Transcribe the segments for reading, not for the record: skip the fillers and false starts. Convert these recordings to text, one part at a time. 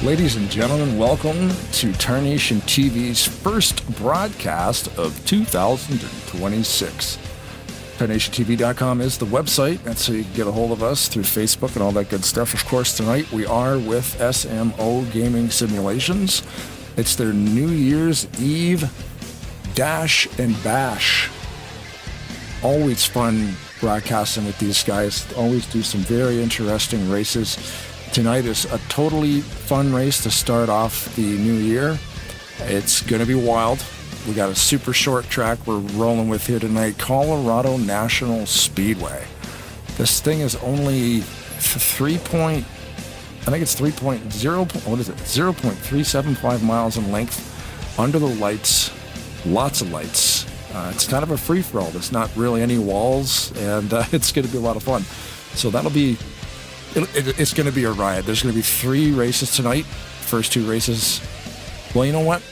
Ladies and gentlemen, welcome to Tarnation TV's first broadcast of 2026. TarnationTV.com is the website. That's how you can get a hold of us through Facebook and all that good stuff. Of course, tonight we are with SMO Gaming Simulations. It's their New Year's Eve Dash and Bash. Always fun broadcasting with these guys. Always do some very interesting races. Tonight is a totally fun race to start off the new year. It's going to be wild. We got a super short track we're rolling with here tonight, Colorado National Speedway. This thing is only 0.375 miles in length, under the lights, lots of lights. It's kind of a free-for-all. There's not really any walls, and it's going to be a lot of fun. So it's going to be a riot. There's going to be 3 races tonight. First 2 races. Well, you know what?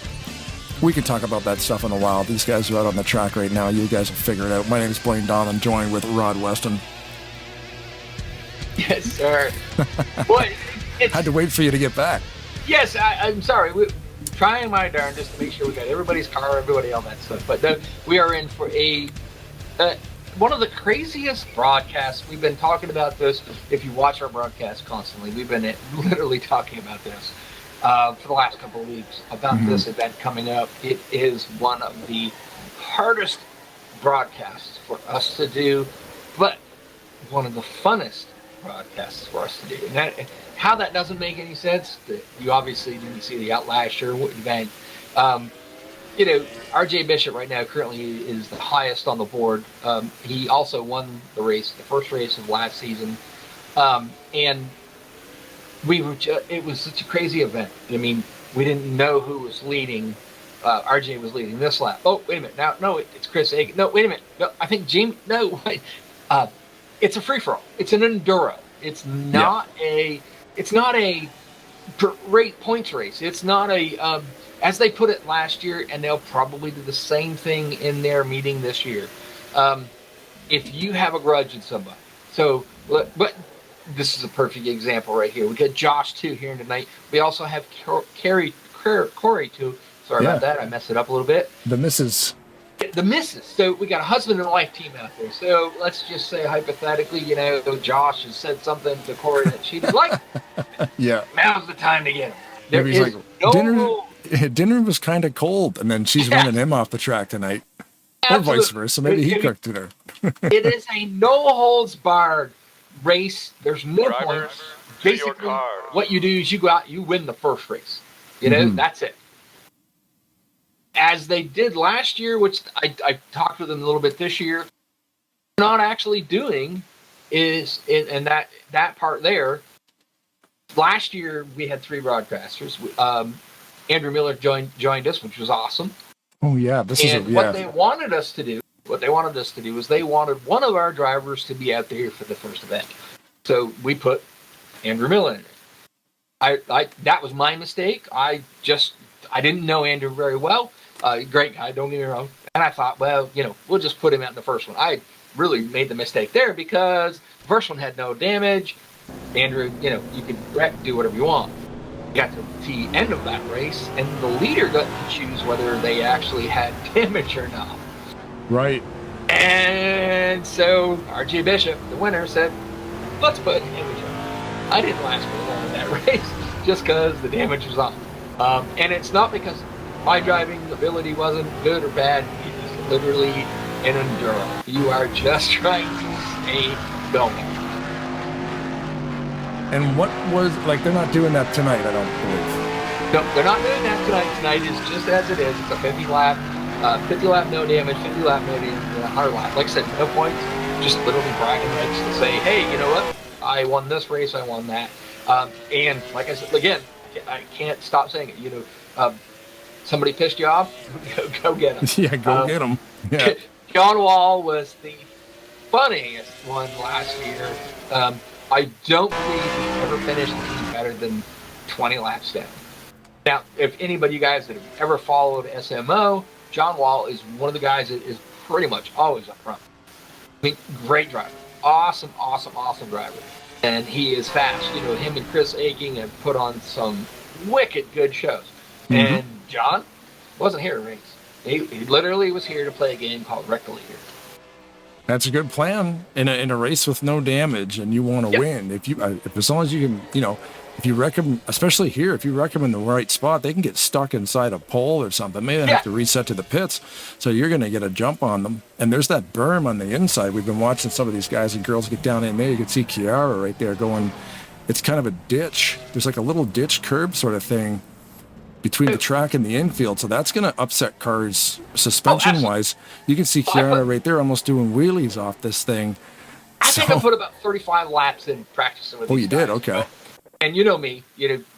We can talk about that stuff in a while. These guys are out on the track right now. You guys will figure it out. My name is Blaine Don. I'm joined with Rod Weston. Yes, sir. Boy, had to wait for you to get back. Yes, I'm sorry. We're trying my darndest to make sure we got everybody's car, everybody, all that stuff. But we are in for a one of the craziest broadcasts. We've been talking about this. If you watch our broadcast constantly, we've been literally talking about this for the last couple of weeks about this event coming up. It is one of the hardest broadcasts for us to do, but one of the funnest broadcasts for us to do. And how that doesn't make any sense, you obviously didn't see the last year event. RJ Bishop right now currently is the highest on the board. He also won the race, the first race of last season. And it was such a crazy event. I mean, we didn't know who was leading. RJ was leading this lap. Oh, wait a minute. Now, no, it's Chris Aiken. No, wait a minute. No, I think Jamie. No, wait. It's a free-for-all. It's an enduro. It's not It's not a great points race. It's not a as they put it last year, and they'll probably do the same thing in their meeting this year. If you have a grudge at somebody, but this is a perfect example right here. We got Josh too here tonight. We also have Corey too. Sorry about that. I messed it up a little bit. The missus. So we got a husband and wife team out there. So let's just say hypothetically, Josh has said something to Corey that she didn't like. Yeah. Now's the time to get him. There is dinner was kind of cold, and then she's running him off the track tonight. Absolutely. Or vice versa. Maybe he cooked dinner. It is a no-holds-barred race. There's no points. Basically, what you do is you go out, you win the first race. That's it. As they did last year, which I talked with them a little bit this year, not actually doing is in that part there. Last year we had 3 broadcasters. Andrew Miller joined us, which was awesome. Oh yeah, what they wanted us to do was they wanted one of our drivers to be out there for the first event. So we put Andrew Miller in it. That was my mistake. I didn't know Andrew very well. Great guy, don't get me wrong. And I thought, well, we'll just put him out in the first one. I really made the mistake there because the first one had no damage. Andrew, you could do whatever you want. Got to the end of that race, and the leader got to choose whether they actually had damage or not. Right. And so RJ Bishop, the winner, said, let's put damage on. I didn't last very long in that race just because the damage was on. And it's not because my driving ability wasn't good or bad. It is literally an enduro. You are just trying to stay going. And what was, they're not doing that tonight, I don't believe. No, they're not doing that tonight. Tonight is just as it is. It's a 50 lap, no damage, 50 lap, no damage, and 100 lap. Like I said, no points, just literally bragging rights to say, hey, you know what? I won this race, I won that. And like I said, again, I can't stop saying it. Somebody pissed you off? Go get them. Yeah, go get them. Yeah. John Wall was the funniest one last year. I don't believe he ever finished better than 20 laps down. Now, if anybody, you guys that have ever followed SMO, John Wall is one of the guys that is pretty much always up front. I mean, great driver. Awesome driver. And he is fast. Him and Chris Aiken have put on some wicked good shows. Mm-hmm. And John wasn't here to race. He literally was here to play a game called Wreck the Leader. That's a good plan in a race with no damage, and you want to win. If as long as you can, if you wreck them, especially here, if you wreck them in the right spot, they can get stuck inside a pole or something. Maybe they have to reset to the pits, so you're going to get a jump on them. And there's that berm on the inside. We've been watching some of these guys and girls get down in there. You can see Kiara right there going. It's kind of a ditch. There's like a little ditch curb sort of thing between the track and the infield, so that's going to upset cars suspension-wise. You can see Kiara right there almost doing wheelies off this thing. I think I put about 35 laps in practicing with these guys. You did? Okay. And you know me,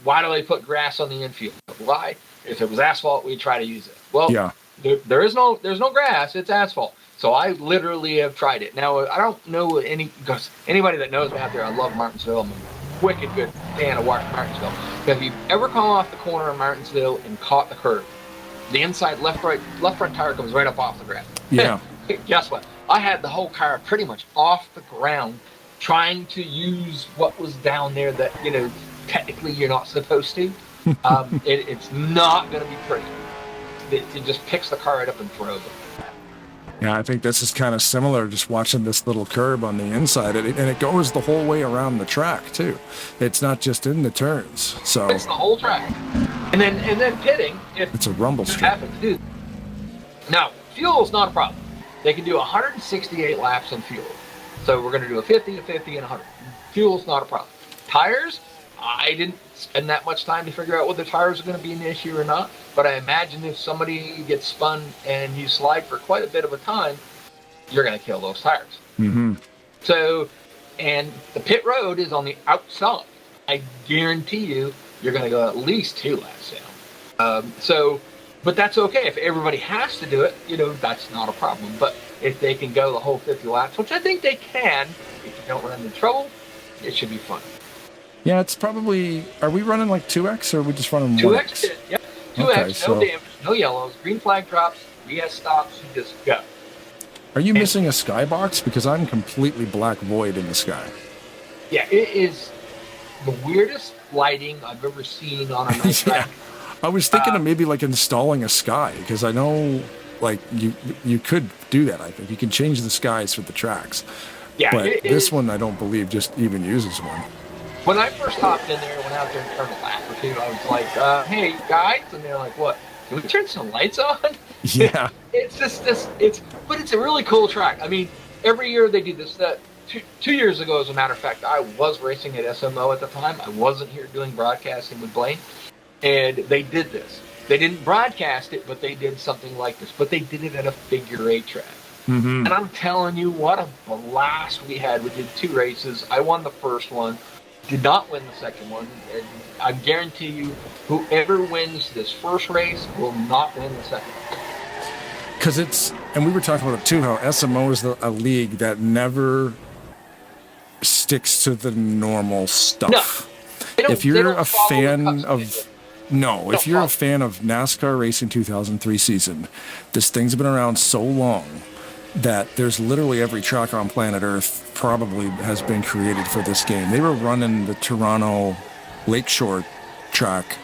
why do they put grass on the infield? Why? If it was asphalt, we'd try to use it. Well, there's no grass, it's asphalt. So I literally have tried it. Now, I don't know anybody that knows me out there, I love Martinsville. I'm a wicked good fan of Martinsville. But if you ever come off the corner of Martinsville and caught the curb, the inside left front tire comes right up off the ground. Yeah. Guess what? I had the whole car pretty much off the ground trying to use what was down there that, technically you're not supposed to. It's not going to be pretty. It just picks the car right up and throws it. Yeah, I think this is kind of similar, just watching this little curb on the inside. And it goes the whole way around the track, too. It's not just in the turns. So it's the whole track. And then pitting, it's a rumble strip. Happens to do. Now, fuel's not a problem. They can do 168 laps in fuel. So we're going to do a 50, a 50, and 100. Fuel's not a problem. Tires, I didn't spend that much time to figure out whether tires are going to be an issue or not. But I imagine if somebody gets spun and you slide for quite a bit of a time, you're going to kill those tires. Mm-hmm. So, and the pit road is on the outside. I guarantee you're going to go at least 2 laps down. But that's okay. If everybody has to do it, that's not a problem. But if they can go the whole 50 laps, which I think they can, if you don't run into trouble, it should be fun. Yeah, it's probably, are we running like 2X or are we just running 2X? 1X? Yep. 2X, no damage, no yellows, green flag drops, BS stops, you just go. Are you missing a skybox? Because I'm completely black void in the sky. Yeah, it is the weirdest lighting I've ever seen on a night track. I was thinking of maybe like installing a sky, because I know like you could do that. I think you can change the skies for the tracks. Yeah, but this one I don't believe just even uses one. When I first hopped in there, went out there and turned a lap or two, I was like, "Hey guys," and they're like, "What? Can we turn some lights on?" Yeah. It's just but it's a really cool track. I mean, every year they do this. That 2 years ago, as a matter of fact, I was racing at SMO at the time. I wasn't here doing broadcasting with Blaine, and they did this. They didn't broadcast it, but they did something like this. But they did it at a figure 8 track. Mm-hmm. And I'm telling you, what a blast we had. We did 2 races. I won the first one. Did not win the second one. And I guarantee you, whoever wins this first race will not win the second one. Because and we were talking about it too, how SMO is a league that never sticks to the normal stuff. No, if you're a fan of NASCAR Racing 2003 season, this thing's been around so long that there's literally every track on planet Earth probably has been created for this game. They were running the Toronto Lakeshore track,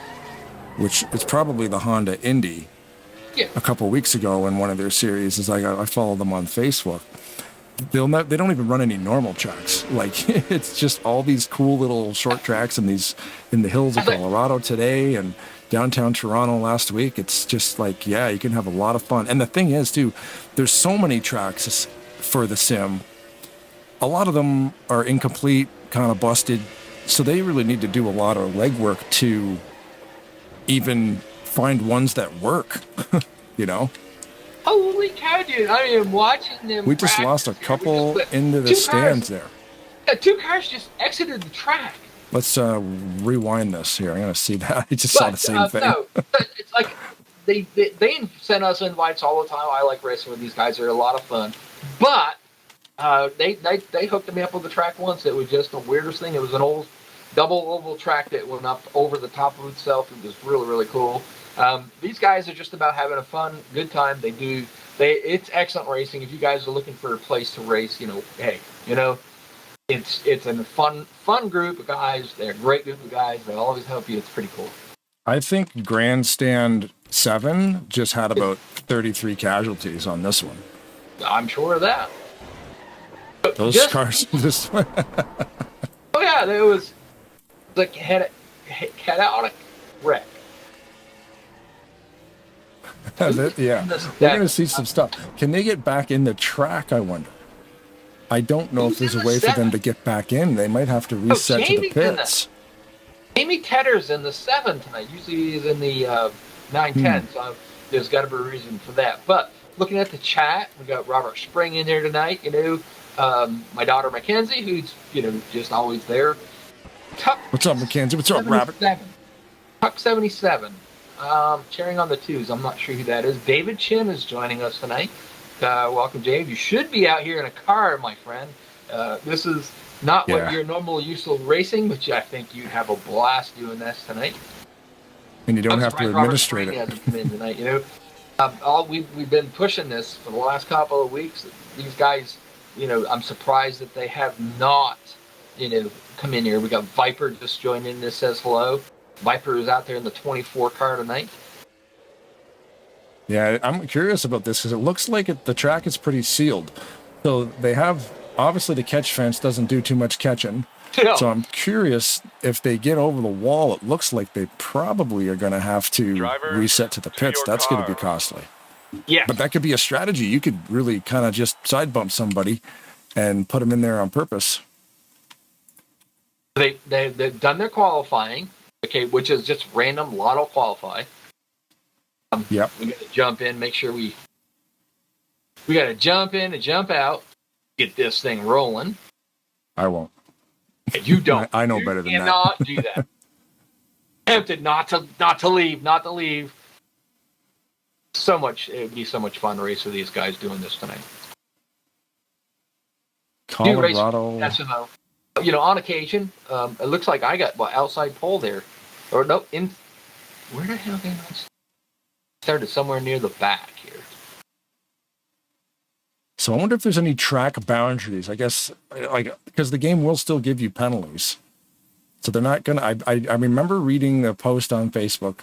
which is probably the Honda Indy, a couple weeks ago in one of their series. I follow them on Facebook. They don't even run any normal tracks. Like, it's just all these cool little short tracks in the hills of Colorado today and downtown Toronto last week. It's just like, yeah, you can have a lot of fun. And the thing is, too, there's so many tracks for the sim. A lot of them are incomplete, kind of busted. So they really need to do a lot of legwork to even find ones that work, Holy cow, dude. I am watching them. We just lost a couple into the stands there. 2 cars just exited the track. Let's rewind this here. I'm going to see that. I just saw the same thing. No, it's like they send us invites all the time. I like racing with these guys. They're a lot of fun. But they hooked me up with the track once. It was just the weirdest thing. It was an old double oval track that went up over the top of itself. It was really, really cool. These guys are just about having a fun, good time. It's excellent racing. If you guys are looking for a place to race, it's a fun group of guys. They're a great group of guys. They always help you. It's pretty cool. I think Grandstand 7 just had about 33 casualties on this one. I'm sure of that. Those cars just... Oh yeah, there was like chaotic wreck. Yeah, we're going to see some stuff. Can they get back in the track, I wonder? I don't know if there's a way for them to get back in. They might have to reset to the pits. Amy Tedder's in the 7 tonight. Usually he's in the 9-10, so there's got to be a reason for that. But looking at the chat, we got Robert Spring in there tonight. My daughter Mackenzie, who's just always there. What's up, Mackenzie? What's up, Robert? Tuck 77. Cheering on the 2s. I'm not sure who that is. David Chin is joining us tonight. Welcome, Dave. You should be out here in a car, my friend. This is not what you're normally used to racing, but I think you'd have a blast doing this tonight. And you don't have to administrate it. Hasn't come in tonight, we've been pushing this for the last couple of weeks. These guys, I'm surprised that they have not, come in here. We got Viper just joined in. This says hello. Viper is out there in the 24 car tonight. Yeah, I'm curious about this because it looks like the track is pretty sealed. So they have, obviously the catch fence doesn't do too much catching. No. So I'm curious if they get over the wall, it looks like they probably are going to have to reset to the pits. That's going to be costly. Yeah. But that could be a strategy. You could really kind of just side bump somebody and put them in there on purpose. They've done their qualifying, which is just random lotto qualify. Yep. We got to jump in, make sure we got to jump in and jump out, get this thing rolling. I won't. You don't. I know better than that. You cannot do that. Tempted not to leave. So much. It would be so much fun to race with these guys doing this tonight. Colorado. SMO. On occasion, it looks like I got outside pole there, or no, where the hell did I started somewhere near the back here. So I wonder if there's any track boundaries. I guess, because the game will still give you penalties. So they're not going to... I remember reading a post on Facebook.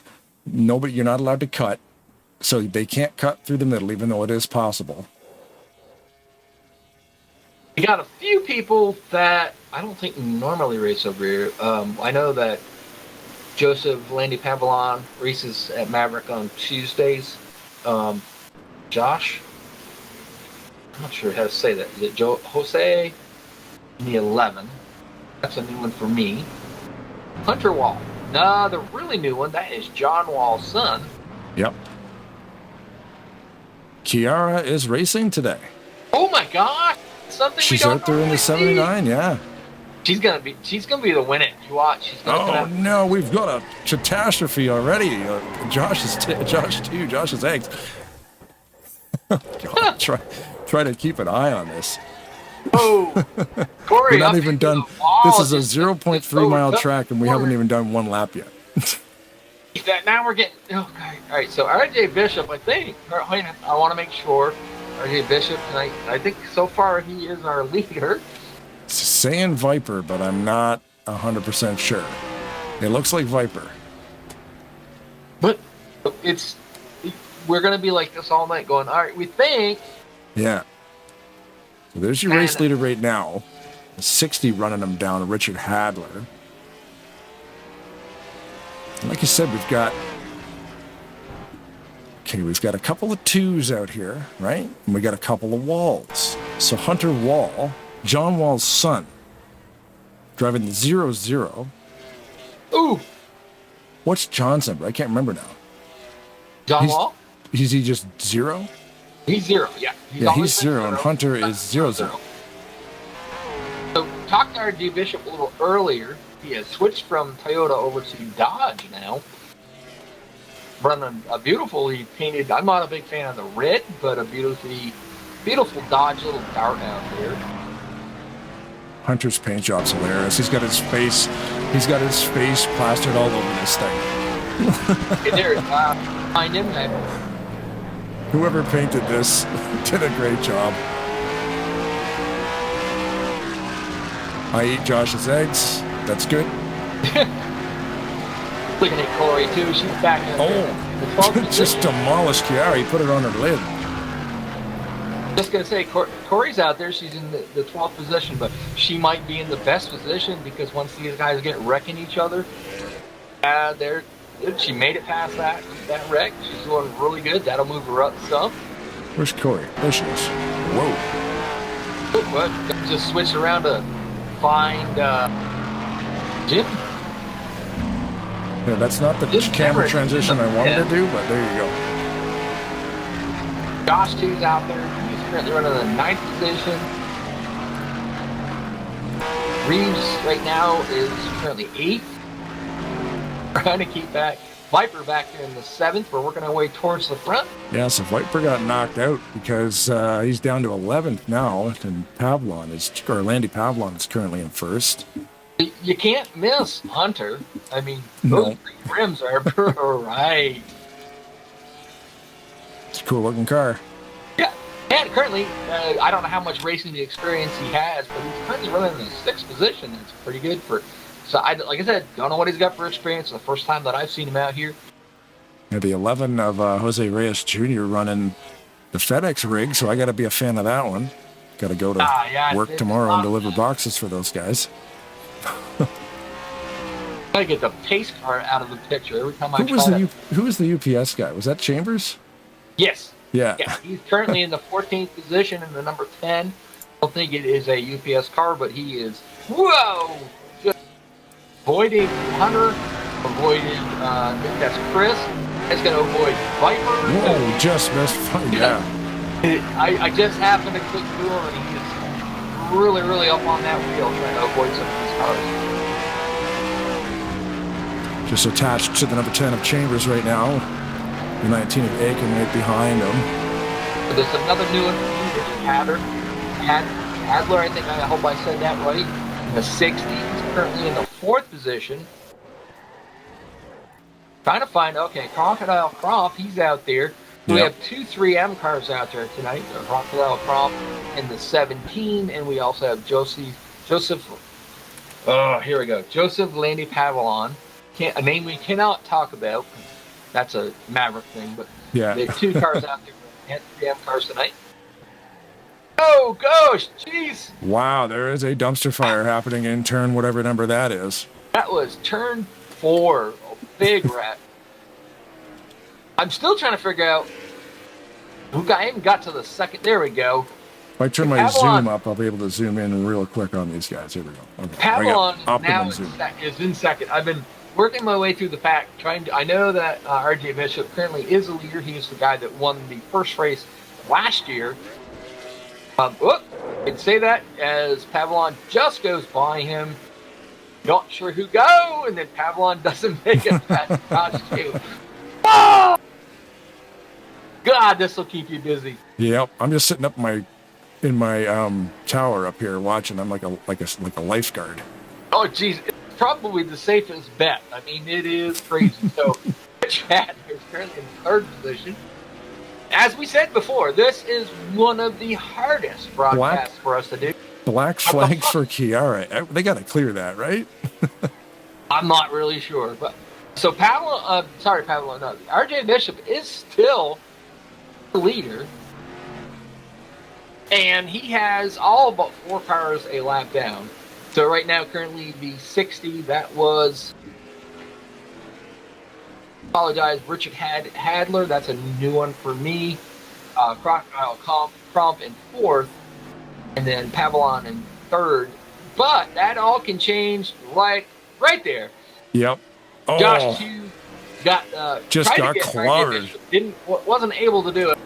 You're not allowed to cut. So they can't cut through the middle, even though it is possible. We got a few people that I don't think normally race over here. I know that Joseph Landy Pavillon races at Maverick on Tuesdays. Josh, I'm not sure how to say that. Is it Jose in the 11? That's a new one for me. Hunter Wall. No, the really new one, that is John Wall's son. Yep. Kiara is racing today. Oh my gosh! She's out there in the 79, yeah. She's gonna be the winner. You watch. She's gonna no, we've got a catastrophe already. Josh's eggs. try to keep an eye on this. Oh, Corey, we're not even done. This is a 0.3 mile track, and we haven't even done one lap yet. Now we're getting. Okay, all right. So RJ Bishop, I think. I want to make sure. RJ Bishop tonight. I think so far he is our leader. It's saying Viper, but I'm not 100% sure. It looks like Viper. But we're going to be like this all night going, all right, we think. Yeah. So there's your race leader right now. 60 running him down, Richard Hadler. And like you said, we've got a couple of 2s out here, right? And we got a couple of Walls. So Hunter Wall, John Wall's son, driving the 0-0. Ooh. What's John's number? I can't remember now. John Wall? Is he just 0? He's 0, yeah. He's 0, and Hunter is 0-0. So, talked to RJ Bishop a little earlier. He has switched from Toyota over to Dodge now. Running a beautifully painted, I'm not a big fan of the red, but a beautiful Dodge little dart out there. Hunter's paint job's hilarious. He's got his face plastered all over this thing. There, behind him, whoever painted this did a great job. I eat Josh's eggs. That's good. Looking at Corey too. She's back in the 12th just position. demolished Chiari, put it on her lid. Just gonna say, Corey's out there. She's in the 12th position, but she might be in the best position because once these guys get wrecking each other, she made it past that wreck. She's doing really good. That'll move her up some. Where's Corey? There she is. Whoa. What? Just switch around to find Jim. Yeah, that's not the camera transition I wanted to do, but there you go. Josh too's out there. He's currently running the 9th position. Reeves right now is currently 8th. Trying to keep back. Viper back there in the 7th. We're working our way towards the front. Yeah, so Viper got knocked out because he's down to 11th now, and Landy Pavlon is currently in 1st. You can't miss Hunter. I mean, those rims are right. It's a cool looking car. Yeah, and currently, I don't know how much racing experience he has, but he's currently running in the 6th position. That's pretty good for. So, like I said, don't know what he's got for experience. The first time that I've seen him out here. Yeah, the 11 of Jose Reyes Jr. running the FedEx rig, so I got to be a fan of that one. Got to go to work tomorrow and deliver boxes for those guys. Gotta get the pace car out of the picture every time Who was the UPS guy? Was that Chambers? Yes. Yeah. He's currently in the 14th position in the number 10. I don't think it is a UPS car, but he is just avoiding Hunter, avoiding I think that's Chris. He's gonna avoid Viper. Whoa, just missed. Yeah. I just happened to click through him, and he is really up on that wheel trying to avoid some of these cars. Just attached to the number 10 of Chambers right now. The 19 of Aiken right behind him. But there's another new one from Hadler, I hope I said that right. In the 60s, he's currently in the 4th position. Trying to find, Crocodile Cromp, he's out there. We have 2 3M cars out there tonight. Crocodile Cromp in the 17, and we also have Joseph Landy Pavlon. A name we cannot talk about. That's a Maverick thing, but there's 2 cars out there and 3M cars tonight. Oh gosh, jeez! Wow, there is a dumpster fire happening in turn whatever number that is. That was turn 4, a big wreck. I'm still trying to figure out I even got to the second. There we go. If I turn my zoom up, I'll be able to zoom in real quick on these guys. Here we go. Okay. Pavlon now is in second. I've been working my way through the pack, I know that RJ Bishop currently is a leader. He's the guy that won the first race last year. I can say that as Pavlon just goes by him. Not sure who go, and then Pavlon doesn't make it past Josh too. Oh! God, this will keep you busy. Yep, I'm just sitting up in my tower up here watching. I'm like a lifeguard. Oh, geez. It's probably the safest bet. I mean, it is crazy. So, Chad is currently in 3rd position. As we said before, this is one of the hardest broadcasts for us to do. Black flag for Chiara. They got to clear that, right? I'm not really sure. But so, Pavlon, no. RJ Bishop is still the leader. And he has all but 4 cars a lap down. So right now, currently the 60, that was, Richard Hadler, that's a new one for me. Crocodile Cromp in 4th, and then Pavlon in 3rd. But that all can change right there. Yep. Oh. Josh Q got clobbered. Wasn't able to do it.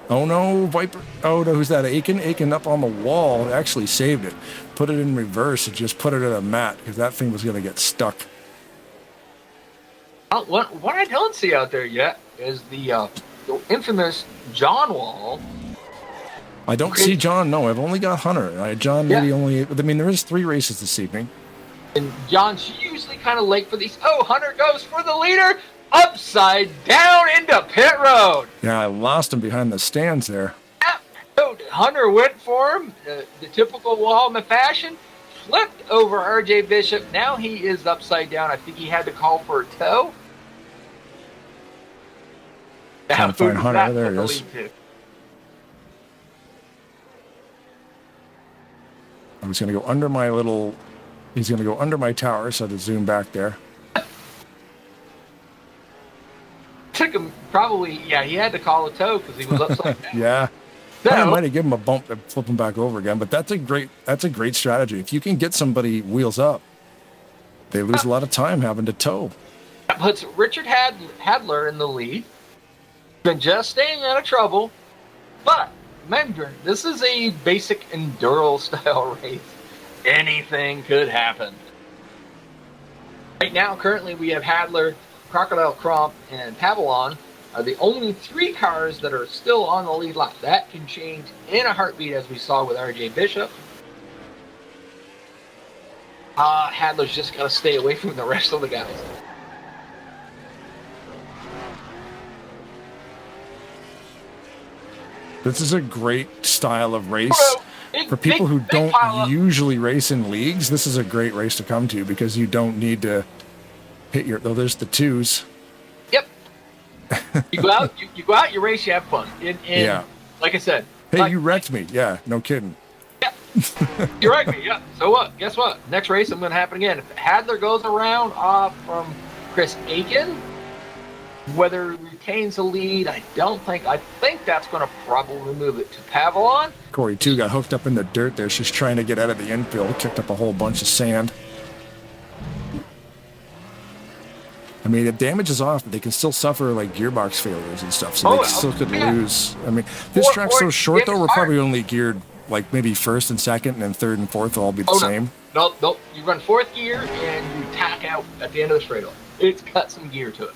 Oh no, Viper. Oh no, who's that? Aiken up on the wall actually saved it. Put it in reverse and just put it at a mat because that thing was going to get stuck. What I don't see out there yet is the infamous John Wall. I don't see John. No, I've only got Hunter. John maybe only. I mean, there is 3 races this evening. And John's usually kind of late for these. Oh, Hunter goes for the leader. Upside down into pit road. Yeah, I lost him behind the stands there. So Hunter went for him, the typical Wallman fashion. flipped over R.J. Bishop. Now he is upside down. I think he had to call for a tow. Trying to find Hunter. There he is. He's going to go under my little... He's going to go under my tower, so to zoom back there. Took him probably... Yeah, he had to call a tow because he was upside down. Yeah. I might have given him a bump and flip him back over again, but that's a great strategy. If you can get somebody wheels up, they lose a lot of time having to tow. That puts Richard Hadler in the lead. Been just staying out of trouble, but remember, this is a basic enduro style race. Anything could happen. Right now, currently, we have Hadler, Crocodile Cromp, and Pavalon are the only 3 cars that are still on the lead lap. That can change in a heartbeat, as we saw with R.J. Bishop. Hadler's just got to stay away from the rest of the guys. This is a great style of race. For people who don't usually race in leagues, this is a great race to come to because you don't need to hit your... Oh, there's the 2s. Yep. You go out, you race, you have fun. Yeah. Like I said. Hey, you wrecked me. Yeah, no kidding. Yeah. You wrecked me, yeah. So what? Guess what? Next race, I'm going to happen again. If Hadler goes around off from Chris Aiken, whether he retains the lead, I think that's going to probably move it to Pavalon. Corey, too, got hooked up in the dirt there. She's trying to get out of the infield, kicked up a whole bunch of sand. I mean, if damage is off, they can still suffer like gearbox failures and stuff, so they still could lose. I mean, this track's so short, though, we're probably only geared like maybe first and second, and then third and fourth will all be the same. No. You run 4th gear, and you tack out at the end of the straightaway. It's got some gear to it.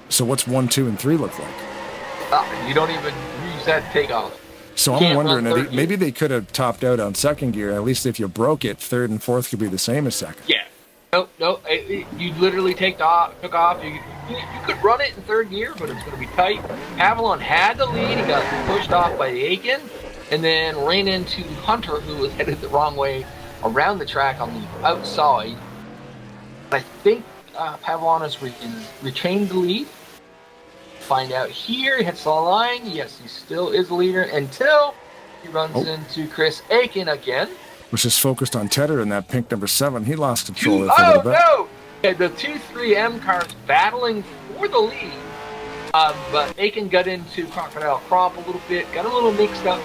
So what's 1, 2, and 3 look like? You don't even use that takeoff. So I'm wondering, maybe they could have topped out on 2nd gear. At least if you broke it, 3rd and 4th could be the same as 2nd. Yeah. No. You literally took off. You could run it in 3rd gear, but it's going to be tight. Pavalon had the lead. He got pushed off by Aiken, and then ran into Hunter, who was headed the wrong way around the track on the outside. I think Pavalon has retained the lead. Find out here, he hits the line. Yes, he still is the leader until he runs into Chris Aiken again. Was just focused on Tedder in that pink number 7. He lost control for a little bit. No! Okay, the 2-3M cars battling for the lead. But Aiken got into Crocodile Cromp a little bit, got a little mixed up,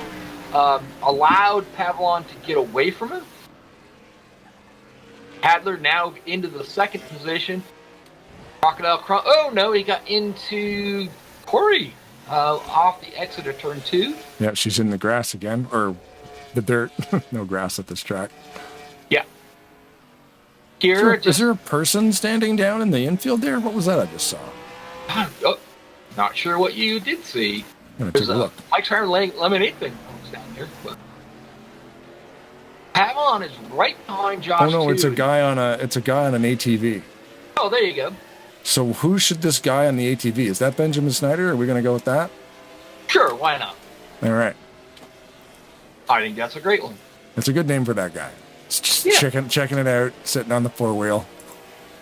allowed Pavalon to get away from him. Hadler now into the 2nd position. Crocodile Cromp. Oh no, he got into Corey off the exit of turn 2. Yeah, she's in the grass again, or the dirt. No grass at this track. Yeah. Here, is there a person standing down in the infield there? What was that I just saw? Not sure what you did see. I'm gonna take a look. Mike's Iron Lemonade thing down there. But Pavalon is right behind Josh. Oh no, it's a guy on an ATV. Oh, there you go. So who should this guy on the ATV? Is that Benjamin Snyder? Are we going to go with that? Sure, why not? All right. I think that's a great one. That's a good name for that guy. Just checking it out, sitting on the 4-wheel.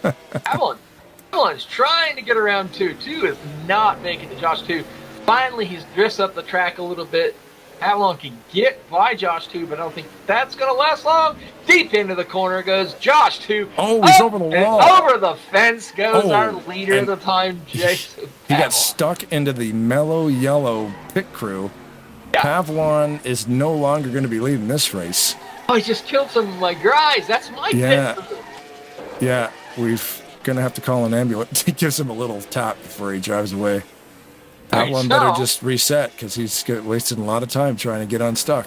Pavalon's trying to get around 2. 2 is not making it to Josh 2. Finally, he's drifts up the track a little bit. Pavalon can get by Josh 2, but I don't think that's going to last long. Deep into the corner goes Josh 2. Oh, he's over the wall. Over the fence goes our leader at the time, Jason. He got stuck into the mellow yellow pit crew. Yeah. Pavalon is no longer going to be leading this race. Oh, he just killed some of my guys. That's my pit crew. Yeah, we're going to have to call an ambulance. He gives him a little tap before he drives away. Pavalon better just reset because he's wasted a lot of time trying to get unstuck.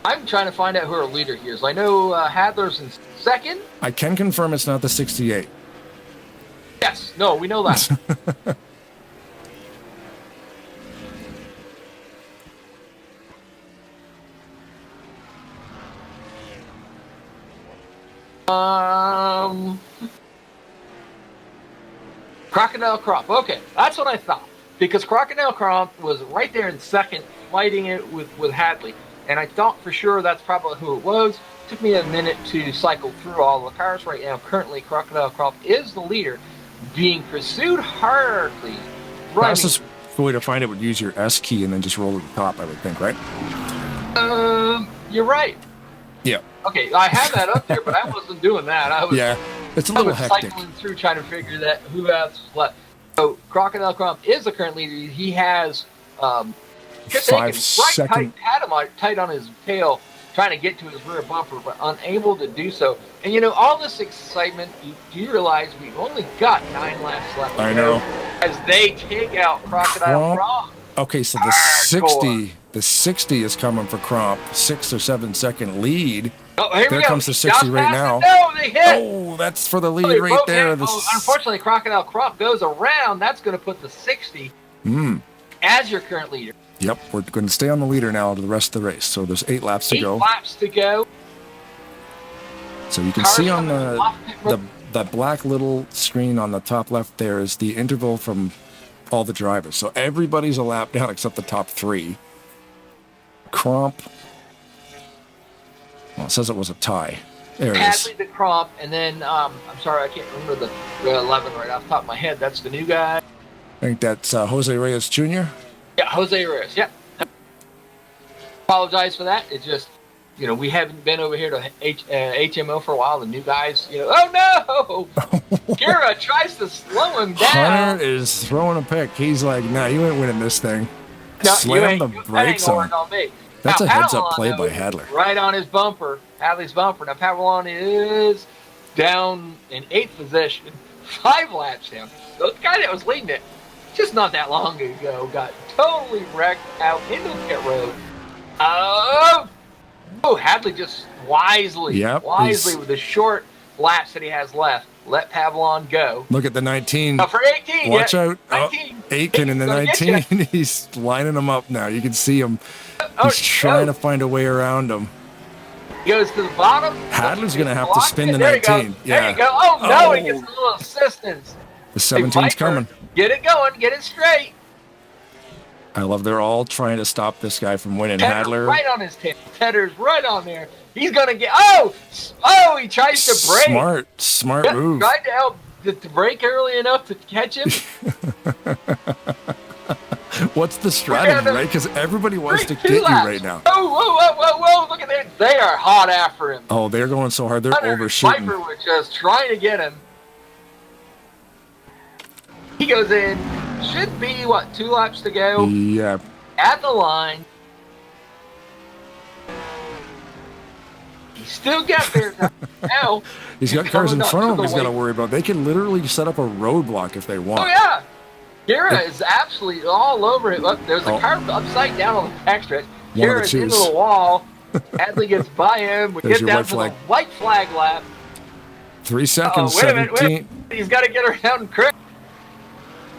I'm trying to find out who our leader here is. I know Hadler's in 2nd. I can confirm it's not the 68. Yes. No, we know that. Crocodile Cromp. Okay, that's what I thought. Because Crocodile Cromp was right there in 2nd, fighting it with Hadley. And I thought for sure that's probably who it was. took me a minute to cycle through all the cars right now. Currently, Crocodile Crop is the leader, being pursued hardly. Fastest way to find it would use your S key and then just roll to the top, I would think, right? You're right. Yeah. Okay, I had that up there, but I wasn't doing that. It's a little hectic. Cycling through trying to figure that who has left. So Crocodile Crop is the current leader. He has 5 seconds. Had him tight on his tail, trying to get to his rear bumper, but unable to do so. And you know, all this excitement, do you realize we've only got 9 laps left? I know. As they take out Crocodile Crop. Okay, so the 60 is coming for Cromp. 6 or 7 second lead. Oh, here there we go. comes the 60 right now. No, they hit. Oh, that's for the lead right there. Unfortunately, Crocodile Crop goes around. That's going to put the 60 as your current leader. Yep, we're going to stay on the leader now to the rest of the race. So there's 8 laps to go. 8 laps to go. So you can see on the black little screen on the top left there is the interval from all the drivers. So everybody's a lap down except the top 3. Cromp. Well, it says it was a tie. There it is. Hadley the Cromp, and then I'm sorry, I can't remember the 11 right off the top of my head. That's the new guy. I think that's Jose Reyes Jr. Yeah, Jose Reyes. Yeah. Apologize for that. It's just, you know, we haven't been over here to HMO for a while. The new guys, you know, oh no! Kira tries to slow him down. Hunter is throwing a pick. He's like, nah, you ain't winning this thing. No, Slam the brakes on. That's a heads-up play by Hadley. Right on his bumper, Hadley's bumper. Now, Pavlon is down in 8th position, 5 laps down. The guy that was leading it just not that long ago got totally wrecked out into the pit road. Hadley just wisely with the short laps that he has left, let Pavlon go. Look at the 19. For 18. Watch out. 19. Aiken in the 19. He's lining them up now. You can see him. He's trying to find a way around him. He goes to the bottom. Hadley's going to have to spin the 19. There you go. Oh, no, he gets a little assistance. The 17's coming. Get it going. Get it straight. I love they're all trying to stop this guy from winning. Tedder Hadler. Right on his tail. Tedder's right on there. He's going to get... he tries to brake. Smart move. Tried to help to brake early enough to catch him. What's the strategy, right? Because everybody wants to get you right now. Whoa, look at that. They are hot after him. Oh, they're going so hard. They're overshooting. Viper was just trying to get him. He goes in. Should be, 2 laps to go? Yeah. At the line. He still got there now. He's got cars in front of him he's got to worry about. They can literally set up a roadblock if they want. Oh, yeah. Kira is absolutely all over it. Look, there's a car upside down on the backstretch. Kira's into the wall. Hadley gets by him. We get down to the white flag lap. 3 seconds, wait a minute. He's got to get around Chris.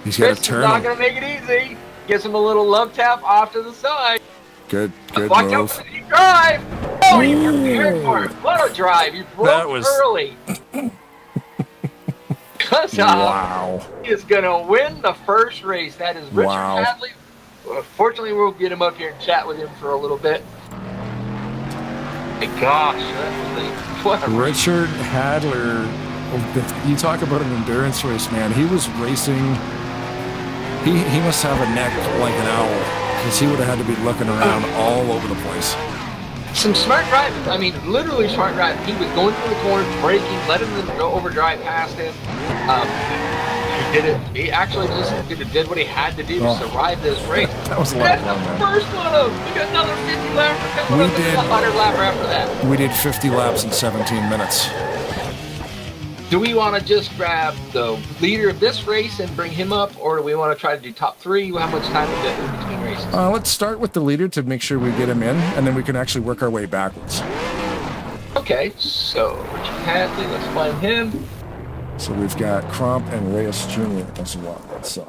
He's got to turn. Chris is not going to make it easy. Gives him a little love tap off to the side. Good Watch move. Out for the drive. Oh, you prepared for it. What a drive. You broke early. Wow. He is going to win the first race. That is Richard Hadley. Fortunately, we'll get him up here and chat with him for a little bit. My gosh, Richard Hadler. You talk about an endurance race, man. He was racing. He must have a neck like an owl because he would have had to be looking around all over the place. Some smart driving. I mean, literally smart driving. He was going through the corners, braking, letting them go overdrive past him. He did it. He actually just did what he had to do to survive this race. That was a lot of fun, man. First one of them. We got another 50 laps coming up. We did 100 lapper after that. We did 50 laps in 17 minutes. Do we want to just grab the leader of this race and bring him up, or do we want to try to do top 3? How much time is it in between races? Let's start with the leader to make sure we get him in, and then we can actually work our way backwards. Okay, so Richard Hadley, let's find him. So we've got Cromp and Reyes Jr. as well. So,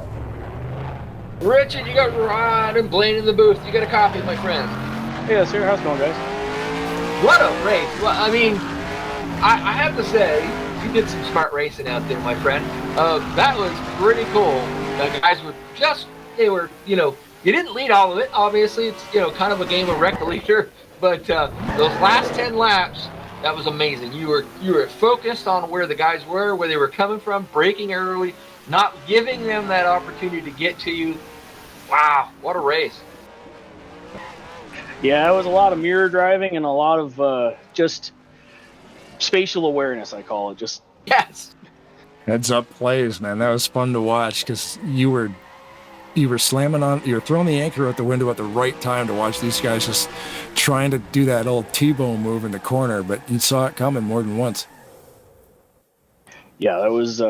Richard, you got Rod and Blaine in the booth. You got a copy, my friend. Yeah, sir. How's it going, guys? What a race. Well, I mean, I have to say, you did some smart racing out there, my friend. That was pretty cool. The guys were you didn't lead all of it. Obviously, it's, kind of a game of wreck the leader. But those last 10 laps, That was amazing. You were focused on where the guys were, where they were coming from, braking early, not giving them that opportunity to get to you. Wow, what a race. Yeah, it was a lot of mirror driving and a lot of just spatial awareness, I call it. Just Yes. Heads up plays, man. That was fun to watch because you were slamming on, you were throwing the anchor out the window at the right time to watch these guys just trying to do that old T-bone move in the corner, but you saw it coming more than once. yeah, that was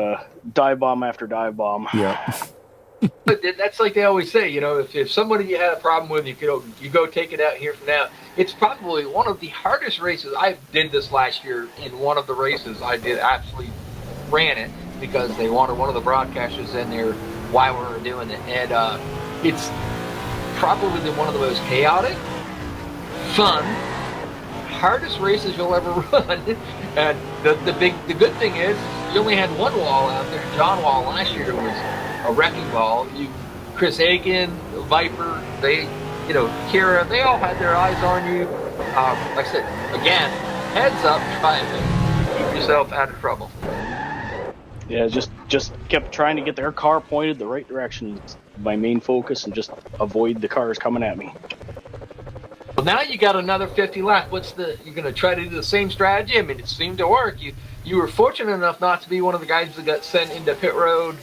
dive bomb after dive bomb. Yeah. But that's like they always say, you know, if somebody you had a problem with, you go take it out here from now. It's probably one of the hardest races. I did this last year in one of the races. I did absolutely ran it because they wanted one of the broadcasters in there while we were doing it. And it's probably one of the most chaotic, fun, hardest races you'll ever run. And the good thing is you only had one wall out there. John Wall last year was a wrecking ball. Chris Aiken, Viper, Kira, they all had their eyes on you. Like I said, again, heads up, driving. Keep yourself out of trouble. Yeah, just kept trying to get their car pointed the right direction. It's my main focus, and just avoid the cars coming at me. Well, now you got another 50 laps. You're going to try to do the same strategy? I mean, it seemed to work. You were fortunate enough not to be one of the guys that got sent into pit road,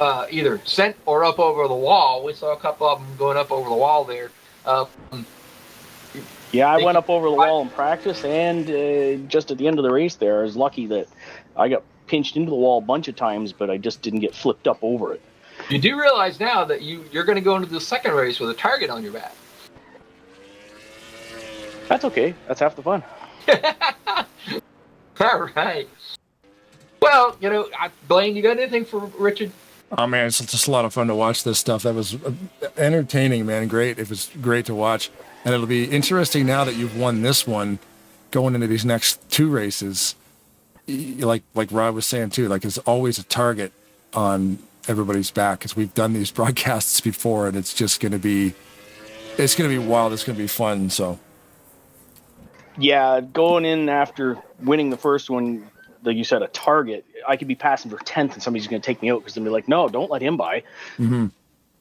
either sent or up over the wall. We saw a couple of them going up over the wall there. Yeah, I went up over the wall in practice, and just at the end of the race there, I was lucky that I got pinched into the wall a bunch of times, but I just didn't get flipped up over it. You do realize now that you're going to go into the second race with a target on your back. That's okay. That's half the fun. All right. Well, Blaine, you got anything for Richard? Oh, man, it's just a lot of fun to watch this stuff. That was entertaining, man. Great. It was great to watch. And it'll be interesting now that you've won this one, going into these next two races. Like Rod was saying, too, like there's always a target on everybody's back because we've done these broadcasts before, and it's going to be wild. It's going to be fun. So, yeah, going in after winning the first one, like you said, a target, I could be passing for 10th and somebody's going to take me out because they'll be like, no, don't let him by. Mm-hmm.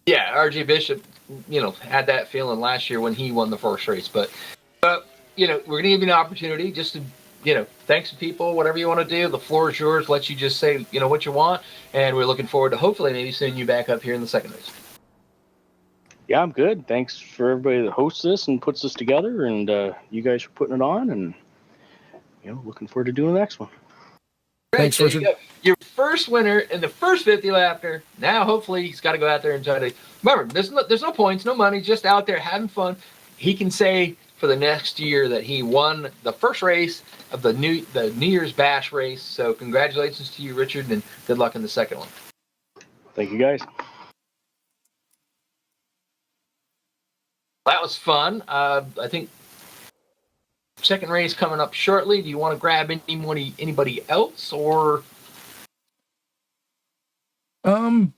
Yeah, RJ Bishop, had that feeling last year when he won the first race. But we're going to give you an opportunity just to, thanks to people, whatever you want to do. The floor is yours. Let you just say, what you want. And we're looking forward to hopefully maybe seeing you back up here in the second race. Yeah, I'm good. Thanks for everybody that hosts this and puts this together, and you guys for putting it on, and looking forward to doing the next one. Thanks, Right, Richard. Your first winner in the first 50 lapper. Now, hopefully, he's got to go out there and try to. Remember, there's no points, no money, just out there having fun. He can say for the next year that he won the first race of the New Year's Bash race. So, congratulations to you, Richard, and good luck in the second one. Thank you, guys. That was fun. I think second race coming up shortly. Do you want to grab anybody else, or? I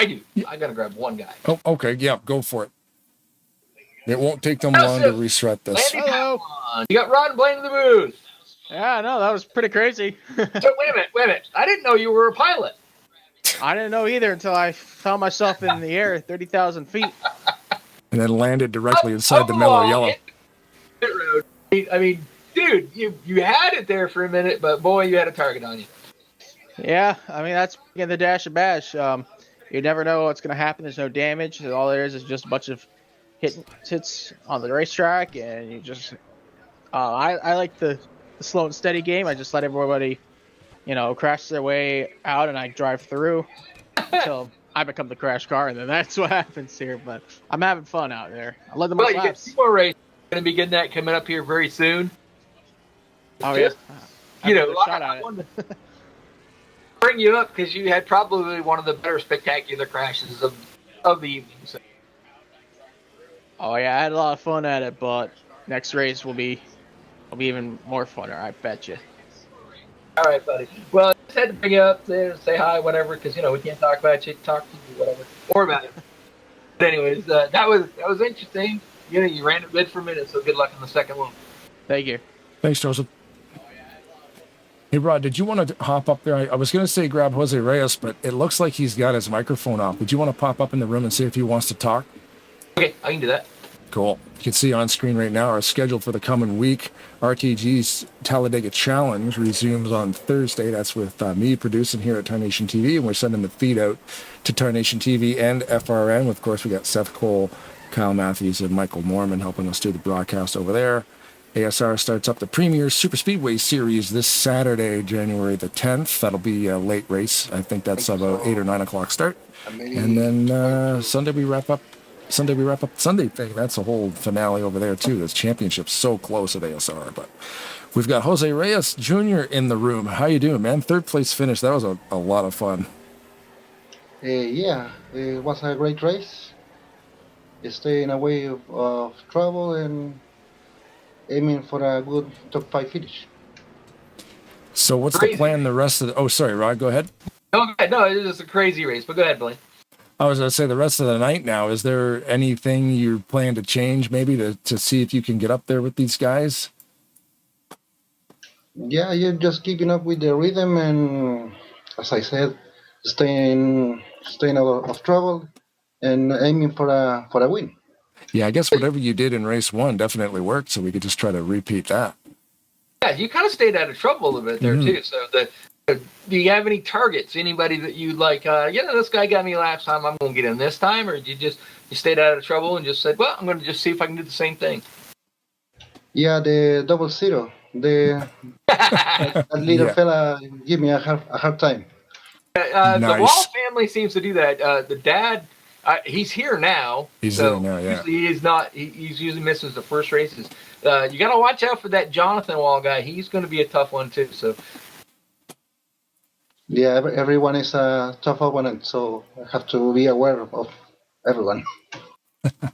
do. I got to grab one guy. Oh, okay. Yeah, go for it. It won't take them long to reset this. Hello. You got Ron and Blaine in the booth. Yeah, no, that was pretty crazy. So wait a minute. I didn't know you were a pilot. I didn't know either until I found myself in the air 30,000 feet. And then landed directly inside the mellow yellow. I mean, dude, you had it there for a minute, but boy, you had a target on you. Yeah, I mean, that's in the Dash and Bash. You never know what's going to happen. There's no damage. All there is just a bunch of hits on the racetrack, and you just... I like the slow and steady game. I just let everybody, crash their way out, and I drive through until I become the crash car, and then that's what happens here. But I'm having fun out there. I love the Well, you got laps. 2 more races. Going to be getting that coming up here very soon. Oh, yeah. I wanted to bring you up because you had probably one of the better spectacular crashes of the evening. So. Oh, yeah, I had a lot of fun at it, but next race will be even more funner, I bet you. All right, buddy. Well, I just had to bring you up there, say hi, whatever, because we can't talk about you, talk to you, whatever, or about it. But anyways, that was interesting. You ran it good for a minute, so good luck in the second one. Thank you. Thanks, Joseph. Hey, Rod, did you want to hop up there? I was going to say grab Jose Reyes, but it looks like he's got his microphone off. Would you want to pop up in the room and see if he wants to talk? Okay, I can do that. Cool. You can see on screen right now our schedule for the coming week. RTG's Talladega Challenge resumes on Thursday. That's with me producing here at Tarnation TV, and we're sending the feed out to Tarnation TV and FRN. Of course, we got Seth Cole, Kyle Matthews, and Michael Norman helping us do the broadcast over there. ASR starts up the Premier Super Speedway Series this Saturday, January the 10th. That'll be a late race. I think that's about 8 or 9 o'clock start. And then Sunday we wrap up the Sunday thing. That's a whole finale over there too. This championship's so close at ASR. But we've got Jose Reyes Jr. in the room. How you doing, man? Third place finish. That was a lot of fun. Yeah, it was a great race. Staying away of trouble and aiming for a good top 5 finish. So what's the plan the rest of the... Oh, sorry, Rod, go ahead. No, it is a crazy race, but go ahead, Blaine. I was going to say the rest of the night now, is there anything you plan to change maybe to see if you can get up there with these guys? Yeah, you're just keeping up with the rhythm and, as I said, staying out of trouble and aiming for a win. Yeah, I guess whatever you did in race 1 definitely worked, so we could just try to repeat that. Yeah, you kind of stayed out of trouble a little bit there, too. So, do you have any targets? Anybody that you like, this guy got me last time, I'm going to get him this time? Or did you stayed out of trouble and just said, well, I'm going to just see if I can do the same thing? Yeah, the 00. That little fella give me a hard time. Nice. The Wall family seems to do that. The dad... he's here now. He's here now, yeah. Usually he's not. He's usually misses the first races. You got to watch out for that Jonathan Wall guy. He's going to be a tough one too. So. Yeah, everyone is a tough opponent, so I have to be aware of everyone.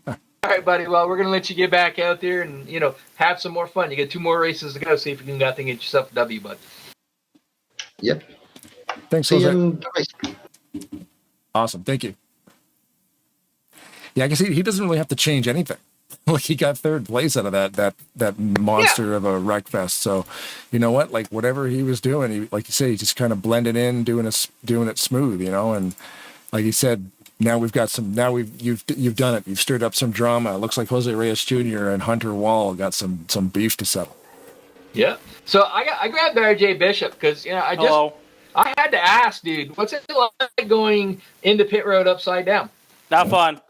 All right, buddy. Well, we're going to let you get back out there and have some more fun. You got 2 more races to go. See if you can get yourself a W, bud. Yep. Thanks, Jose. Awesome. Thank you. Yeah, I guess he doesn't really have to change anything. Like he got 3rd place out of that monster of a wreck fest. So, you know what? Like whatever he was doing, he, like you say, he just kind of blended in, doing it smooth, And like you said, now we've got some. Now you've done it. You've stirred up some drama. It looks like Jose Reyes Jr. and Hunter Wall got some beef to settle. Yeah. So I grabbed RJ Bishop because I had to ask, dude, what's it like going into pit road upside down? Not fun.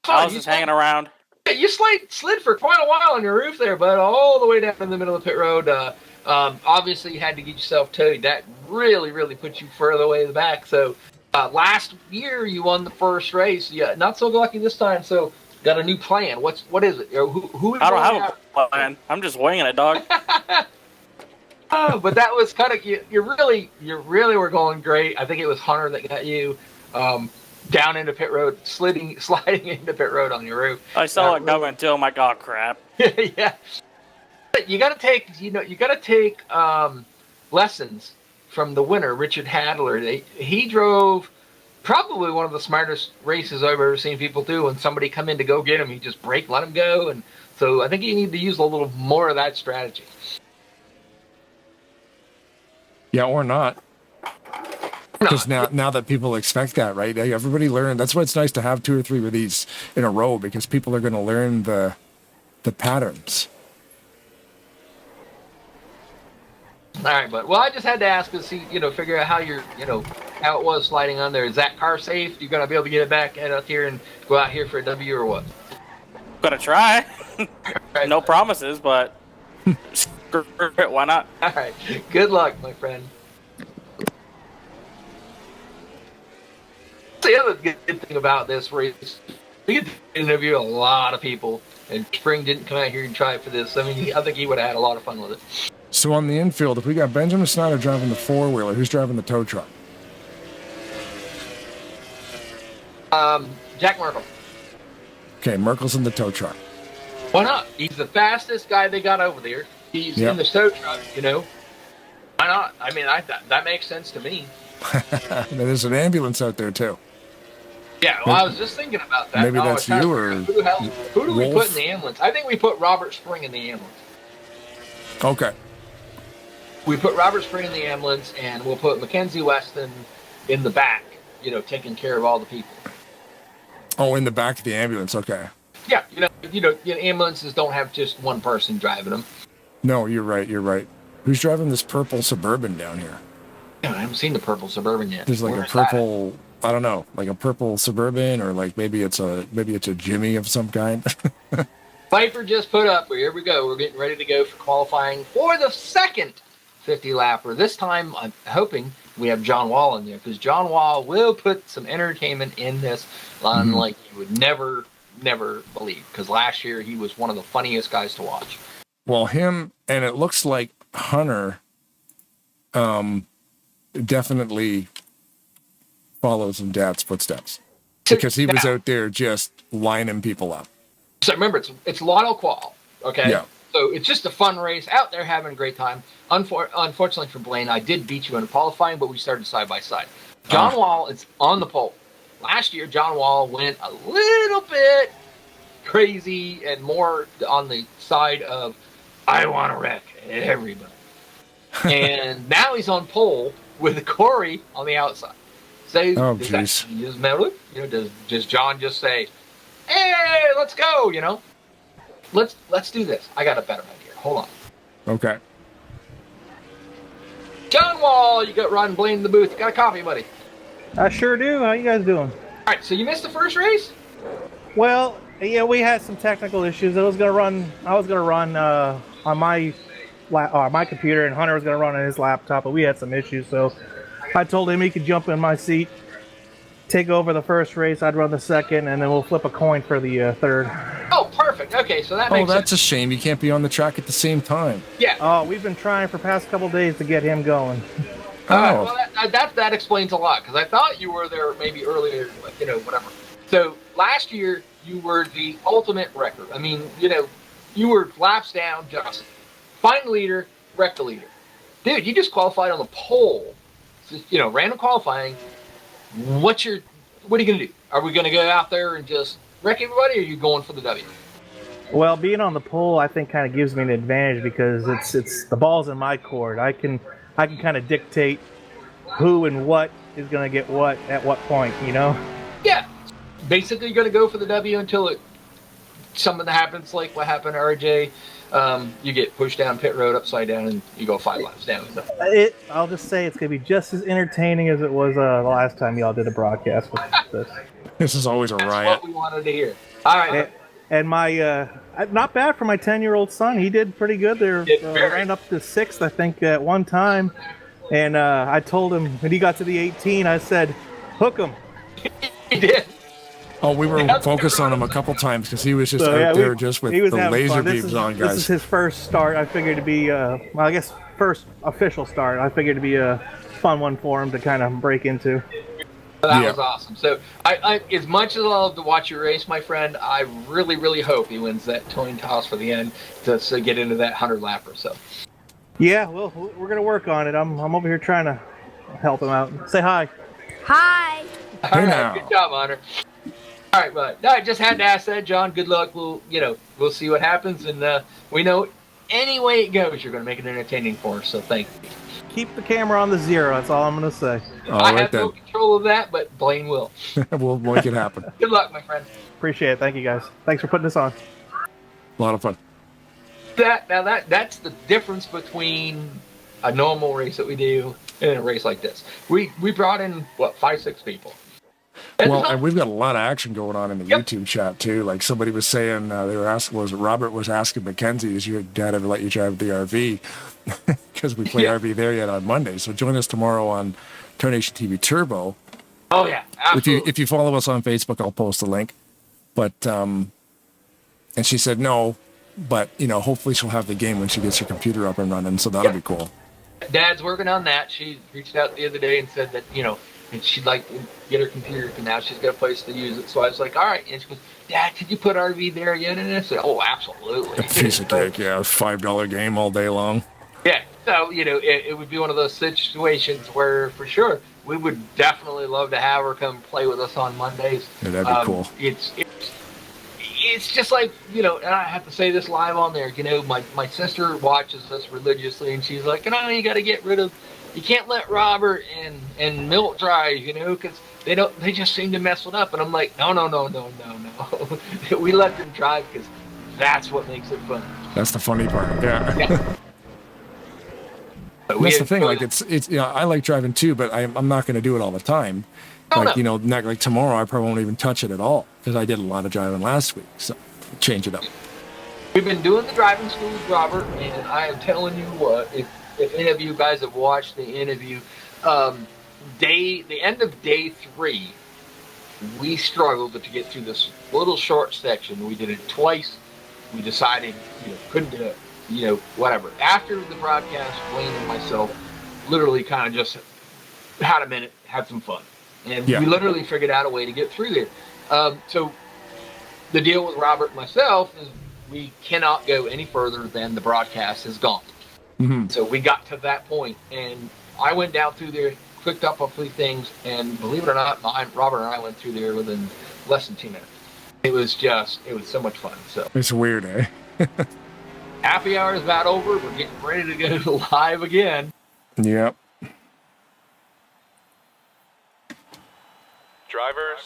I was just hanging around. You slid for quite a while on your roof there, bud, all the way down in the middle of the pit road. Obviously, you had to get yourself towed. That really, really put you further away in the back. So last year, you won the first race. Yeah, not so lucky this time. So got a new plan. What is it? Who I don't have a plan. I'm just winging it, dog. Oh, but that was kind of you really were going great. I think it was Hunter that got you. Down into pit road, sliding into pit road on your roof. I saw it coming too. I'm like, oh crap. Yeah, you got to take lessons from the winner, Richard Hadler. He drove probably one of the smartest races I've ever seen people do. When somebody come in to go get him, he just brake, let him go, and so I think you need to use a little more of that strategy. Yeah, or not. Because now that people expect that, right? Everybody learn. That's why it's nice to have 2 or 3 of these in a row, because people are going to learn the patterns. All right, but I just had to ask to see, figure out how how it was sliding on there. Is that car safe? You gonna be able to get it back out here and go out here for a W or what? Gonna try. No promises, but screw it, why not? All right. Good luck, my friend. The other good thing about this race, we get to interview a lot of people, and Spring didn't come out here and try for this. I mean, I think he would have had a lot of fun with it. So on the infield, if we got Benjamin Snyder driving the 4-wheeler, who's driving the tow truck? Jack Merkel. Okay, Merkel's in the tow truck. Why not? He's the fastest guy they got over there. He's in the tow truck, Why not? I mean, that makes sense to me. There's an ambulance out there, too. Yeah, well, I was just thinking about that. Maybe that's you or who do we put in the ambulance? I think we put Robert Spring in the ambulance. Okay. We put Robert Spring in the ambulance, and we'll put Mackenzie Weston in the back, taking care of all the people. Oh, in the back of the ambulance. Okay. Yeah, ambulances don't have just one person driving them. No, you're right. You're right. Who's driving this purple Suburban down here? I haven't seen the purple Suburban yet. There's like a purple, I don't know, like a purple Suburban, or like maybe it's a Jimmy of some kind. Piper just put up. Here we go. We're getting ready to go for qualifying for the second 50 lapper. This time, I'm hoping we have John Wall in there, because John Wall will put some entertainment in this line like you would never believe. Because last year he was one of the funniest guys to watch. Well, him, and it looks like Hunter definitely follows in Dad's footsteps, because he was out there just lining people up. So remember, it's Lotto Qual, okay? Yeah. So it's just a fun race, out there having a great time. Unfortunately for Blaine, I did beat you in qualifying, but we started side by side. John Wall is on the pole. Last year, John Wall went a little bit crazy and more on the side of, I want to wreck everybody. And now he's on pole with Corey on the outside. So does John just say, hey, let's go, Let's do this. I got a better idea. Hold on. Okay. John Wall, you got Ron Blaine in the booth. You got a coffee, buddy? I sure do. How you guys doing? All right, so you missed the first race? Well, yeah, we had some technical issues. I was gonna run on my computer, and Hunter was gonna run on his laptop, but we had some issues. So I told him he could jump in my seat, take over the first race. I'd run the second, and then we'll flip a coin for the third. Oh, perfect. Okay, so that makes sense. Oh, that's a shame. You can't be on the track at the same time. Yeah. Oh, we've been trying for the past couple days to get him going. All right, well, that explains a lot, because I thought you were there maybe earlier, but, whatever. So last year, you were the ultimate wrecker. I mean, you were laps down, just find the leader, wreck the leader. Dude, you just qualified on the pole. Random qualifying. What are you going to do? Are we going to go out there and just wreck everybody, or are you going for the W? Well, being on the pole, I think, kind of gives me an advantage, because it's the ball's in my court. I can kind of dictate who and what is going to get what at what point, Yeah. Basically, you're going to go for the W until something happens, like what happened to RJ. You get pushed down pit road upside down, and you go 5 laps down. So. I'll just say it's going to be just as entertaining as it was the last time y'all did a broadcast with this. This is always a riot. That's what we wanted to hear. All right. And my, not bad for my 10-year-old son. He did pretty good there. Ran up to 6th, I think, at one time. And I told him when he got to the 18, I said, hook him. He did. Oh, we were focused on him a couple times, because he was just out there just with the laser beams on, guys. This is his first start. I figured to be, first official start. I figured to be a fun one for him to kind of break into. That was awesome. So, I as much as I love to watch you race, my friend, I really, really hope he wins that coin toss for the end to get into that 100 lapper. So. Yeah, well, we're gonna work on it. I'm over here trying to help him out. Say hi. Hi. All right, good job, Hunter. All right, but no, I just had to ask that, John. Good luck. We'll see what happens, and we know any way it goes, you're gonna make it entertaining for us. So thank you. Keep the camera on the 0. That's all I'm gonna say. I have no control of that, but Blaine will. We'll make it happen. Good luck, my friend. Appreciate it. Thank you, guys. Thanks for putting this on. A lot of fun. That's the difference between a normal race that we do and a race like this. We brought in 5-6 people. And we've got a lot of action going on in the YouTube chat too. Like somebody was saying, Robert was asking Mackenzie, "Is your dad ever let you drive the RV?" Because we play RV there yet on Monday. So join us tomorrow on Tarnation TV Turbo. Oh yeah, absolutely. If you follow us on Facebook, I'll post a link. But and she said no, but hopefully she'll have the game when she gets her computer up and running. So that'll be cool. Dad's working on that. She reached out the other day and said that and she'd like to get her computer, and now she's got a place to use it. So I was like, all right. And she goes, Dad, could you put RV there yet? And I said, oh, absolutely. A piece of cake, yeah. $5 game all day long. Yeah. So, it would be one of those situations where, for sure, we would definitely love to have her come play with us on Mondays. Yeah, that'd be cool. It's it's just like, you know, and I have to say this live on there, you know, my sister watches us religiously, and she's like, you know, you got to get rid of, you can't let Robert and Milt drive, you know, because they just seem to mess it up. And I'm like, no. We let them drive because that's what makes it fun. That's the funny part. Yeah. That's the thing. Like it's you know, I like driving too, but I'm not going to do it all the time. You know, like tomorrow I probably won't even touch it at all because I did a lot of driving last week. So change it up. We've been doing the driving school with Robert, and I am telling you what, if any of you guys have watched the interview, the end of day 3, we struggled to get through this little short section. We did it twice. We decided, you know, couldn't do it, you know, whatever. After the broadcast, Wayne and myself literally kind of just had a minute, had some fun. And we literally figured out a way to get through there. So the deal with Robert and myself is we cannot go any further than the broadcast is gone. Mm-hmm. So we got to that point, and I went down through there, clicked up a few things, and believe it or not, Robert and I went through there within less than 2 minutes. It was so much fun. So it's weird, eh? Happy hour is about over. We're getting ready to go live again. Yep. Drivers,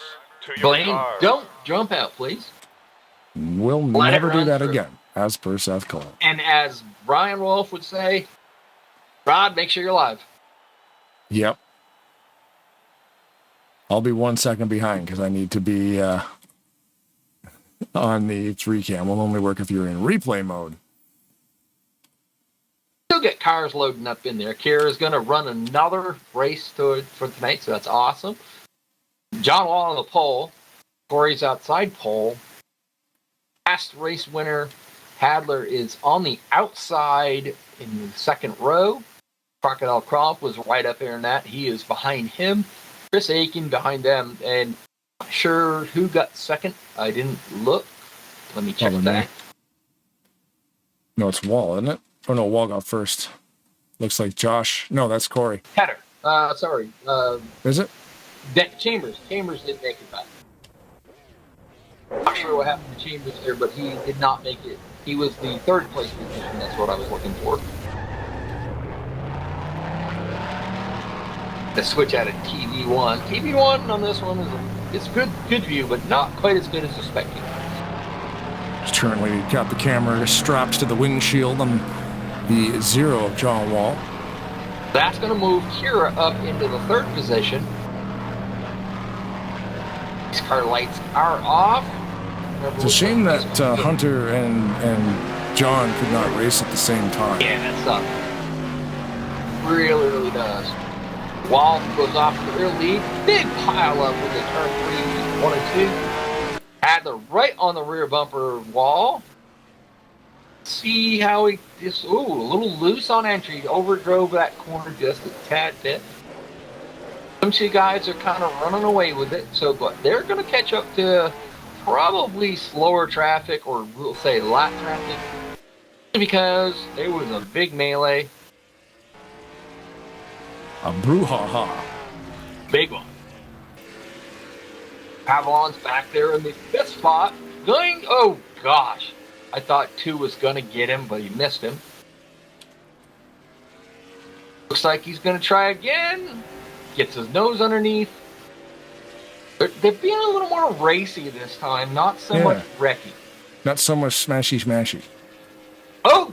to your Blaine, cars. don't jump out, please. We'll Let never it do run that through. again, as per Seth Cole. And as Brian Wolf would say, Rod, make sure you're live. Yep. I'll be 1 second behind because I need to be on the 3 cam. Will only work if you're in replay mode. Still get cars loading up in there. Kira's going to run another race for tonight, so that's awesome. John Wall on the pole. Corey's outside pole. Last race winner, Hadler, is on the outside in the second row. Crocodile Crop was right up there in that. He is behind him. Chris Aiken behind them. And not sure who got second. I didn't look. Let me check that. No, it's Wall, isn't it? Oh, no, Wall got first. Looks like Josh. No, that's Corey. Header. Sorry. Is it? Chambers. Chambers didn't make it back. Not sure what happened to Chambers there, but he did not make it. He was the 3rd place position. That's what I was looking for. The switch out of TV1. TV1 on this one is good view, but not quite as good as the Spectator. He's currently got the camera strapped to the windshield on the 0 of John Wall. That's going to move Kira up into the 3rd position. These car lights are off. It's a shame that Hunter and John could not race at the same time. Yeah, that sucks. Really does. Wall goes off to the rear lead. Big pile up with the turn 3, 1 and 2. Adler right on the rear bumper Wall. See how he just, a little loose on entry. Overdrove that corner just a tad bit. Some two guys are kind of running away with it, but they're going to catch up to probably slower traffic, or we'll say lap traffic, because there was a big melee. A brouhaha. Big one. Avalon's back there in the 5th spot. Oh gosh. I thought 2 was going to get him, but he missed him. Looks like he's going to try again. Gets his nose underneath. They're being a little more racy this time, not so much wrecky. Not so much smashy. Oh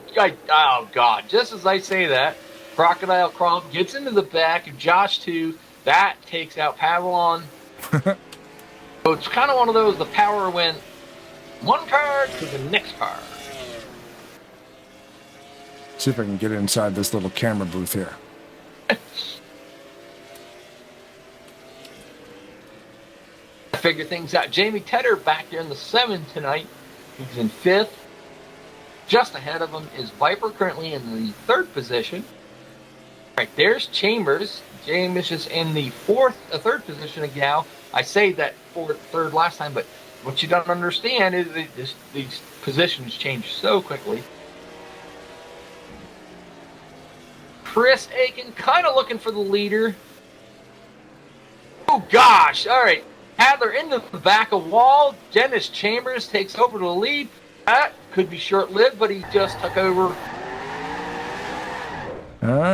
God. Just as I say that, Crocodile Crump gets into the back of Josh 2. That takes out Pavlon. So it's kind of one of those, the power went one car to the next car. See if I can get inside this little camera booth here. Figure things out. Jamie Tedder back there in the 7 tonight. He's in 5th. Just ahead of him is Viper, currently in the 3rd position. Right, there's Chambers. James is in the 3rd position again. I say that 3rd last time, but what you don't understand is that these positions change so quickly. Chris Aiken kind of looking for the leader. Oh gosh! All right, Adler into the back of Wall. Dennis Chambers takes over the lead. That could be short-lived, but he just took over.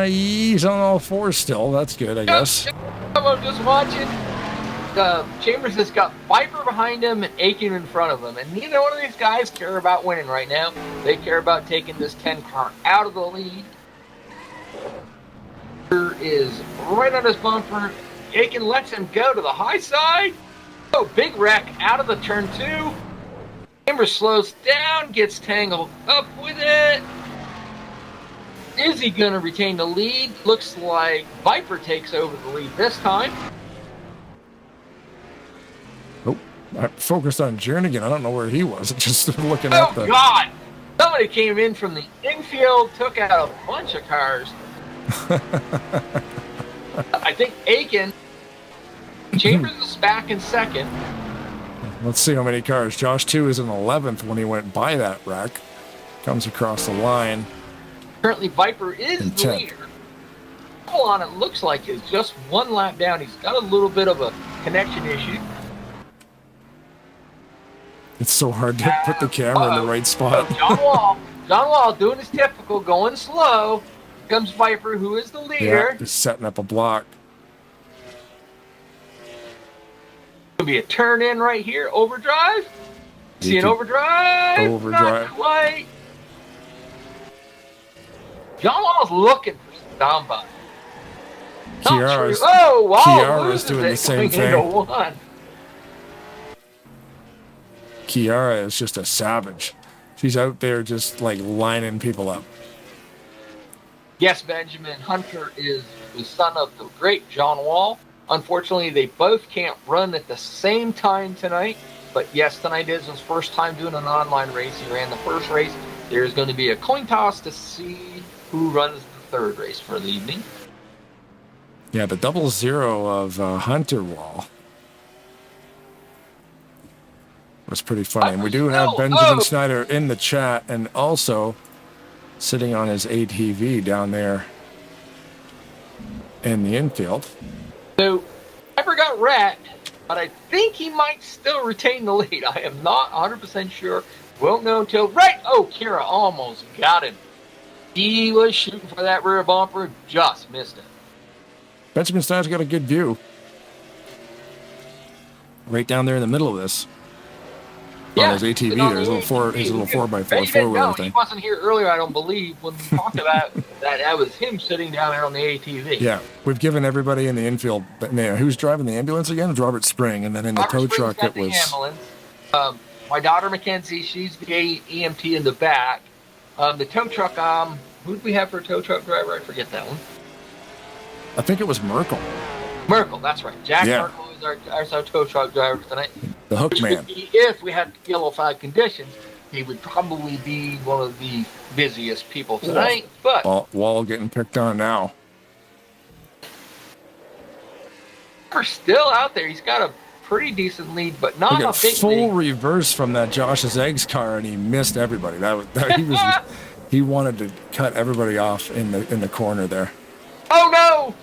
He's on all fours still. That's good, I guess. I'm just watching. Chambers has got Viper behind him and Aiken in front of him. And neither one of these guys care about winning right now. They care about taking this 10 car out of the lead. Is right on his bumper. Aiken lets him go to the high side. Oh, big wreck out of the turn 2. Chambers slows down, gets tangled up with it. Is he going to retain the lead? Looks like Viper takes over the lead this time. Oh, I focused on Jernigan. I don't know where he was. Just looking Oh, at the... God! Somebody came in from the infield, took out a bunch of cars. I think Aiken. Chambers is back in second. Let's see how many cars. Josh 2 is in 11th when he went by that wreck. Comes across the line. Currently, Viper is In the 10th. leader. All on it looks like is just one lap down. He's got a little bit of a connection issue. It's so hard to put the camera in the right spot. John Wall doing his typical, going slow. Here comes Viper, who is the Yeah, leader. just setting up a block. Gonna be a turn in right here. Overdrive. See an overdrive? Overdrive. Not quite. John Wall's looking for somebody. Kiara's, Oh, Wall Kiara's loses doing it the same going into thing. one. Kiara is just a savage. She's out there just like lining people up. Yes, Benjamin Hunter is the son of the great John Wall. Unfortunately, they both can't run at the same time tonight. But yes, tonight is his first time doing an online race. He ran the first race. There's going to be a coin toss to see who runs the third race for the evening. Yeah, the 0-0 of Hunter Wall was pretty funny. And we do have Benjamin Snyder in the chat and also sitting on his ATV down there in the infield. So, Piper got wrecked, but I think he might still retain the lead. I am not 100% sure. Won't know until right. Oh, Kira almost got him. He was shooting for that rear bumper, just missed it. Benjamin Snyder's got a good view. Right down there in the middle of this. Yeah, on his ATV there, his little 4x4 four-wheeler no, thing. he wasn't here earlier, I don't believe, when we talked about that was him sitting down there on the ATV. Yeah, we've given everybody in the infield. Who's driving the ambulance again? It was Robert Spring, and then in the tow truck it was. The ambulance. My daughter Mackenzie, she's the EMT in the back. The tow truck. Who did we have for a tow truck driver? I forget that one. I think it was Merkel. Merkel, that's right. Jack Merkel is our tow truck driver tonight. The hook man. If we had yellow flag conditions, he would probably be one of the busiest people tonight. But Wall getting picked on now. We're still out there. He's got a pretty decent lead, but not a big full lead. reverse from that Josh's Eggs car, and he missed everybody. He wanted to cut everybody off in the corner there. Oh no!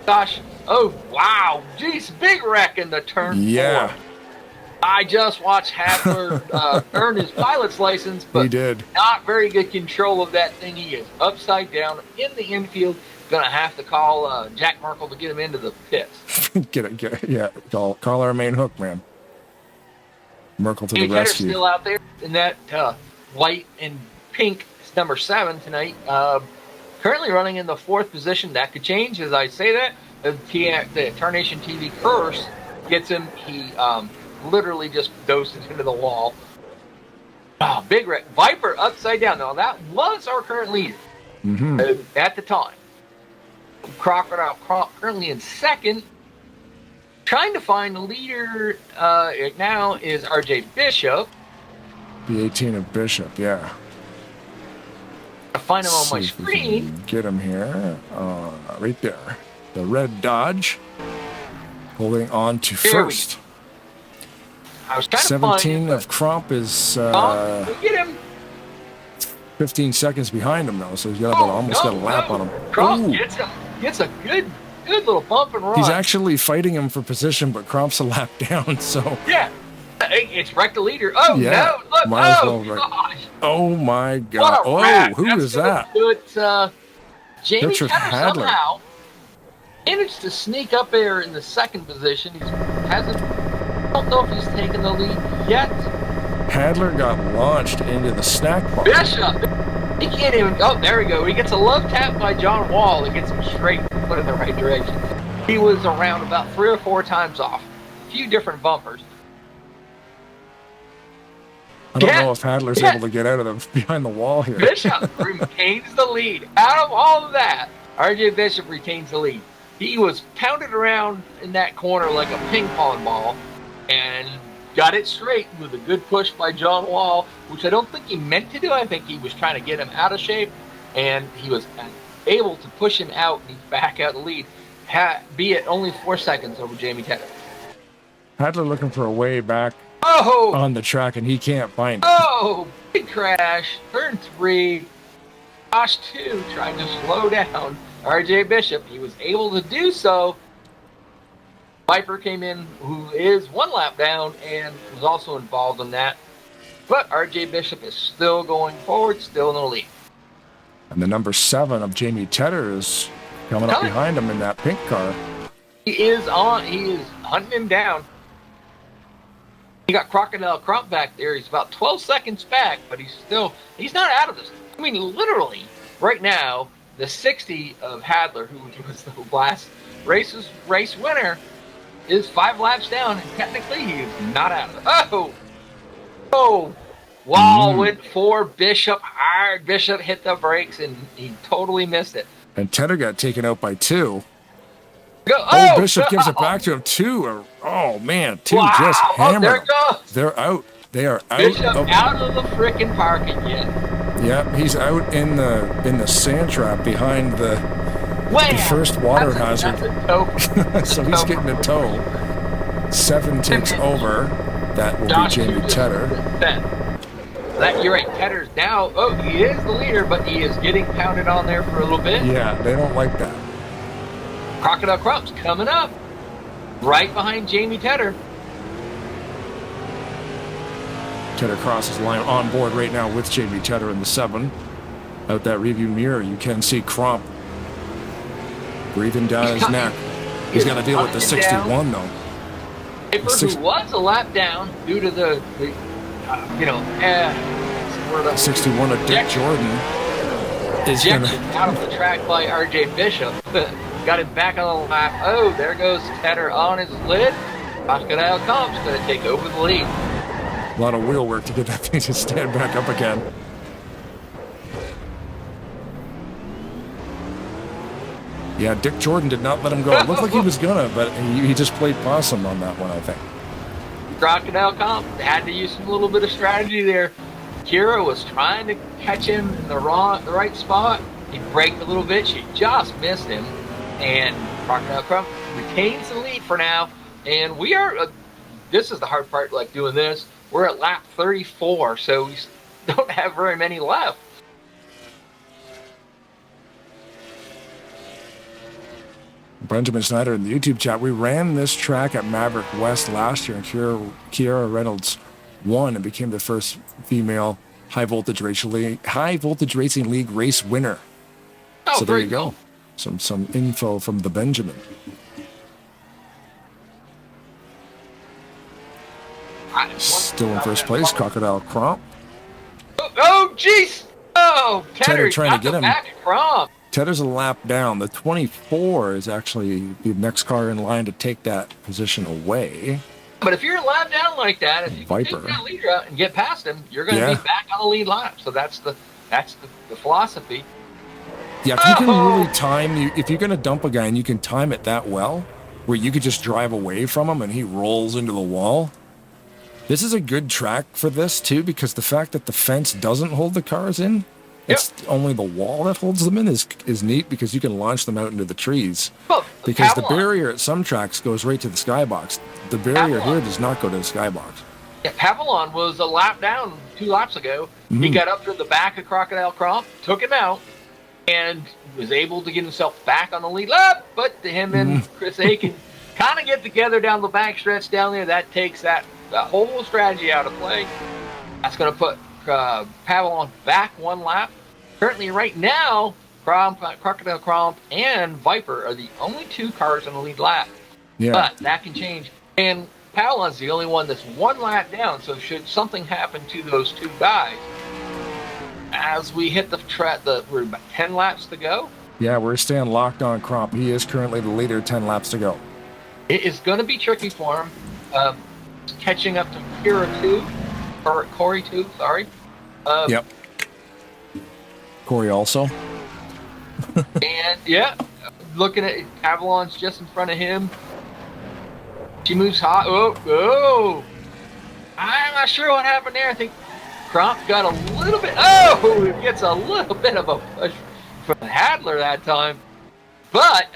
Gosh. Oh wow. Jeez, big wreck in the turn. Yeah. 4. I just watched Hadler earn his pilot's license, but he did. Not very good control of that thing. He is upside down in the infield. Gonna have to call Jack Merkel to get him into the pits. Call our main hook man. Merkel to the rescue. Still out there in that white and pink number 7 tonight. Currently running in the 4th position. That could change as I say that. The Tarnation TV curse gets him. He literally just dosed into the wall. Oh, big wreck. Viper upside down. Now, that was our current leader at the time. Crocodile currently in 2nd. Trying to find the leader now is RJ Bishop. The 18 of Bishop, yeah. I find him on my screen. Get him here. Right there. The red Dodge. Holding on to first. I was trying 17 to find of Crump is get him. 15 seconds behind him, though, so he's got almost got a lap on him. Crump gets a good good little bump and run. He's actually fighting him for position, but Kromp's a lap down, so... Yeah. It's wrecked the leader. Oh, yeah, no. Look. might as well Gosh. Oh, my God. What a wreck. Who That's is that? Put, Jamie Richard Tedder Hadler. somehow managed to sneak up there in the second position. I don't know if he's taken the lead yet. Hadler got launched into the snack bar. Bishop! He can't even... Oh, there we go. He gets a love tap by John Wall that gets him straight put in the right direction. He was around about 3 or 4 times off. A few different bumpers. I don't know if Hadler's able to get out of behind the wall here. Bishop retains the lead. Out of all of that, RJ Bishop retains the lead. He was pounded around in that corner like a ping pong ball and got it straight with a good push by John Wall, which I don't think he meant to do. I think he was trying to get him out of shape, and he was able to push him out, and he's back out the lead, be it only 4 seconds over Jamie Tedder. Hadler looking for a way back Oh! on the track, and he can't find it. Oh! Big crash. Turn 3. Josh 2 trying to slow down RJ Bishop. He was able to do so. Viper came in, who is 1 lap down, and was also involved in that. But RJ Bishop is still going forward, still in the lead. And the number 7 of Jamie Tedder is coming up behind him in that pink car. He is hunting him down. He got Crocodile Crump back there. He's about 12 seconds back, but he's not out of this. I mean, literally, right now, the 60 of Hadler, who was the last race winner, is 5 laps down, and technically he is not out of it. Oh! Wall went for Bishop hard. Bishop hit the brakes, and he totally missed it. And Tedder got taken out by 2. Bishop gives it back to him. 2. Oh, man. 2 just hammered. There it goes. They're out. They are out. Bishop out of the frickin' park again. Yep, he's out in the sand trap behind the first water hazard. So he's getting a tow. 7 takes over. That will be Jamie Tedder. You're right. Tedder's now. Oh, he is the leader, but he is getting pounded on there for a little bit. Yeah, they don't like that. Crocodile Crump's coming up, right behind Jamie Tedder. Tedder crosses the line on board right now with Jamie Tedder in the 7. Out that review mirror, you can see Crump breathing down his neck. He's got to deal with the 61 though. Who was a lap down due to the 61 of Dick Jordan is out of the track by RJ Bishop. Got him back on the lap. Oh, there goes Tedder on his lid. Crocodile Comp's going to take over the lead. A lot of wheel work to get that thing to stand back up again. Yeah, Dick Jordan did not let him go. It looked like he was gonna, but he just played possum on that one, I think. Crocodile Comp had to use a little bit of strategy there. Kira was trying to catch him in the right spot. He braked a little bit. She just missed him. And Crocodile Crump retains the lead for now. And we are, this is the hard part, like doing this. We're at lap 34, so we don't have very many left. Benjamin Snyder in the YouTube chat. We ran this track at Maverick West last year, and Kiara Reynolds won and became the first female high voltage racing league race winner. So there you go. Some info from the Benjamin. Still in first place, Crocodile Crump. Oh, jeez! Oh, Tedder trying to get him. Crump. Tedder's a lap down. The 24 is actually the next car in line to take that position away. But if you're a lap down like that, if you can take that leader out and get past him, you're going to be back on the lead lap. So that's the philosophy. Yeah, if you can really time, if you're going to dump a guy and you can time it that well, where you could just drive away from him and he rolls into the wall. This is a good track for this too, because the fact that the fence doesn't hold the cars in, it's only the wall that holds them in is neat, because you can launch them out into the trees. Well, because the barrier at some tracks goes right to the skybox. The barrier here does not go to the skybox. Yeah, Pavlon was a lap down 2 laps ago. Mm-hmm. He got up to the back of Crocodile Crump, took him out, and was able to get himself back on the lead lap. But him and Chris Aiken kind of get together down the back stretch down there. That takes that whole strategy out of play. That's going to put Pavlon back one lap. Currently, right now, Crocodile Cromp and Viper are the only two cars on the lead lap. Yeah. But that can change. And Pavlon's the only one that's one lap down. So should something happen to those two guys, as we hit the track, we're about 10 laps to go. Yeah, we're staying locked on Cromp. He is currently the leader, 10 laps to go. It is going to be tricky for him. Catching up to Corey 2, sorry. Yep. Corey also. And yeah, looking at Avalon's just in front of him. She moves hot. Oh! I'm not sure what happened there. I think Cromp got a little bit. Oh! He gets a little bit of a push from Hadler that time. But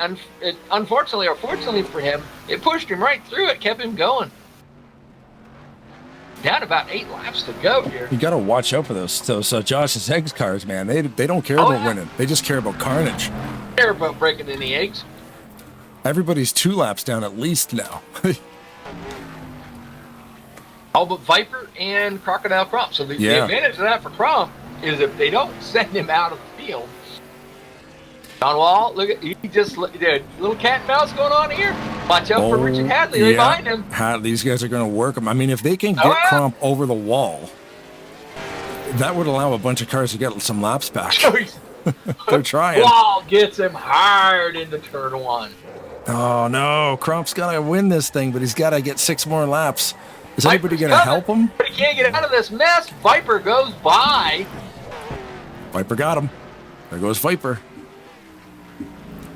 unfortunately, or fortunately for him, it pushed him right through it, kept him going. Down about 8 laps to go here. You got to watch out for those Josh's Eggs cars, man. They don't care about winning. They just care about carnage. They care about breaking any eggs. Everybody's 2 laps down at least now. All but Viper and Crocodile Cromp. So the advantage of that for Cromp is if they don't send him out of the field. John Wall, look at, he just, little cat and mouse going on here. Watch out for Richard Hadley behind him. These guys are going to work him. I mean, if they can get Cromp over the wall, that would allow a bunch of cars to get some laps back. They're trying. Wall gets him hard into turn 1. Oh, no. Cromp's got to win this thing, but he's got to get 6 more laps. Is anybody going to help him? But he can't get out of this mess. Viper goes by. Viper got him. There goes Viper.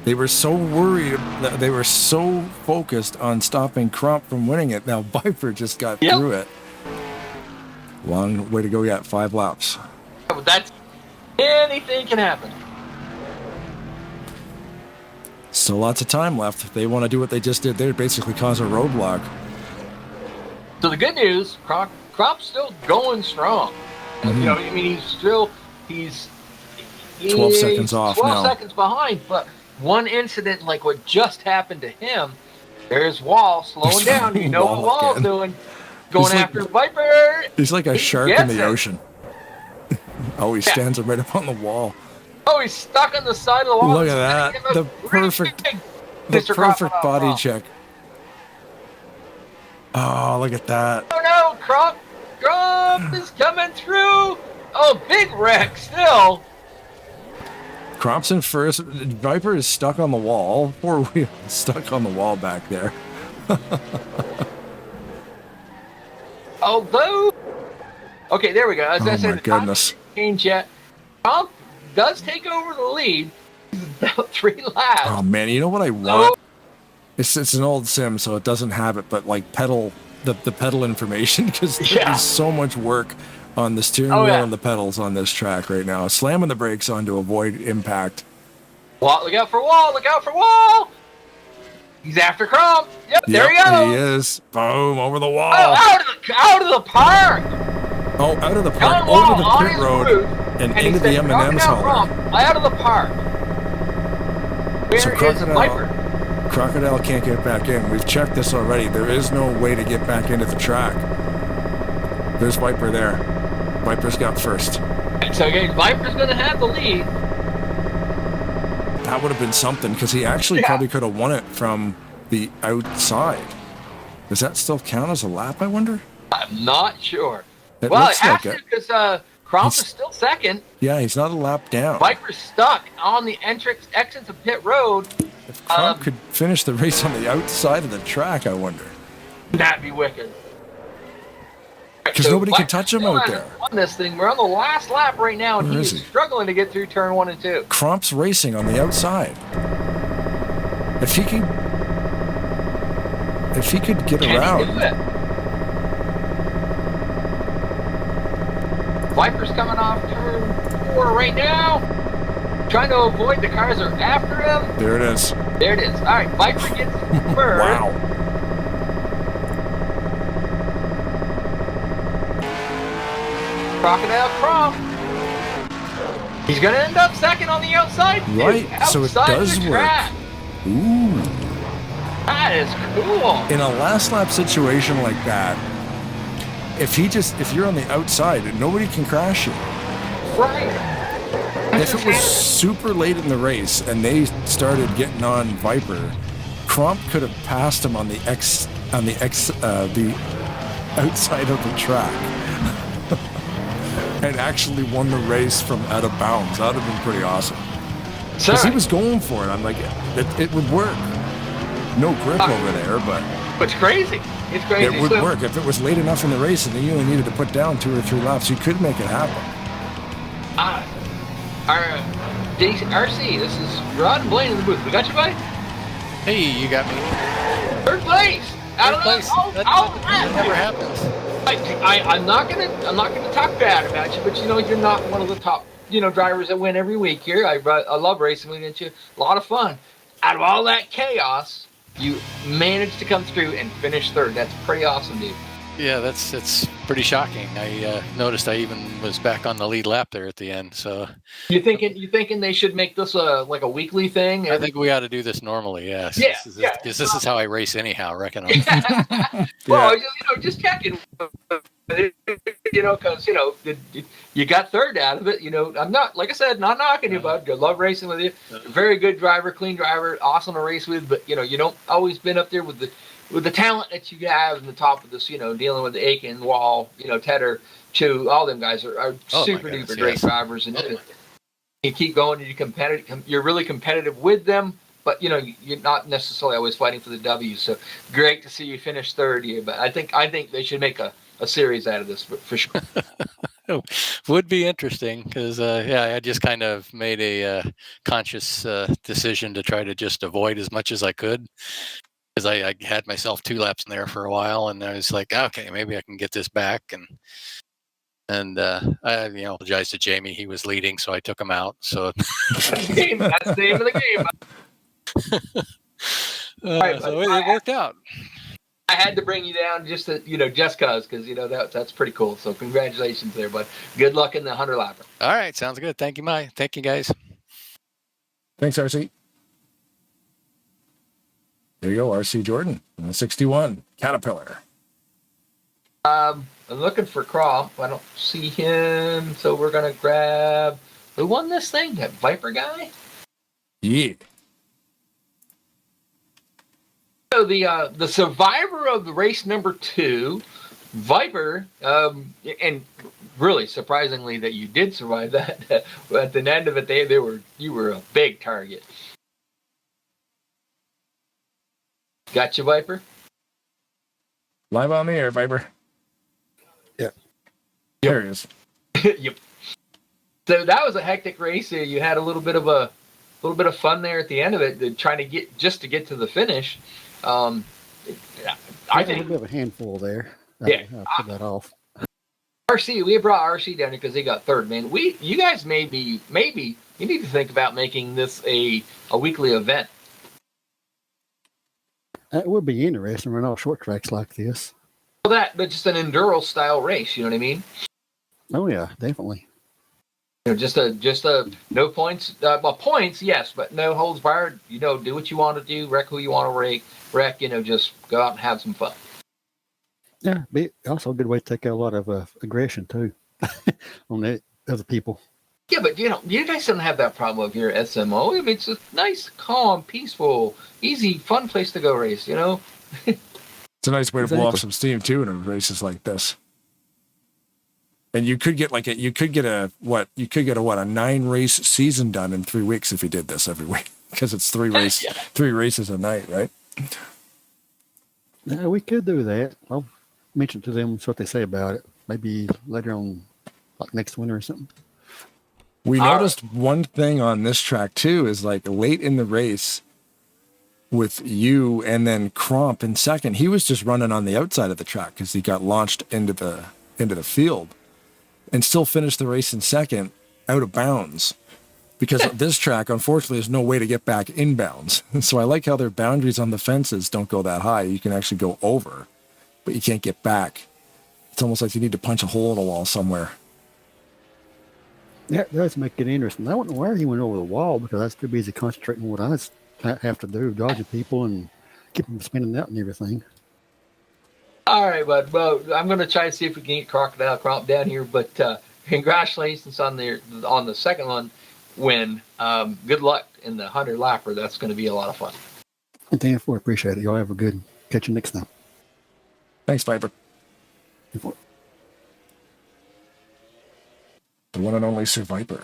They were so worried, they were so focused on stopping Cromp from winning it. Now Viper just got through it. Long way to go yet, 5 laps. That's anything can happen. Still lots of time left. If they want to do what they just did there, basically cause a roadblock. So the good news, Cromp's still going strong. You know, I mean, he's 12 seconds off 12 now. 12 seconds behind, but one incident like what just happened to him, there's Wall slowing down. You know what Wall's doing. Going after Viper. He's like a shark in the ocean. Oh, he stands right up on the wall. Oh, he's stuck on the side of the wall. Look at that. The perfect body check. Oh, look at that. Oh no, Cromp is coming through. Oh, big wreck still. Cromp's in first. Viper is stuck on the wall. Poor wheel stuck on the wall back there. Although, okay, there we go. As I said, my goodness. Change yet. Cromp does take over the lead. About 3 laps. Oh man, you know what I want? It's an old sim, so it doesn't have it, but like the pedal information, because there's so much work on the steering wheel and the pedals on this track right now. Slamming the brakes on to avoid impact. Wall, look out for Wall! Look out for Wall! He's after Cromp. Yep, there he goes. He is. Boom, over the wall. Oh, out of the park. Oh, out of the park, over the pit road, and into the M&M's hauler. Out of the park. Where is Viper? Crocodile can't get back in. We've checked this already. There is no way to get back into the track. There's Viper there. Viper's got first. So again, Viper's going to have the lead. That would have been something, because he actually probably could have won it from the outside. Does that still count as a lap, I wonder? I'm not sure. It Well, it looks has like to, because Cromp is still second. Yeah, he's not a lap down. Viper's stuck on the exit to pit road. If Cromp could finish the race on the outside of the track, I wonder. That'd be wicked. Because nobody can touch him out there. On this thing, we're on the last lap right now, and he's struggling to get through turn 1 and 2. Cromp's racing on the outside. If he could get around. Viper's coming off turn 4 right now. Trying to avoid the cars are after him. There it is. There it is. All right, Viper gets first. Wow. Crocodile Cromp. He's going to end up second on the outside, too. Right, so it Outside does the work. track. Ooh. That is cool. In a last lap situation like that, if you're on the outside, nobody can crash you. Right. If it was super late in the race and they started getting on Viper, Crump could have passed him on the outside of the track and actually won the race from out of bounds. That would have been pretty awesome. Because he was going for it. I'm like, it would work. No grip over there, but it's crazy. It's crazy. It would work if it was late enough in the race and then you only needed to put down 2 or 3 laps. You could make it happen. RC, this is Rod and Blaine in the booth. We got you, buddy? Hey, you got me. Third place. Third place. That never happens. I'm not gonna talk bad about you, but you're not one of the top drivers that win every week here. I love racing with you. A lot of fun. Out of all that chaos, you managed to come through and finish third. That's pretty awesome, dude. Yeah, it's pretty shocking. I noticed I even was back on the lead lap there at the end. So you thinking they should make this a weekly thing? I think we ought to do this normally. Yes. Yeah. Because this is how I race anyhow. I reckon. Well, just checking. Because you got third out of it. I'm not, like I said, not knocking you, bud. I love racing with you. Very good driver, clean driver, awesome to race with. But you don't always been up there with the talent that you have in the top of this. Dealing with the Aiken, Wall, Tedder, Chu, all them guys are super duper great drivers, and you keep going and you're really competitive with them. But you're not necessarily always fighting for the W. So great to see you finish third here. But I think they should make a series out of this for sure. Would be interesting because I just kind of made a conscious decision to try to just avoid as much as I could, because I had myself 2 laps in there for a while, and I was like, okay, maybe I can get this back, and I apologized to Jamie. He was leading, so I took him out. So that's the name of the game. Right, so it worked out. I had to bring you down just because that's pretty cool. So congratulations there, bud. Good luck in the 100 lapper. All right, sounds good. Thank you, Mike. Thank you, guys. Thanks, RC. There you go, RC Jordan, 61 Caterpillar. I'm looking for Crop. I don't see him, so we're gonna grab. Who won this thing? That Viper guy? Yeah. So the survivor of the race number 2, Viper, and really surprisingly that you did survive that. At the end of it, you were a big target. Got you, Viper? Live on the air, Viper. Yeah. There he is. Yep. So that was a hectic race. You had a little bit of fun there at the end of it, trying to get to the finish. I think a little bit of a handful there. Yeah, I'll put that off. RC, we brought RC down here because he got third. Man, you guys maybe you need to think about making this a weekly event. It would be interesting running off short tracks like this. Well, but just an enduro style race. You know what I mean? Oh yeah, definitely. Just a no points. Well, points, yes, but no holds barred. Do what you want to do, wreck who you want to wreck. Just go out and have some fun. Yeah, be also a good way to take out a lot of aggression too on the other people. Yeah, but you guys don't have that problem of your SMO. I mean, it's a nice, calm, peaceful, easy, fun place to go race. It's a nice way to blow off some steam too in races like this. And you could get a 9-race season done in 3 weeks if you did this every week, because it's 3 races a night, right? Yeah, we could do that. I'll mention to them what they say about it. Maybe later on, like next winter or something. We noticed one thing on this track too is like late in the race with you and then Cromp in second, he was just running on the outside of the track because he got launched into the field and still finished the race in second out of bounds, because this track, unfortunately, there's no way to get back inbounds. So I like how their boundaries on the fences don't go that high. You can actually go over, but you can't get back. It's almost like you need to punch a hole in a wall somewhere. That does make it interesting. I don't know where he went over the wall because I was too busy concentrating on what I have to do, dodging people and keep them spinning out and everything. All right, bud. Well, I'm going to try to see if we can get Crocodile Cromp down here, but congratulations on the second one win. Good luck in the 100 lapper. That's going to be a lot of fun. And thank you for appreciate it. Y'all have a good catch you next time. Thanks, Viper. The one and only Sir Viper.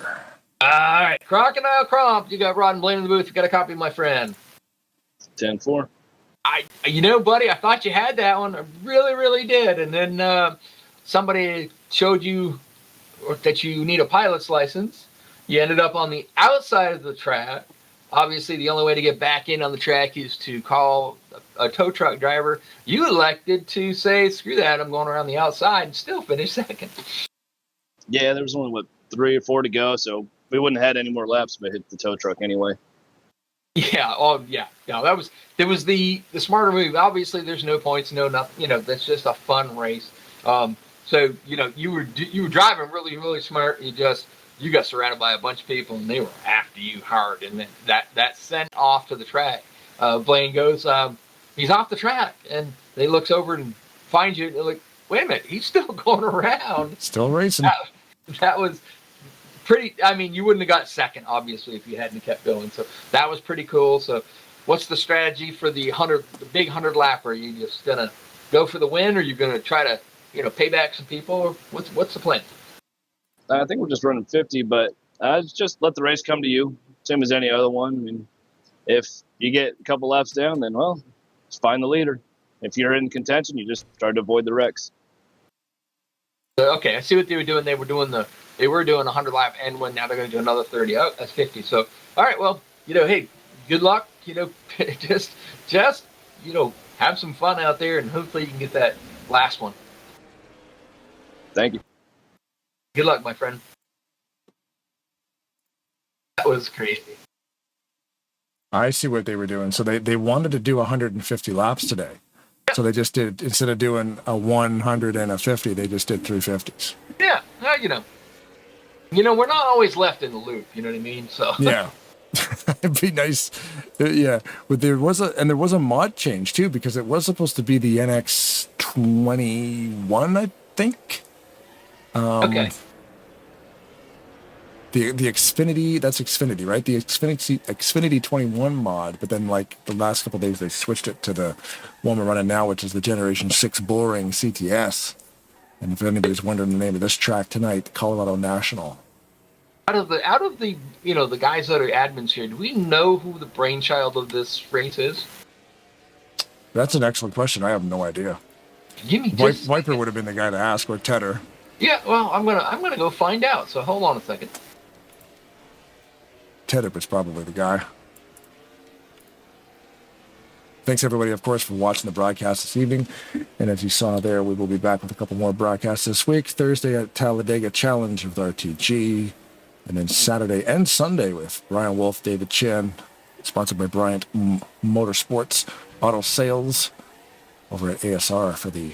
All right, Crocodile Cromp. You got Rod and Blaine in the booth. You got a copy, my friend. 10-4. Buddy, I thought you had that one. I really, really did. And then somebody showed you that you need a pilot's license. You ended up on the outside of the track. Obviously, the only way to get back in on the track is to call a tow truck driver. You elected to say, screw that, I'm going around the outside and still finish second. Yeah, there was only, 3 or 4 to go, so we wouldn't have had any more laps if I hit the tow truck anyway. Yeah. Oh, yeah. No, that was the smarter move. Obviously, there's no points, no nothing. That's just a fun race. So you were driving really, really smart. You got surrounded by a bunch of people, and they were after you hard. And then that sent off to the track. Blaine goes, he's off the track, and they looks over and finds you. And they're like, wait a minute, he's still going around, still racing. That was pretty. I mean, you wouldn't have got second, obviously, if you hadn't kept going. So that was pretty cool. So, what's the strategy for the big 100 lapper? Are you just gonna go for the win, or are you gonna try to pay back some people? Or what's the plan? I think we're just running 50, but just let the race come to you, same as any other one. I mean, if you get a couple laps down, then just find the leader. If you're in contention, you just try to avoid the wrecks. Okay, I see what they were doing. They were doing 100 lap and one. Now they're going to do another 30. Oh, that's 50. So, all right. Well, hey, good luck. Just have some fun out there, and hopefully you can get that last one. Thank you. Good luck, my friend. That was crazy. I see what they were doing. So they wanted to do 150 laps today. So they just did, instead of doing a 100 and a 50, they just did 350s. Yeah, we're not always left in the loop. You know what I mean? So yeah, it'd be nice. Yeah, but there was a mod change too, because it was supposed to be the NX21, I think. Okay. The Xfinity, that's Xfinity, right? The Xfinity 21 mod, but then like the last couple of days they switched it to the one we're running now, which is the Generation 6 Bullring CTS. And if anybody's wondering the name of this track tonight, Colorado National. Out of the the guys that are admins here, do we know who the brainchild of this race is? That's an excellent question. I have no idea. Give me Viper would have been the guy to ask, or Tedder. Yeah, well, I'm gonna go find out. So hold on a second. Tedder was probably the guy. Thanks, everybody, of course, for watching the broadcast this evening. And as you saw there, we will be back with a couple more broadcasts this week. Thursday at Talladega Challenge with RTG. And then Saturday and Sunday with Brian Wolf, David Chin. Sponsored by Bryant Motorsports Auto Sales over at ASR for the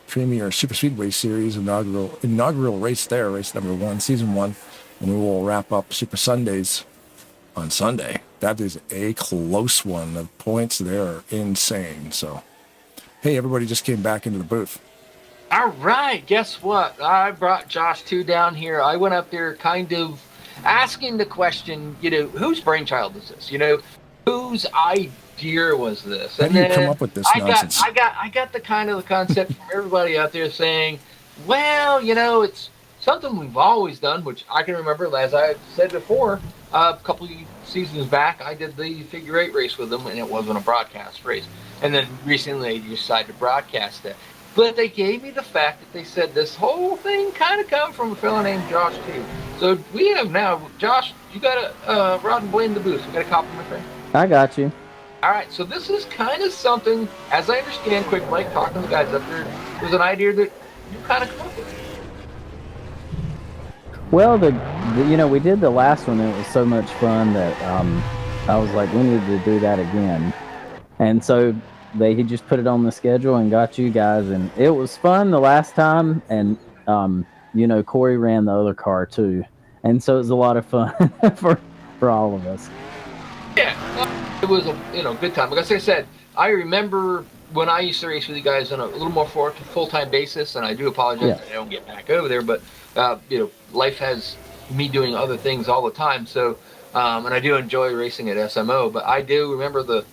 Premier Super Speedway Series inaugural race there, race number 1, season 1. And we will wrap up Super Sundays on Sunday. That is a close one. The points there are insane. So, hey, everybody just came back into the booth. All right, guess what? I brought Josh 2 down here. I went up there kind of asking the question, whose brainchild is this? Whose idea was this? How do you come up with this nonsense? I got the kind of the concept from everybody out there saying, well, it's something we've always done, which I can remember, as I said before, a couple of seasons back, I did the figure 8 race with them, and it wasn't a broadcast race. And then recently they decided to broadcast it. But they gave me the fact that they said this whole thing kind of come from a fellow named Josh too. So we have now, Josh, you got a Rod and Blaine in the booth. You got a copy, my friend? I got you. All right, so this is kind of something, as I understand, Quick Mike talking to the guys up there, there's an idea that you kind of come up with. Well, we did the last one, and it was so much fun that I was like, we need to do that again. And so he just put it on the schedule and got you guys, and it was fun the last time. And Corey ran the other car too, And so it was a lot of fun for all of us. Yeah, it was a good time. Like I said, I remember when I used to race with you guys on a little more full-time basis, and I do apologize that I don't get back over there, but life has me doing other things all the time. So, and I do enjoy racing at SMO. But I do remember the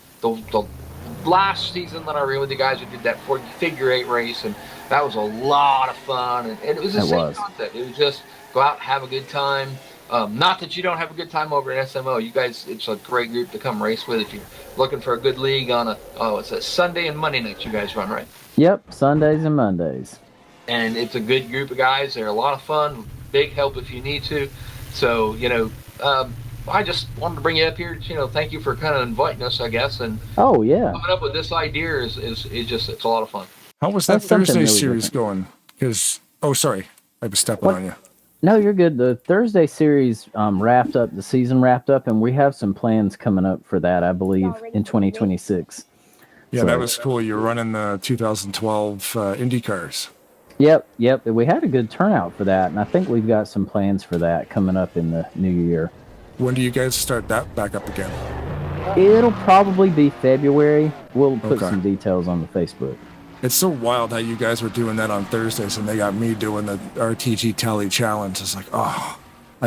last season that I ran with you guys. We did that figure 8 race, and that was a lot of fun. And it was the same concept. It was just go out, have a good time. Not that you don't have a good time over at SMO. You guys, it's a great group to come race with if you're looking for a good league on it's a Sunday and Monday nights you guys run, right? Yep, Sundays and Mondays. And it's a good group of guys. They're a lot of fun, big help if you need to. So, I just wanted to bring you up here. Thank you for kind of inviting us, I guess. And coming up with this idea is just, it's a lot of fun. How was that Thursday really series going? Because, sorry, I was stepping on you. No, you're good. The Thursday series wrapped up, the season wrapped up, and we have some plans coming up for that, I believe, in 2026. Yeah, so, that was cool. You're running the 2012 Indy cars. Yep. We had a good turnout for that, and I think we've got some plans for that coming up in the new year. When do you guys start that back up again? It'll probably be February. We'll put some details on the Facebook. It's so wild how you guys were doing that on Thursdays, and they got me doing the RTG Tally Challenge. It's like, I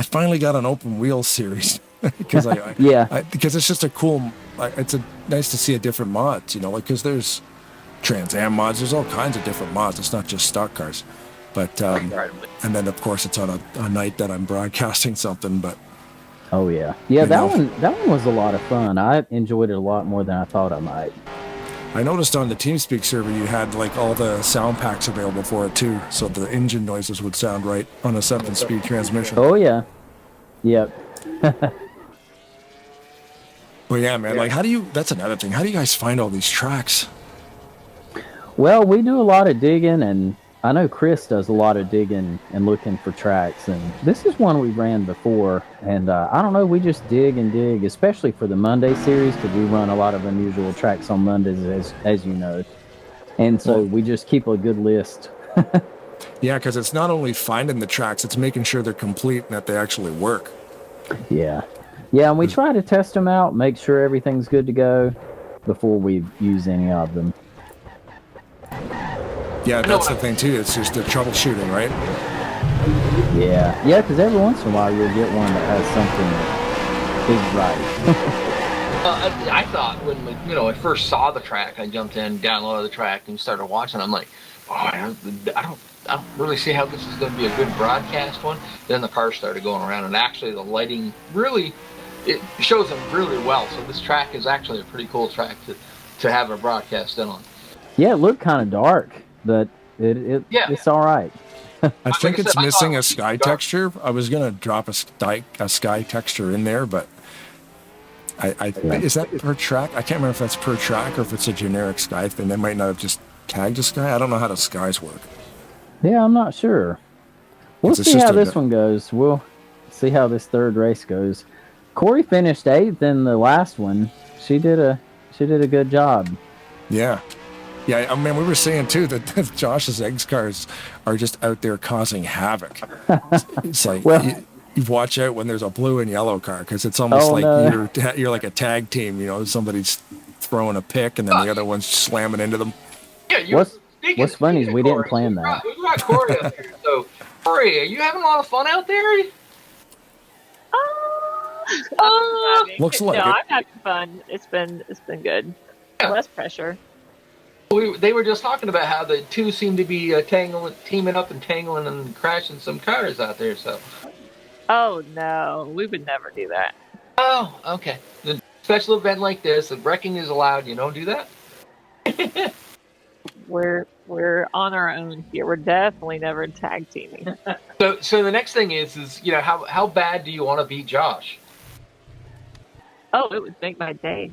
finally got an open wheel series because because it's just a cool. It's nice to see a different mods, because there's Trans Am mods. There's all kinds of different mods. It's not just stock cars, but and then of course it's on a night that I'm broadcasting something. But that one was a lot of fun. I enjoyed it a lot more than I thought I might. I noticed on the TeamSpeak server you had all the sound packs available for it too, so the engine noises would sound right on a 7-speed transmission. Oh yeah, yep. Well, yeah, man. That's another thing. How do you guys find all these tracks? Well, we do a lot of digging, and I know Chris does a lot of digging and looking for tracks. And this is one we ran before, and I don't know, we just dig and dig, especially for the Monday series, because we run a lot of unusual tracks on Mondays, as you know. And so we just keep a good list. Yeah, because it's not only finding the tracks, it's making sure they're complete and that they actually work. Yeah, and we try to test them out, make sure everything's good to go before we use any of them. Yeah, that's the thing too. It's just the troubleshooting, right? Yeah, because every once in a while you'll get one that has something that is right. I thought when I first saw the track, I jumped in, downloaded the track, and started watching. I'm like, I don't really see how this is going to be a good broadcast one. Then the cars started going around, and actually the lighting it shows them really well. So this track is actually a pretty cool track to have a broadcast in on. Yeah, it looked kind of dark, but it's all right. I think it's missing a sky texture. I was going to drop a sky texture in there, but is that per track? I can't remember if that's per track or if it's a generic sky thing. They might not have just tagged a sky. I don't know how the skies work. Yeah, I'm not sure. We'll see how this one goes. We'll see how this third race goes. Corey finished 8th in the last one. She did a good job. Yeah. Yeah, I mean, we were saying too that Josh's eggs cars are just out there causing havoc. It's like you watch out when there's a blue and yellow car, because it's almost you're like a tag team. Somebody's throwing a pick and then the other one's slamming into them. Yeah, what's funny is we didn't plan that. We got Corey up here. So, Corey, are you having a lot of fun out there? Looks like it. I'm having fun. It's been good. Yeah. Less pressure. They were just talking about how the two seem to be teaming up and tangling and crashing some cars out there. So. Oh no, we would never do that. Oh, okay. The special event like this, the wrecking is allowed. You don't do that. We're on our own here. We're definitely never tag teaming. So the next thing is how bad do you want to beat Josh? Oh, it would make my day.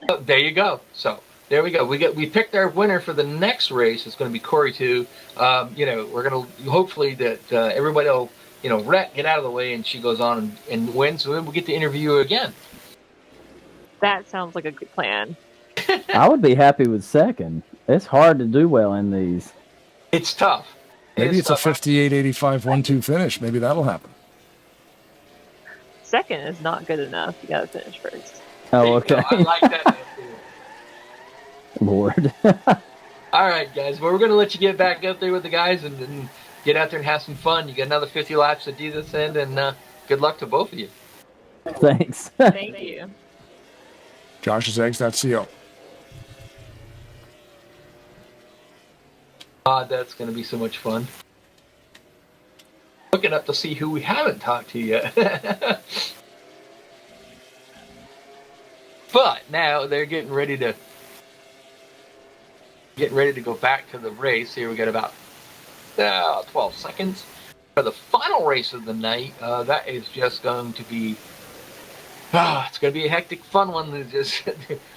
Oh, there you go. So. There we go. We picked our winner for the next race. It's going to be Corey 2. We're going to hopefully that everybody will wreck, get out of the way, and she goes on and wins. So then we'll get to interview her again. That sounds like a good plan. I would be happy with second. It's hard to do well in these. It's tough. Maybe it's a 58-85 1-2 finish. Maybe that'll happen. second is not good enough. You gotta finish first. Oh, okay. I like that. Lord. All right, guys. Well, we're going to let you get back up there with the guys and get out there and have some fun. You got another 50 laps to do this end, and good luck to both of you. Thanks. Thank you. Josh'sEggs.co. That's going to be so much fun. Looking up to see who we haven't talked to yet. But now they're getting ready to go back to the race. Here we got about 12 seconds for the final race of the night. That is just going to be it's going to be a hectic, fun one. It's just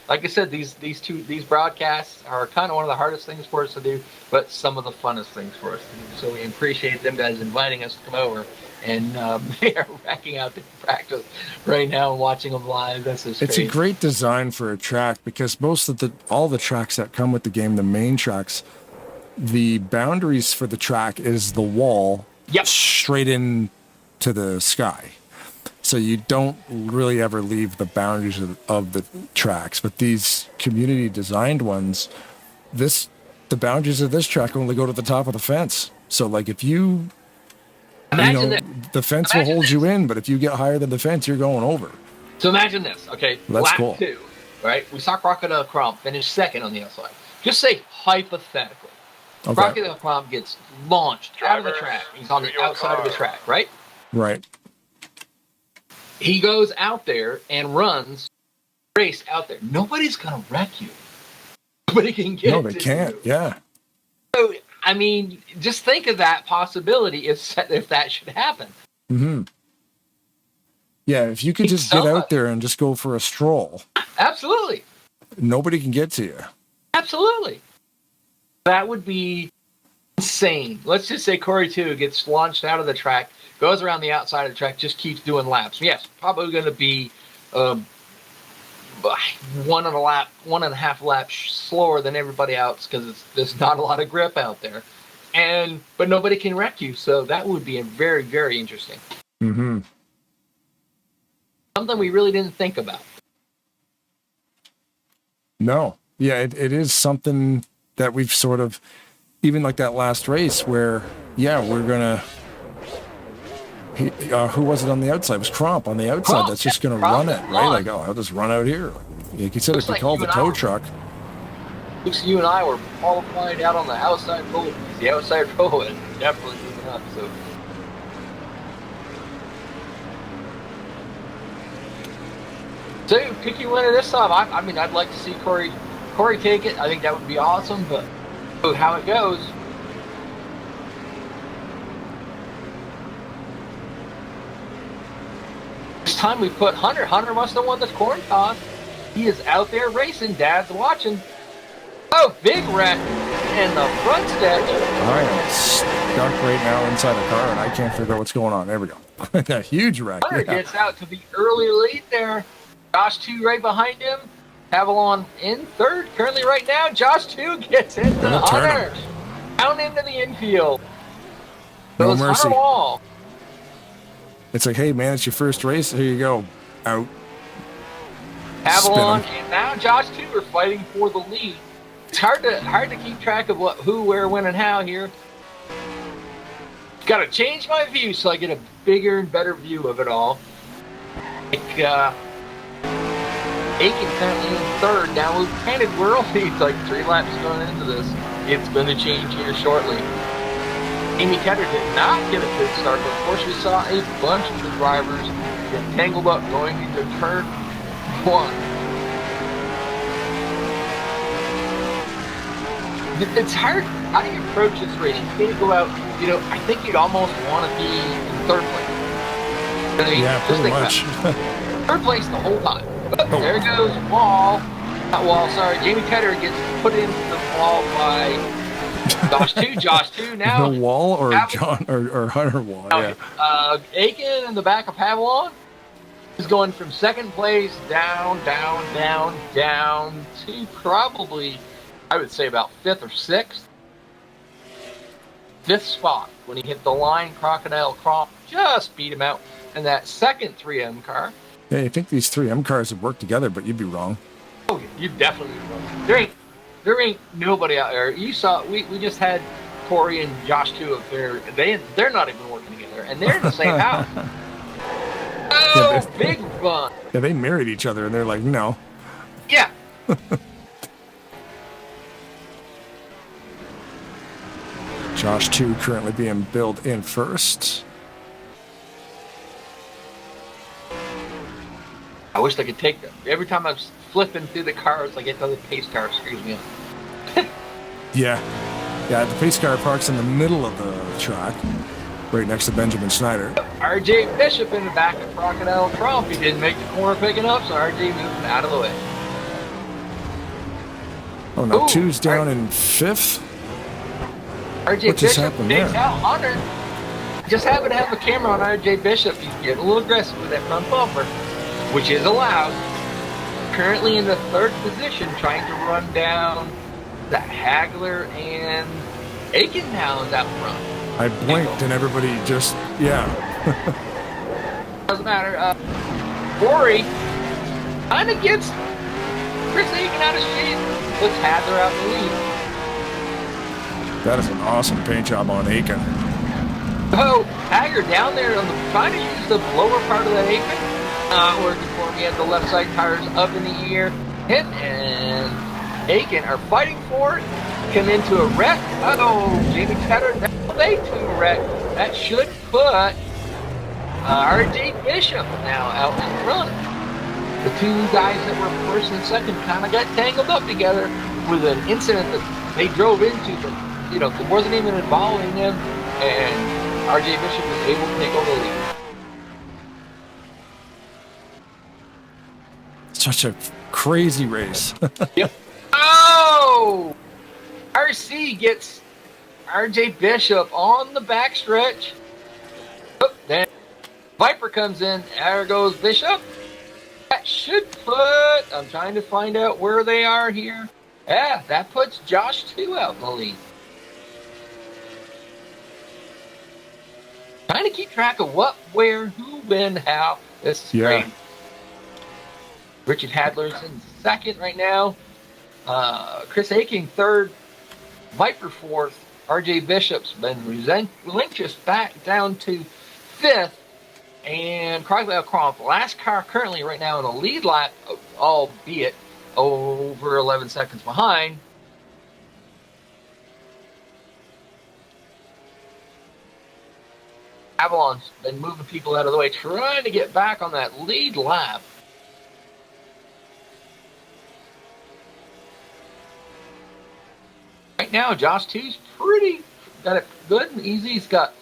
like I said, these broadcasts are kind of one of the hardest things for us to do, but some of the funnest things for us to do. So we appreciate them guys inviting us to come over, and they are racking out the practice right now and watching them live. That's just It's crazy. a great design for a track because all the tracks that come with the game, the main tracks, the boundaries for the track is the wall straight in to the sky. So you don't really ever leave the boundaries of the tracks. But these community designed ones, the boundaries of this track only go to the top of the fence. So like if the fence will hold you in, but if you get higher than the fence, you're going over. So imagine this, okay? That's lap cool. 2, right? We saw Crocodile Crump finish second on the outside. Just say hypothetically. Okay. Crocodile Crump gets launched out of the track. He's on the outside of the track, right? Right. He goes out there and runs race out there. Nobody's going to wreck you. Nobody can get No, they can't. you. Yeah. So, I mean, just think of that possibility if that should happen. Mm-hmm. Yeah, if you could just get out there and just go for a stroll. Absolutely. Nobody can get to you. Absolutely. That would be insane. Let's just say Corey 2 gets launched out of the track, goes around the outside of the track, just keeps doing laps. Yes, probably going to be 1.5 laps slower than everybody else because there's not a lot of grip out there. But nobody can wreck you, so that would be very, very interesting. Mm-hmm. Something we really didn't think about. No. Yeah, it is something that we've sort of, even like that last race where, we're going to, who was it on the outside? It was Crump on the outside that's just going to run it, right? Like, I'll just run out here. Like you said, if you call the tow truck. Looks you and I were qualified out on the outside road. The outside road is definitely moving up, so. So, pick your winner this time. I mean, I'd like to see Corey take it. I think that would be awesome, but how it goes. This time we put Hunter. Hunter must have won this corn toss. He is out there racing. Dad's watching. Oh, big wreck in the front stretch. I am stuck right now inside a car, and I can't figure out what's going on. There we go. A huge wreck. Hunter gets out to the early lead there. Josh 2 right behind him. Avalon in third. Currently right now, Josh 2 gets into Hunter. Down into the infield. No mercy. Hunter Wall. It's like, hey, man, it's your first race. Here you go. Out. Avalon and now Josh 2 are fighting for the lead. It's hard to keep track of who, where, when, and how here. Got to change my view so I get a bigger and better view of it all. Like, Aiken currently in third. Now we've painted world leads like 3 laps going into this. It's going to change here shortly. Amy Ketter did not get a good start, but of course we saw a bunch of the drivers get tangled up going into turn 1. It's hard. How do you approach this race? You can't go out, I think you'd almost want to be in third place. Yeah, pretty much. Third place the whole time. But there goes Wall. Not Wall, sorry. Jamie Ketter gets put into the wall by Josh 2 now. The Wall or John or Hunter Wall, yeah. Aiken in the back of Pavlon is going from second place down to probably, I would say, about 5th or 6th. 5th spot when he hit the line. Crocodile Crump just beat him out. in that second 3M car. Yeah, you think these 3M cars would work together, but you'd be wrong. Oh, you definitely will. There ain't nobody out there. You saw we just had Corey and Josh too up there. They're not even working together, and they're in the same house. Oh, yeah, big fun. Yeah, they married each other, and they're like, no. Yeah. Josh 2 currently being billed in first. I wish I could take them. Every time I'm flipping through the cars, I get to the pace car. It screws me up. Yeah. Yeah, the pace car parks in the middle of the track, right next to Benjamin Snyder. RJ Bishop in the back of Crocodile Trump. He didn't make the corner picking up, so RJ moved out of the way. Oh, no, 2's down in 5th. RJ what just Bishop happened takes there? out Hunter. Just happened to have a camera on RJ Bishop. He's getting a little aggressive with that front bumper, which is allowed. Currently in the 3rd position, trying to run down the Hagler and Aiken now is out front. I blinked and everybody just, yeah. Doesn't matter. Corey kind of gets Chris Aiken out of shape. Puts Hagler out in the lead. That is an awesome paint job on Aiken. Oh, Hagler down there trying to use the lower part of that apron. Not working for me. At the left side tires up in the air. Him and Aiken are fighting for it. Come into a wreck. Uh-oh, Jamie Tedder. They two wreck. That should put RJ Bishop now out in front. The two guys that were first and second kind of got tangled up together with an incident that they drove into, but it wasn't even involving them, and RJ Bishop was able to take over the lead. Such a crazy race. Yep. Oh! RC gets RJ Bishop on the backstretch. Oh, then Viper comes in. There goes Bishop. That should put... I'm trying to find out where they are here. Yeah, that puts Josh 2 out in the lead. Trying to keep track of what, where, who, when, how. This is great. Richard Hadler's in 2nd right now. Chris Aiken 3rd. Viper 4th. RJ Bishop's been relinquished back down to 5th. And Crocodile Crump, last car currently right now in the lead lap, albeit over 11 seconds behind. Avalon's been moving people out of the way, trying to get back on that lead lap. Right now, Josh 2's got it good and easy. He's got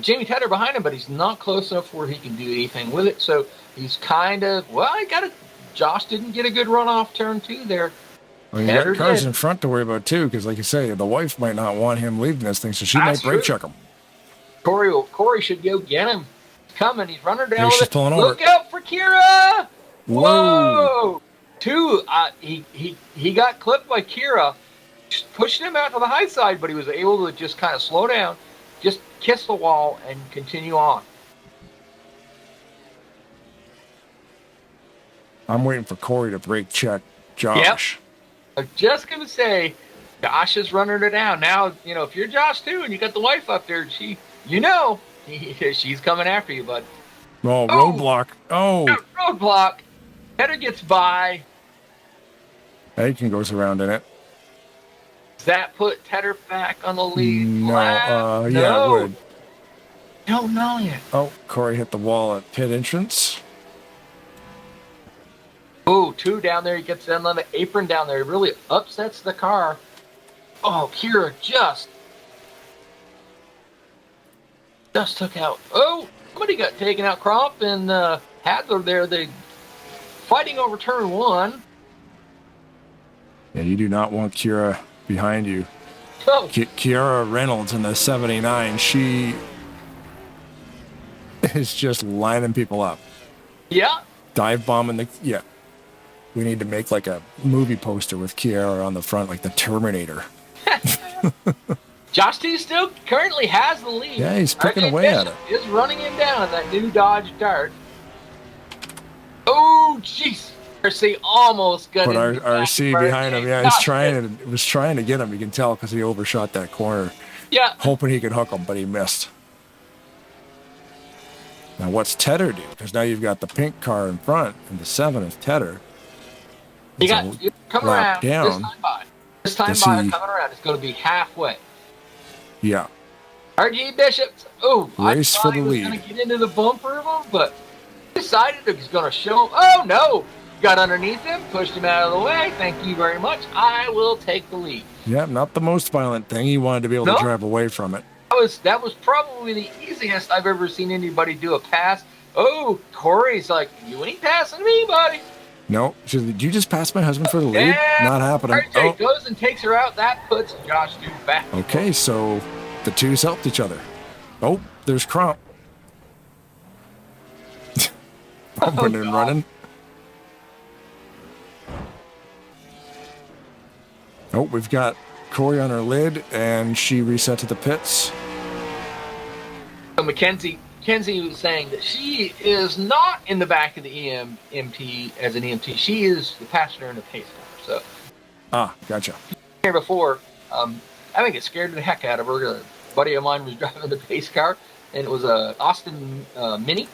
Jamie Tedder behind him, but he's not close enough where he can do anything with it. So he's kind of, Josh didn't get a good run off turn 2 there. Well, you got cars in front to worry about too, because like you say, the wife might not want him leaving this thing, so she might brake check him. Corey should go get him. He's coming. He's running down. She's pulling over. Look out for Kira! Whoa! 2. He got clipped by Kira. Pushed him out to the high side, but he was able to just kind of slow down, just kiss the wall, and continue on. I'm waiting for Corey to brake check Josh. Yep. I'm just going to say, Josh is running her down. Now, if you're Josh too, and you got the wife up there, she's coming after you, bud. Oh, roadblock. Oh. Roadblock. Header gets by. Aiken goes around in it. Does that put Tedder back on the lead? No, no. Yeah, it would. Don't know yet. Oh, Corey hit the wall at pit entrance. Oh, 2 down there. He gets in on the apron down there. It really upsets the car. Oh, Kira just took out. Oh, somebody got taken out. Crump and Hadler there. They fighting over turn 1. Yeah, you do not want Kira behind you. Oh. Kiara Reynolds in the 79, she is just lining people up. Yeah. Dive bombing the, yeah. We need to make like a movie poster with Kiara on the front, like the Terminator. Josh 2 still currently has the lead. Yeah, he's picking RJ away at Bishop it. is running him down in that new Dodge Dart. Oh, jeez. RC almost got But into the back RC of behind RJ. him, yeah, was trying to get him. You can tell because he overshot that corner. Yeah. Hoping he could hook him, but he missed. Now, what's Tedder do? Because now you've got the pink car in front, and the 7 is Tedder. You come around down. This time by coming around, it's going to be halfway. Yeah. RJ Bishop, Race for the he was lead. going to get into the bumper of him, but decided he's going to show him. Oh, no. Got underneath him, pushed him out of the way. Thank you very much. I will take the lead. Yeah, not the most violent thing. He wanted to be able to drive away from it. That was probably the easiest I've ever seen anybody do a pass. Oh, Corey's like, you ain't passing me, buddy. No. Did you just pass my husband for the lead? Yeah, Not happening. RJ goes and takes her out. That puts Josh 2 back. Okay, so the twos helped each other. Oh, there's Crump. Bumping and running. Oh, we've got Corey on her lid, and she reset to the pits. So Mackenzie was saying that she is not in the back of the EMT as an EMT. She is the passenger in the pace car. So, gotcha. Here before, I think it scared the heck out of her. A buddy of mine was driving the pace car, and it was a Austin Mini,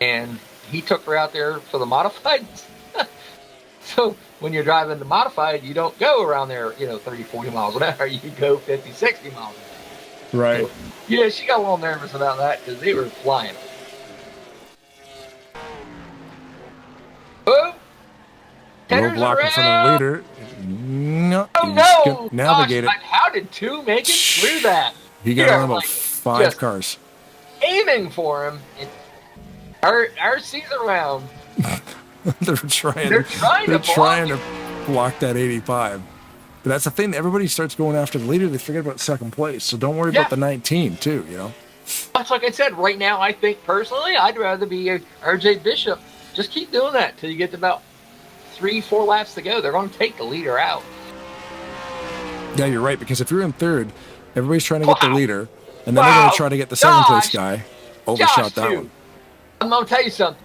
and he took her out there for the modified. So when you're driving the modified, you don't go around there, 30, 40 miles an hour. You go 50, 60 miles an hour. Right. So, yeah, she got a little nervous about that because they were flying. Oh! Roadblock in front of the leader. No. Oh, no! Navigate it. How did 2 make it through that? He got on about 5 cars. Aiming for him. RC's around. They're trying to block that 85. But that's the thing. Everybody starts going after the leader. They forget about second place. So don't worry about the 19, too, That's like I said. Right now, I think, personally, I'd rather be RJ Bishop. Just keep doing that till you get to about 3-4 laps to go. They're going to take the leader out. Yeah, you're right. Because if you're in third, everybody's trying to get the leader. And then they're going to try to get the second place guy. Overshot that one. I'm going to tell you something.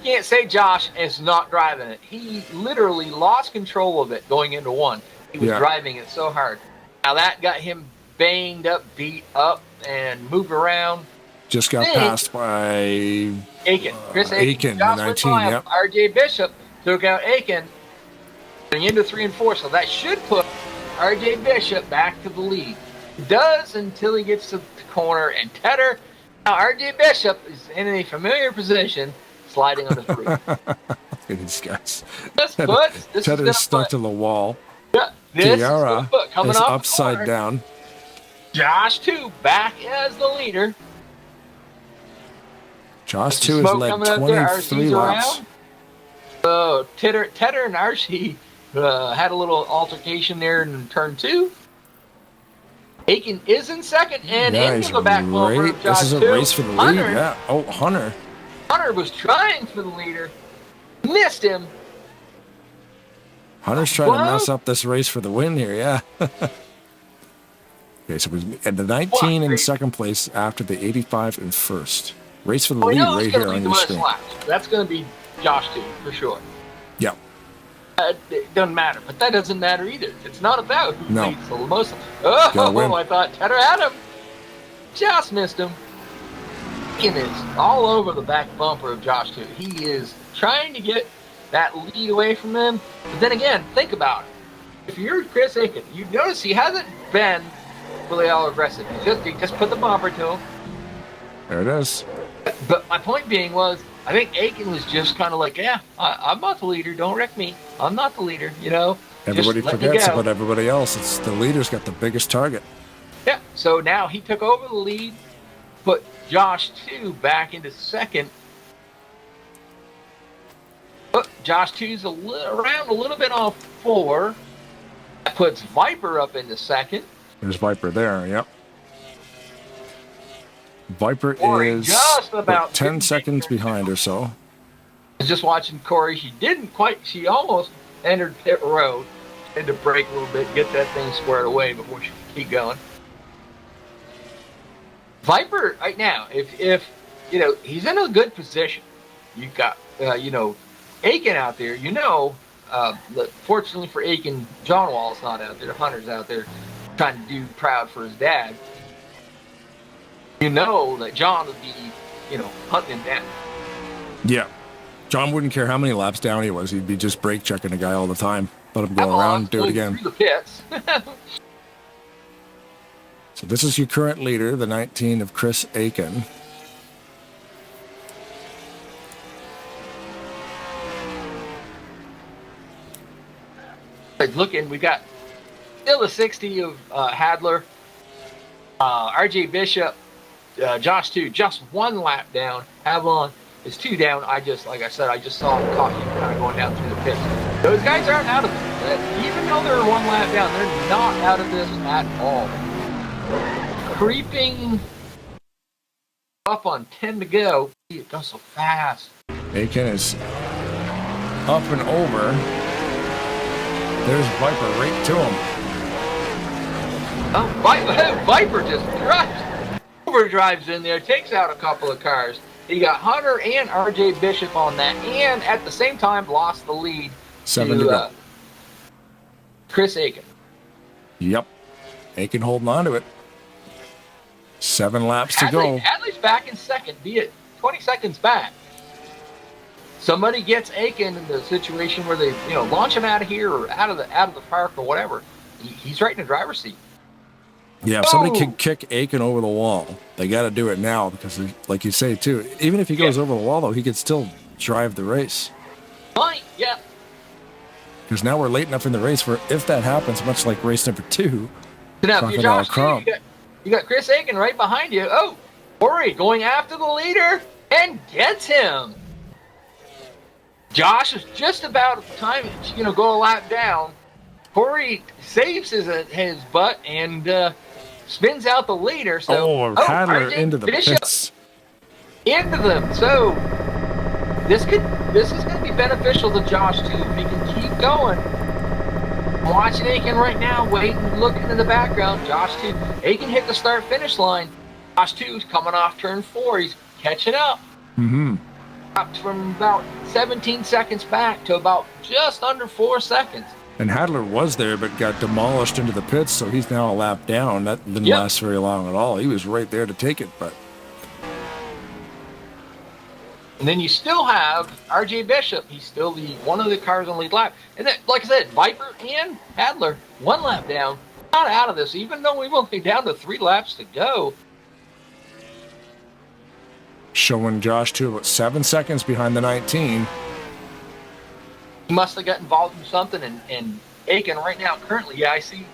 You can't say Josh is not driving it. He literally lost control of it going into 1. He was driving it so hard. Now that got him banged up, beat up, and moved around. Just got passed by Aiken. Chris Aiken, the 19, yep. RJ Bishop took out Aiken going into 3 and 4, so that should put RJ Bishop back to the lead. It does until he gets to the corner and Tedder. Now RJ Bishop is in a familiar position, sliding on the 3. Look at these guys. Tedder's stuck to the wall. Yeah, Tiara coming is off upside down. Josh 2 back as the leader. Josh 2 has led 23 laps. So Tedder and RC had a little altercation there in turn 2. Aiken is in second and into the back bumper of Josh. This is a race for the lead. Yeah. Oh, Hunter. Hunter was trying for the leader, missed him. Hunter's trying to mess up this race for the win here, yeah. Okay, so at the 19 in second place after the 85 in first. Race for the lead right here on your screen. That's going to be Josh 2 for sure. Yeah. It doesn't matter, but that doesn't matter either. It's not about who leads the most. I thought Tedder had him. Just missed him. Aiken is all over the back bumper of Josh 2. He is trying to get that lead away from him. But then again, think about it. If you're Chris Aiken, you notice he hasn't been really all aggressive. He just put the bumper to him. There it is. But my point being was, I think Aiken was just kind of like, I'm not the leader. Don't wreck me. I'm not the leader, Everybody forgets about everybody else. It's the leader's got the biggest target. Yeah, so now he took over the lead, put Josh 2 back into second. But Josh 2's around a little bit on 4. That puts Viper up into second. There's Viper there, yep. Viper is just about 10 seconds behind or so. I was just watching Corey. She almost entered pit road. Had to brake a little bit, get that thing squared away before she keep going. Viper right now, if he's in a good position. You've got Aiken out there. Fortunately for Aiken, John Wall's not out there. Hunter's out there trying to do proud for his dad. That John would be hunting him down. Yeah. John wouldn't care how many laps down he was. He'd be just brake checking the guy all the time. Let him go around, do it again. Through the pits. So this is your current leader, the 19 of Chris Aiken. Looking, we got still the 60 of Hadler, RJ Bishop, Josh 2, just one lap down. Avalon is 2 down. I just saw him caught you kind of going down through the pits. Those guys aren't out of it. Even though they're 1 lap down, they're not out of this at all. Creeping up on 10 to go. It goes so fast. Aiken is up and over. There's Viper right to him. Oh, Viper just overdrives in there, takes out a couple of cars. You got Hunter and RJ Bishop on that, and at the same time lost the lead 7 to go. Chris Aiken. Yep. Aiken holding on to it. 7 laps to go. Hadley's back in second, be it 20 seconds back. Somebody gets Aiken in the situation where they, launch him out of here or out of the park or whatever. He's right in the driver's seat. Yeah, if somebody can kick Aiken over the wall, they got to do it now because, like you say too, even if he goes over the wall though, he could still drive the race. Fine, yeah. Because now we're late enough in the race where if that happens, much like race number 2, so now if you're Josh, you got Chris Aiken right behind you. Oh, Corey going after the leader and gets him. Josh is just about at the time, go a lap down. Corey saves his butt and spins out the leader. So Hadler into the pits. Into them. So this is going to be beneficial to Josh too if he can keep going. I'm watching Aiken right now, waiting, looking in the background. Josh 2, Aiken hit the start-finish line. Josh 2 is coming off turn 4. He's catching up. Mm-hmm. Up from about 17 seconds back to about just under 4 seconds. And Hadler was there, but got demolished into the pits, so he's now a lap down. That didn't last very long at all. He was right there to take it, but. And then you still have RJ Bishop. He's still one of the cars on the lead lap. And then, like I said, Viper and Hadler, 1 lap down. Not out of this, even though we've only down to 3 laps to go. Showing Josh 2 about 7 seconds behind the 19. He must have got involved in something, and Aiken right now, currently, I see.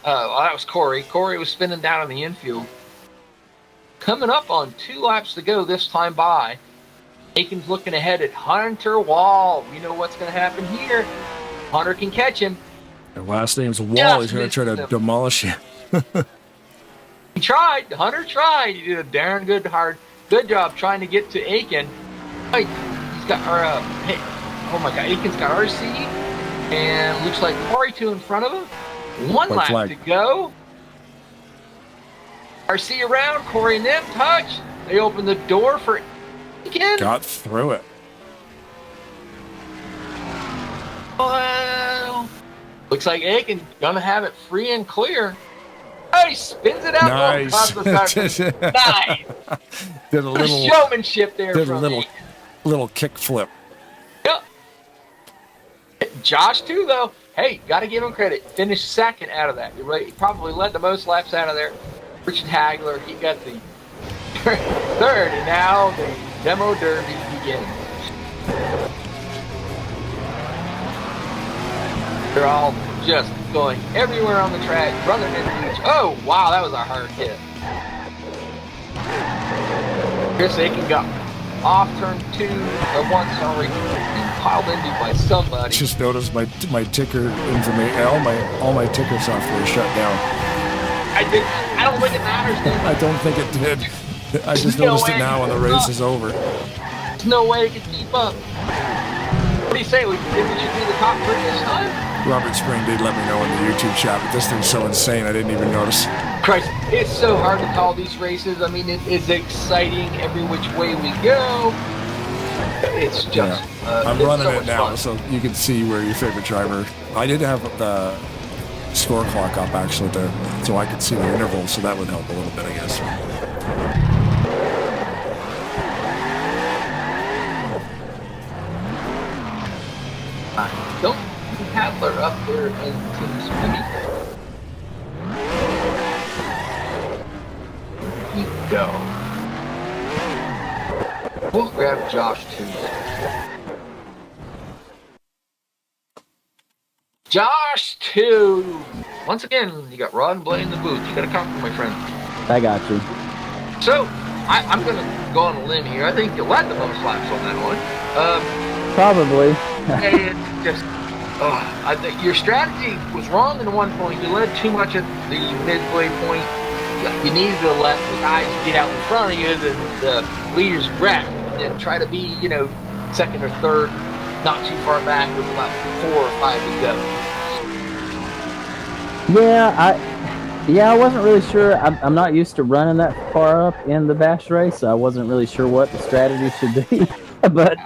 That was Corey. Corey was spinning down in the infield. Coming up on 2 laps to go this time by. Aiken's looking ahead at Hunter Wall. We know what's going to happen here. Hunter can catch him. The last name's Wall. He's going to try to demolish you. He tried. Hunter tried. He did a darn good job trying to get to Aiken. He's got oh my God, Aiken's got RC, and looks like Corey 2 in front of him. 1 lap to go. RC around, Corey and them touch. They open the door for Aiken. Got through it. Well, looks like Aiken gonna have it free and clear. Oh, he spins it out. Nice. Nice. Did a little showmanship there. Did a little kick flip. Yep. Josh too, though. Hey, got to give him credit. Finished second out of that. He probably led the most laps out of there. Richard Hagler, he got the third, and now the demo derby begins. They're all just going everywhere on the track, running into each. Oh, wow, that was a hard hit. Chris Aiken got off turn 2, or 1, sorry, piled into by somebody. Just noticed my ticker information, all my ticker software is shut down. I don't think it matters then. I don't think it did. I just noticed it now when the race is over. There's no way it could keep up. What do you say? We should do the top 3 this time? Robert Spring did let me know in the YouTube chat, but this thing's so insane I didn't even notice. Christ, it's so hard to call these races. I mean, it is exciting every which way we go. It's just... I'm it's running so it much now, fun. so you can see where your favorite driver... I did have the score clock up, actually, there, so I could see the intervals, so that would help a little bit, I guess. Don't have her up there in Team Sweeney. There you go. We'll grab Josh too. Josh 2. Once again, you got Rod and Blade in the booth. You got to conquer, my friend. I got you. So, I'm going to go on a limb here. I think you led the most laps on that one. Probably. It's just, I think your strategy was wrong in one point. You led too much at the midway point. You needed to let the guys get out in front of you, the leaders wreck, and try to be, second or third, not too far back with about 4 or 5 to go. Yeah, I wasn't really sure. I'm not used to running that far up in the Bash race, so I wasn't really sure what the strategy should be. But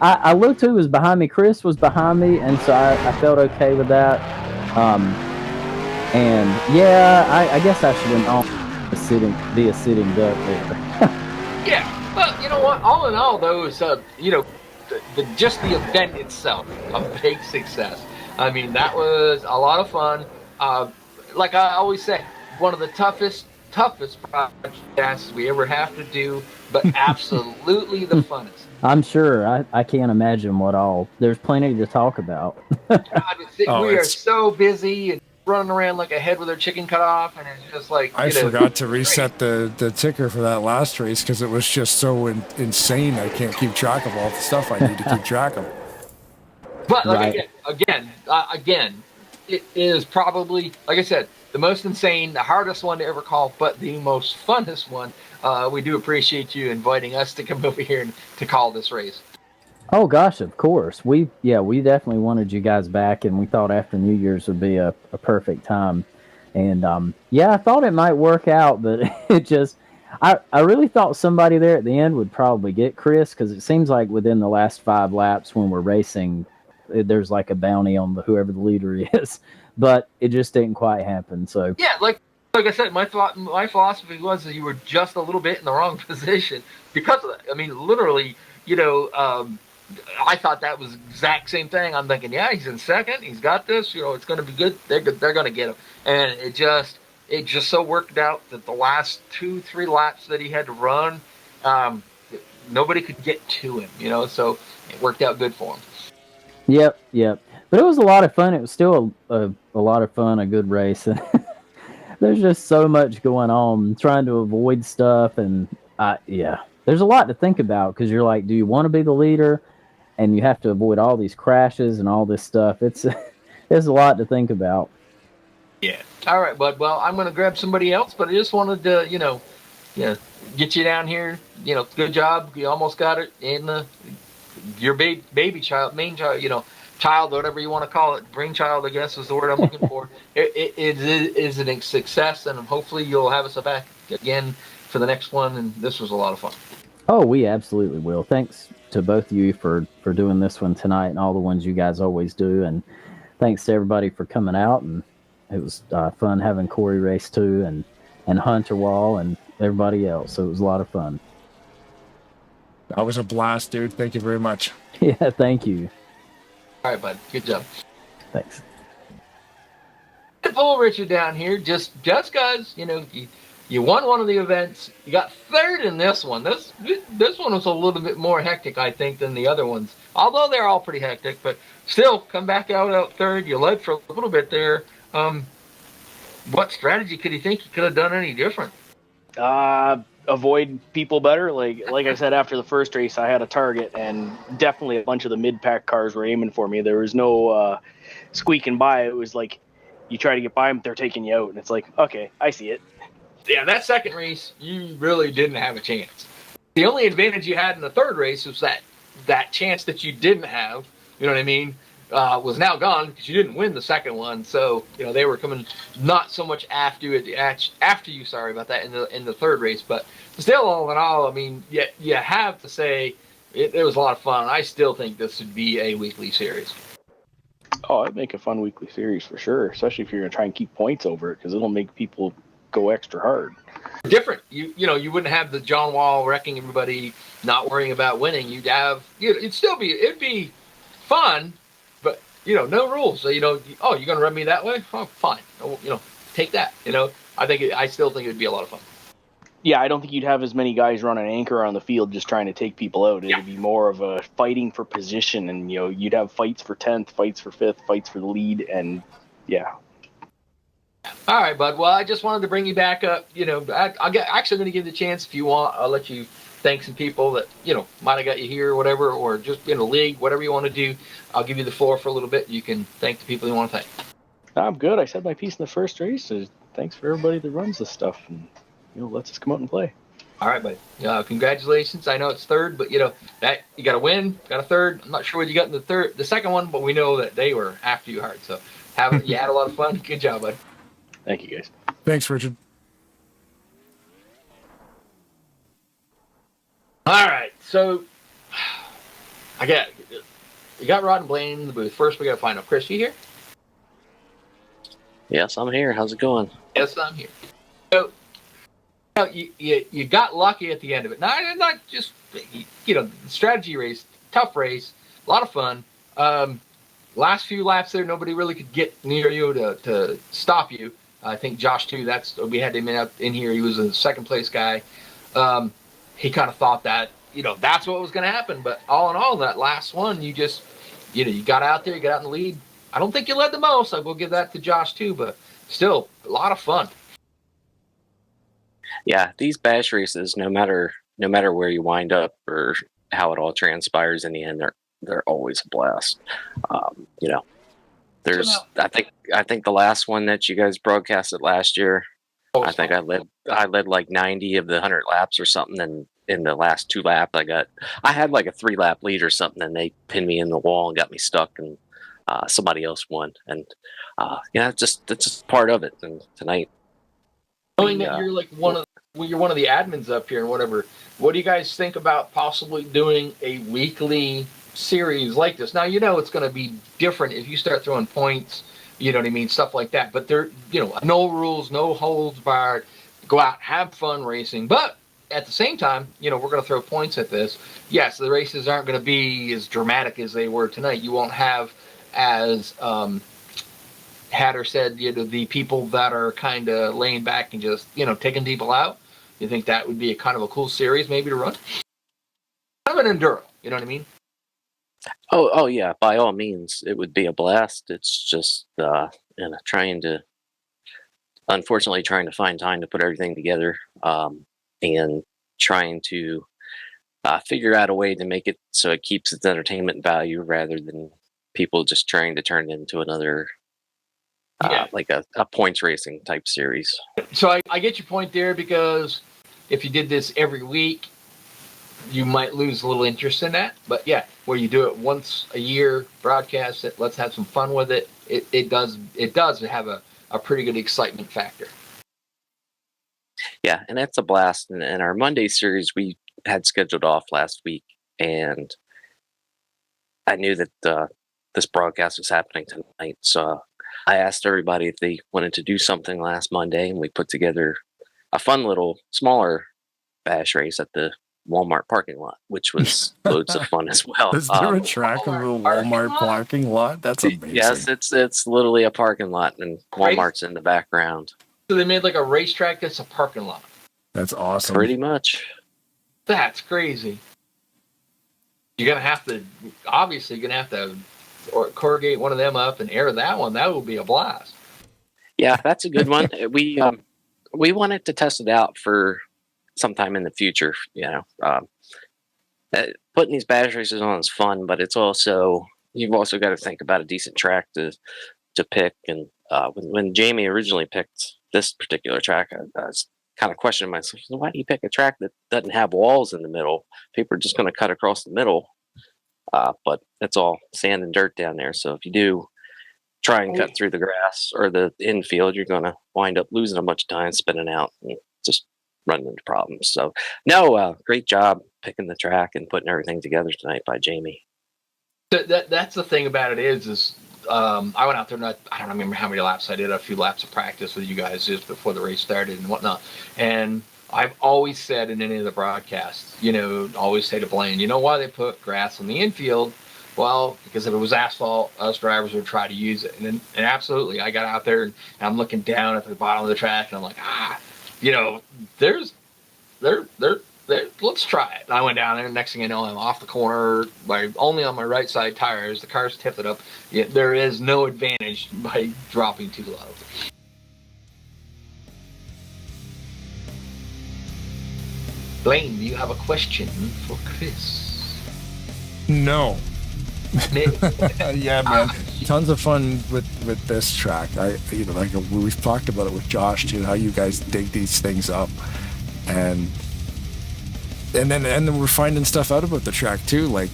I looked who was behind me. Chris was behind me, and so I felt okay with that. And yeah, I guess I should have be a sitting duck there. Yeah, well, you know what? All in all, though, is just the event itself a big success. I mean, that was a lot of fun. Like I always say, one of the toughest podcasts we ever have to do, but absolutely the funnest. I'm sure. I can't imagine what all. There's plenty to talk about. We are so busy and running around like a head with our chicken cut off, and it's just like I forgot to reset the ticker for that last race because it was just so insane. I can't keep track of all the stuff I need to keep track of. But like again, it is probably, like I said, the most insane, the hardest one to ever call, but the most funnest one. We do appreciate you inviting us to come over here and to call this race. Oh gosh, of course. We definitely wanted you guys back, and we thought after New Year's would be a perfect time. And I thought it might work out, but it just I really thought somebody there at the end would probably get Chris, because it seems like within the last 5 laps when we're racing, there's like a bounty on whoever the leader is. But it just didn't quite happen. So yeah, like I said, my philosophy was that you were just a little bit in the wrong position because of that. I mean, literally, I thought that was the exact same thing. I'm thinking, yeah, he's in second. He's got this. It's going to be good. They're going to get him. And it just so worked out that the last 2-3 laps that he had to run, nobody could get to him. So it worked out good for him. Yep. But it was a lot of fun. It was still a lot of fun, a good race. There's just so much going on, trying to avoid stuff. And there's a lot to think about because you're like, do you want to be the leader? And you have to avoid all these crashes and all this stuff. There's a lot to think about. Yeah. All right, bud. Well, I'm going to grab somebody else, but I just wanted to, get you down here. Good job. You almost got it. And your baby child, main child, child, whatever you want to call it, brainchild, I guess is the word I'm looking for. It is a success, and hopefully you'll have us back again for the next one. And this was a lot of fun. Oh, we absolutely will. Thanks to both of you for doing this one tonight and all the ones you guys always do. And thanks to everybody for coming out. And it was fun having Corey race too, and Hunter Wall and everybody else. So it was a lot of fun. That was a blast, dude. Thank you very much. Yeah, thank you. All right, bud. Good job. Thanks. Pull Richard down here, just guys. You won one of the events. You got third in this one. This one was a little bit more hectic, I think, than the other ones. Although they're all pretty hectic, but still, come back out third. You led for a little bit there. What strategy could you think you could have done any different? Avoid people better. Like I said, after the first race, I had a target, and definitely a bunch of the mid-pack cars were aiming for me. There was no squeaking by. It was like you try to get by them, they're taking you out, and it's like, okay, I see it. Yeah, that second race, you really didn't have a chance. The only advantage you had in the third race was that chance that you didn't have. You know what I mean? was now gone because you didn't win the second one. So they were coming not so much after you. Sorry about that in the third race, but still, all in all, I mean, you have to say it was a lot of fun. I still think this would be a weekly series. Oh, it'd make a fun weekly series for sure, especially if you're going to try and keep points over it, because it'll make people go extra hard. Different. You wouldn't have the John Wall wrecking everybody, not worrying about winning. It'd be fun, but no rules. So you're going to run me that way? Oh, fine. Take that. I still think it'd be a lot of fun. Yeah, I don't think you'd have as many guys running anchor on the field just trying to take people out. It'd be more of a fighting for position, and you'd have fights for 10th, fights for 5th, fights for the lead, and yeah. All right, bud. Well, I just wanted to bring you back up. I'm actually going to give you the chance if you want. I'll let you thank some people that might have got you here or whatever, or just in the league, whatever you want to do. I'll give you the floor for a little bit. You can thank the people you want to thank. I'm good. I said my piece in the first race. Thanks for everybody that runs this stuff and lets us come out and play. All right, buddy. Congratulations. I know it's third, but that you got to win. Got a third. I'm not sure what you got in the second one, but we know that they were after you hard. So you had a lot of fun. Good job, bud. Thank you, guys. Thanks, Richard. All right, so you got Rod and Blaine in the booth. First, we got to find out. Chris, you here? Yes, I'm here. How's it going? Yes, I'm here. So you got lucky at the end of it. Not just strategy race, tough race, a lot of fun. Last few laps there, nobody really could get near you to stop you. I think Josh too. We had him in here. He was a second place guy. He kind of thought that that's what was going to happen. But all in all, that last one, you just you got out there, you got out in the lead. I don't think you led the most. I will give that to Josh too. But still, a lot of fun. Yeah, these bash races, no matter where you wind up or how it all transpires in the end, they're always a blast. I think the last one that you guys broadcasted last year, I think I led like 90 of the 100 laps or something, and in the last 2 laps I had like a 3-lap lead or something, and they pinned me in the wall and got me stuck, and somebody else won, and it's just part of it. And tonight, knowing that you're like you're one of the admins up here and whatever, what do you guys think about possibly doing a weekly series like this? Now it's going to be different if you start throwing points, you know what I mean, stuff like that. But there, no rules, no holds barred. Go out, have fun racing. But at the same time, we're going to throw points at this. Yes, the races aren't going to be as dramatic as they were tonight. You won't have as Hatter said, the people that are kind of laying back and just taking people out. You think that would be a kind of a cool series maybe to run? Kind of an enduro, you know what I mean? Oh yeah, by all means, it would be a blast. It's just unfortunately trying to find time to put everything together, and trying to figure out a way to make it so it keeps its entertainment value rather than people just trying to turn it into another like a points racing type series. So I get your point there, because if you did this every week, you might lose a little interest in that. But yeah, where you do it once a year, broadcast it, let's have some fun with it. It does have a pretty good excitement factor. Yeah, and that's a blast. And our Monday series we had scheduled off last week, and I knew that this broadcast was happening tonight, so I asked everybody if they wanted to do something last Monday, and we put together a fun little smaller bash race at the Walmart parking lot, which was loads of fun as well. Is there a track in the Walmart parking lot? That's amazing. Yes, it's literally a parking lot, and Walmart's in the background. So they made like a racetrack that's a parking lot. That's awesome. Pretty much. That's crazy. You're gonna have to or corrugate one of them up and air that one. That would be a blast. Yeah, that's a good one. We wanted to test it out for sometime in the future. Putting these bash races on is fun, but you've also got to think about a decent track to pick. And when Jamie originally picked this particular track, I was kind of questioning myself, why do you pick a track that doesn't have walls in the middle? People are just going to cut across the middle. but it's all sand and dirt down there. So if you do try and cut through the grass or the infield, you're going to wind up losing a bunch of time spinning out and just running into problems. So no, great job picking the track and putting everything together tonight by Jamie. That's the thing about it is I went out there and I don't remember how many laps I did, a few laps of practice with you guys just before the race started and whatnot. And I've always said in any of the broadcasts, always say to Blaine, you know why they put grass on the infield? Well, because if it was asphalt, us drivers would try to use it. And absolutely, I got out there and I'm looking down at the bottom of the track and I'm like, let's try it. And I went down there and next thing I know, I'm off the corner only on my right side tires. The car's tipped up. Yet there is no advantage by dropping too low. Blaine, do you have a question for Chris? No. Yeah, man. Tons of fun with this track. We've talked about it with Josh too, how you guys dig these things up, and then we're finding stuff out about the track too. Like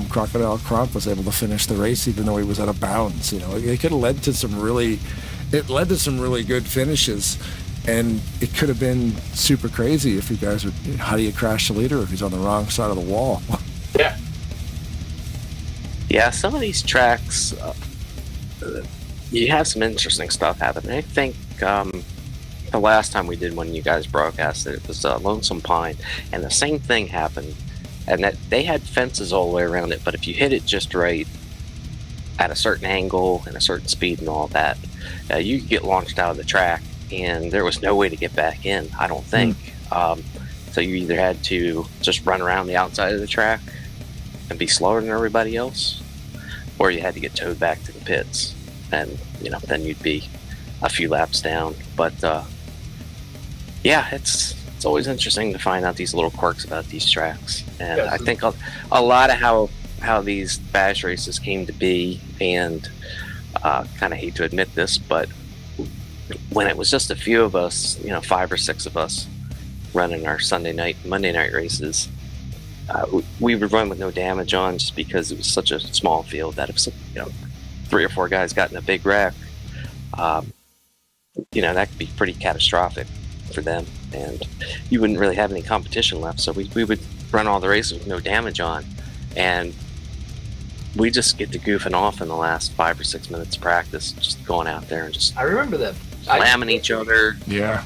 Crocodile Crump was able to finish the race even though he was out of bounds. It could have led to some really good finishes. And it could have been super crazy if you guys were, how do you crash the leader if he's on the wrong side of the wall? Yeah. Yeah, some of these tracks, you have some interesting stuff happen. I think the last time we did one you guys broadcasted, it was Lonesome Pine, and the same thing happened. And that they had fences all the way around it, but if you hit it just right, at a certain angle and a certain speed and all that, you could get launched out of the track. And there was no way to get back in, I don't think. So you either had to just run around the outside of the track and be slower than everybody else, or you had to get towed back to the pits, and then you'd be a few laps down. But yeah, it's always interesting to find out these little quirks about these tracks, and I think a lot of how these bash races came to be, and kind of hate to admit this, but when it was just a few of us, 5 or 6 of us running our Sunday night, Monday night races, we would run with no damage on just because it was such a small field that if 3 or 4 guys got in a big wreck, that could be pretty catastrophic for them, and you wouldn't really have any competition left. So we would run all the races with no damage on, and we just get to goofing off in the last 5 or 6 minutes of practice, just going out there and just. I remember that. Slamming each other. Yeah.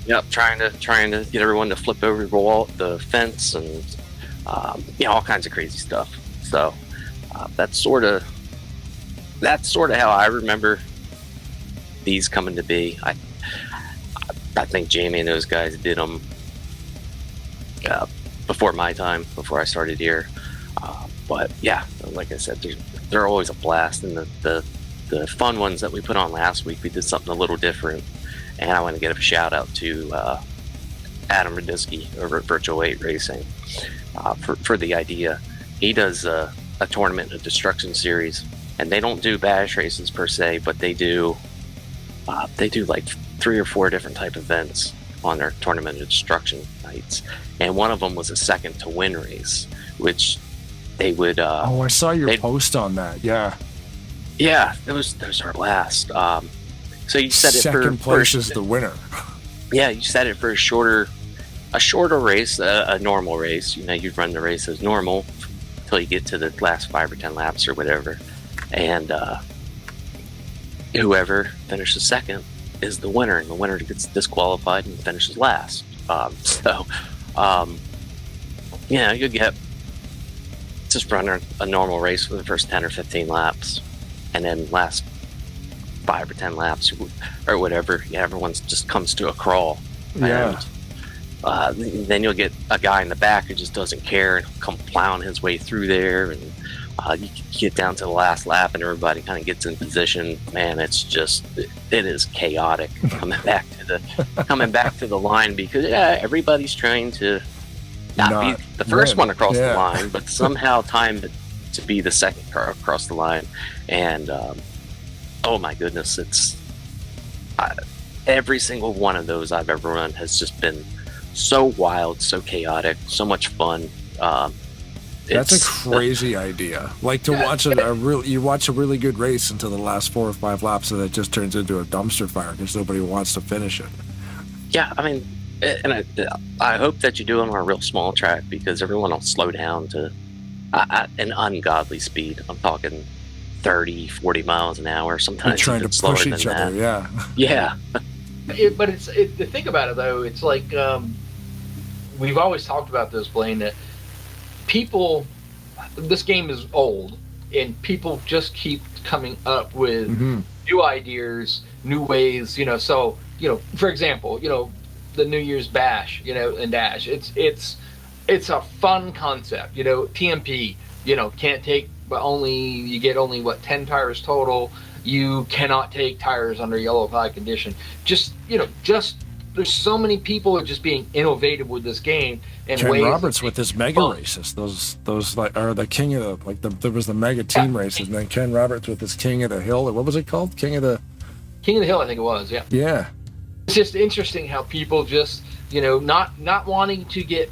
Yep. Trying to get everyone to flip over the fence, and all kinds of crazy stuff. So that's sort of how I remember these coming to be. I think Jamie and those guys did them before my time, before I started here. But yeah, like I said, they're always a blast, and the fun ones that we put on last week, we did something a little different, and I want to give a shout out to Adam Radisky over at Virtual 8 Racing for the idea. He does a Tournament of Destruction series, and they don't do bash races per se, but they do like 3 or 4 different type events on their Tournament of Destruction nights, and one of them was a second to win race, which they would I saw your post on that. Yeah, those are last. So you set it for second place is the winner. Yeah, you set it for a shorter race, a normal race. You'd run the race as normal until you get to the last 5 or 10 laps or whatever, and whoever finishes second is the winner, and the winner gets disqualified and finishes last. You get just run a normal race for the first 10 or 15 laps, and then last 5 or 10 laps or whatever, everyone just comes to a crawl. Yeah. And then you'll get a guy in the back who just doesn't care and come plowing his way through there, and you get down to the last lap and everybody kind of gets in position. Man, it is chaotic coming back to the line, because everybody's trying to not be the first one across the line, but somehow time to be the second car across the line. And oh my goodness, it's every single one of those I've ever run has just been so wild, so chaotic, so much fun. That's a crazy idea. Like to watch you watch a really good race until the last 4 or 5 laps, and it just turns into a dumpster fire because nobody wants to finish it. Yeah, I mean, and I hope that you do it on a real small track because everyone will slow down to an ungodly speed. I'm talking 30, 40 miles an hour. Sometimes trying to push each other. Yeah. Yeah. But to think about it though, it's like we've always talked about this, Blaine, that people, this game is old, and people just keep coming up with new ideas, new ways. So for example, the New Year's Bash, and Dash. It's a fun concept. TMP. Can't take, but you get only 10 tires total. You cannot take tires under yellow flag condition. Just there's so many people are just being innovative with this game. And Ken Roberts with his mega races, those are the king of there was the mega team races, and then Ken Roberts with his King of the Hill, or what was it called? King of the Hill, I think it was. Yeah. Yeah. It's just interesting how people just not wanting to get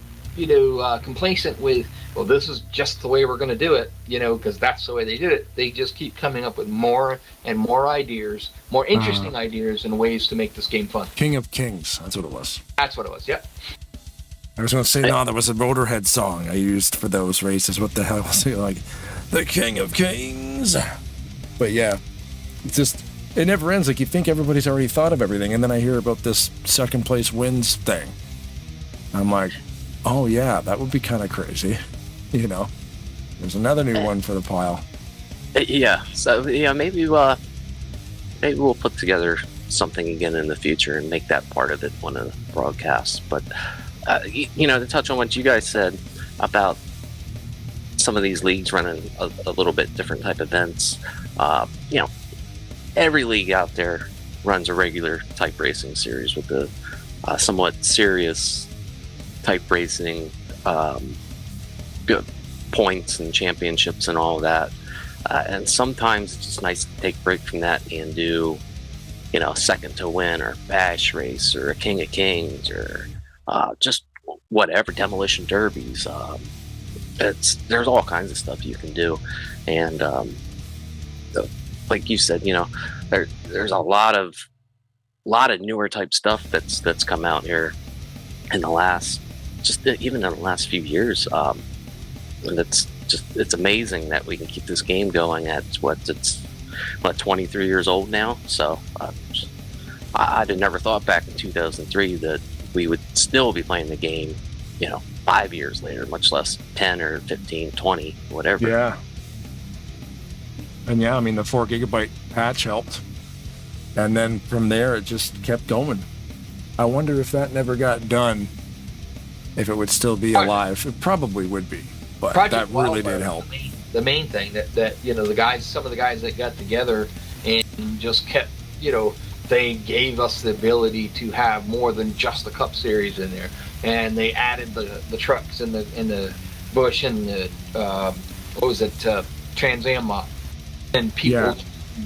complacent with, well, this is just the way we're going to do it, because that's the way they did it. They just keep coming up with more and more ideas, more interesting ideas and ways to make this game fun. King of Kings, that's what it was. That's what it was, yep. I was going to say, no, that was a Motorhead song I used for those races. What the hell was it? Like, the King of Kings. But yeah, it never ends. Like, you think everybody's already thought of everything, and then I hear about this second place wins thing. I'm like, oh yeah, that would be kind of crazy. There's another new one for the pile. Yeah, so maybe we'll put together something again in the future and make that part of it, one of the broadcasts. But to touch on what you guys said about some of these leagues running a little bit different type events, every league out there runs a regular type racing series with the somewhat serious type racing points and championships and all of that. And sometimes it's just nice to take a break from that and do, second to win or bash race or a King of Kings or just whatever, demolition derbies. There's all kinds of stuff you can do. And like you said, there's a lot of newer type stuff that's come out here in the last, even in the last few years. And it's amazing that we can keep this game going at it's 23 years old now. So I'd have never thought back in 2003 that we would still be playing the game, 5 years later, much less 10 or 15, 20, whatever. Yeah. And yeah, I mean, the 4 gigabyte patch helped. And then from there, it just kept going. I wonder if that never got done, if it would still be alive. It probably would be. But Project that really Wildfire did help. The main thing that some of the guys that got together and just kept, they gave us the ability to have more than just the Cup Series in there, and they added the trucks in the Bush and the Trans Am mod, and people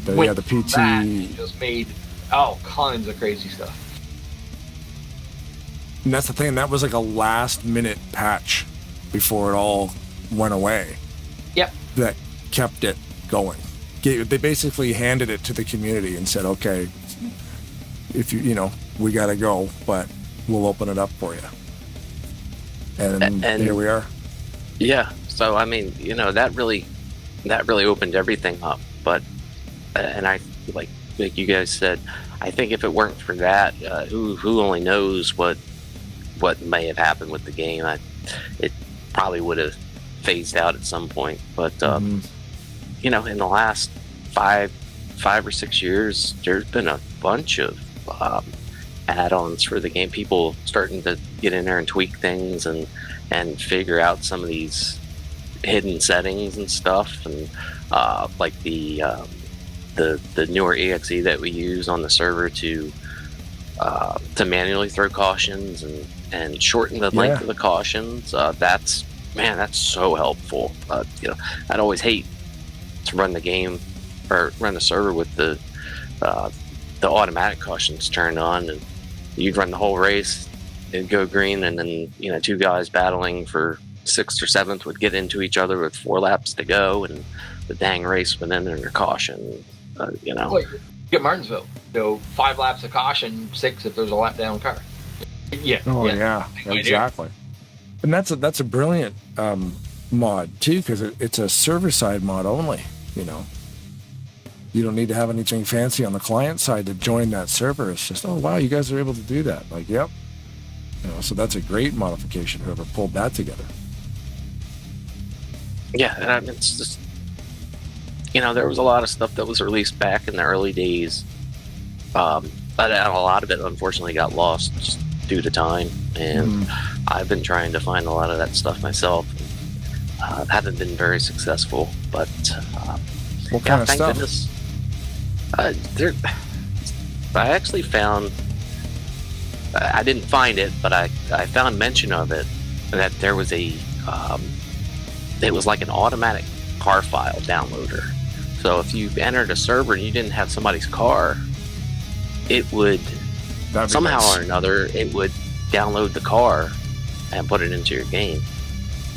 the PT and just made all kinds of crazy stuff. And that's the thing. That was like a last minute patch before it all went away. Yep. That kept it going. They basically handed it to the community and said, okay, if we got to go, but we'll open it up for you. And here we are. Yeah. So, I mean, that really opened everything up. But, and I, like you guys said, I think if it weren't for that, who only knows what may have happened with the game. It probably would have phased out at some point. But, in the last five or 6 years, there's been a bunch of add-ons for the game. People starting to get in there and tweak things and figure out some of these hidden settings and stuff. And like the newer EXE that we use on the server to manually throw cautions and shorten the length of the cautions. That's so helpful. I'd always hate to run the game or run the server with the automatic cautions turned on, and you'd run the whole race, it'd go green, and then 2 guys battling for 6th or 7th would get into each other with 4 laps to go, and the dang race went in under caution. You know. Well, get Martinsville. 5 laps of caution, 6 if there's a lap down car. Yeah. Oh yeah, exactly. And that's a brilliant mod too, because it's a server side mod only. You know, you don't need to have anything fancy on the client side to join that server. It's just, oh wow, you guys are able to do that. Like, yep. You know, so that's a great modification. Whoever pulled that together. Yeah, and it's just, you know, there was a lot of stuff that was released back in the early days, but a lot of it unfortunately got lost just due to time, and I've been trying to find a lot of that stuff myself. Haven't been very successful, but what kind of thank stuff? Goodness, I actually found, I didn't find it, but I found mention of it, that there was a it was like an automatic car file downloader. So if you entered a server and you didn't have somebody's car, it would somehow or another, it would download the car and put it into your game.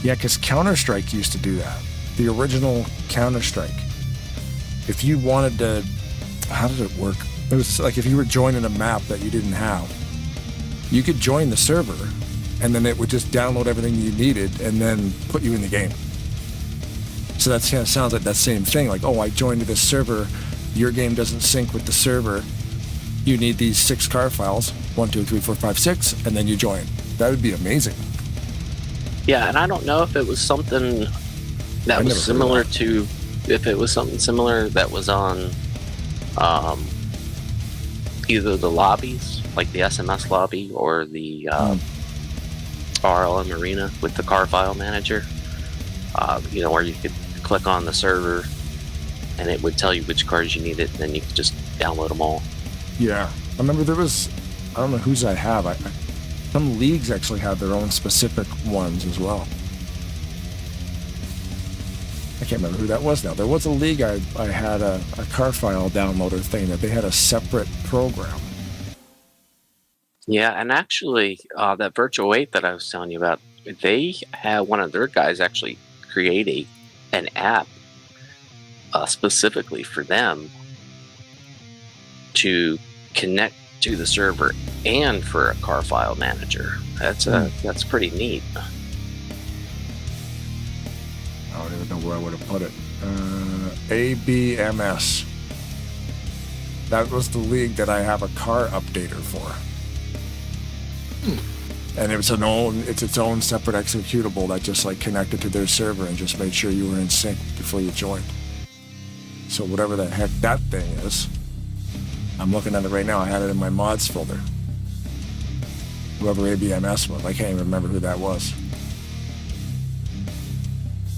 Yeah, because Counter-Strike used to do that. The original Counter-Strike. If you wanted to, how did it work? It was like if you were joining a map that you didn't have, you could join the server, and then it would just download everything you needed and then put you in the game. So that kind of sounds like that same thing. Like, oh, I joined this server. Your game doesn't sync with the server. You need these 6 car files, 1, 2, 3, 4, 5, 6, and then you join. That would be amazing. Yeah, and I don't know if it was something that was similar to, if it was something similar that was on either the lobbies, like the SMS lobby, or the RLM Arena with the car file manager. You know, where you could click on the server and it would tell you which cars you needed, and then you could just download them all. Yeah, I remember there was, I don't know whose I have. Some leagues actually have their own specific ones as well. I can't remember who that was now. There was a league I had a car file downloader thing that they had a separate program. Yeah, and actually, that Virtual 8 that I was telling you about, they had one of their guys actually create an app specifically for them to connect to the server and for a car file manager. That's pretty neat. I don't even know where I would have put it. ABMS. That was the league that I have a car updater for. And it's its own separate executable that just like connected to their server and just made sure you were in sync before you joined. So whatever the heck that thing is, I'm looking at it right now. I had it in my mods folder. Whoever ABMS was, I can't even remember who that was.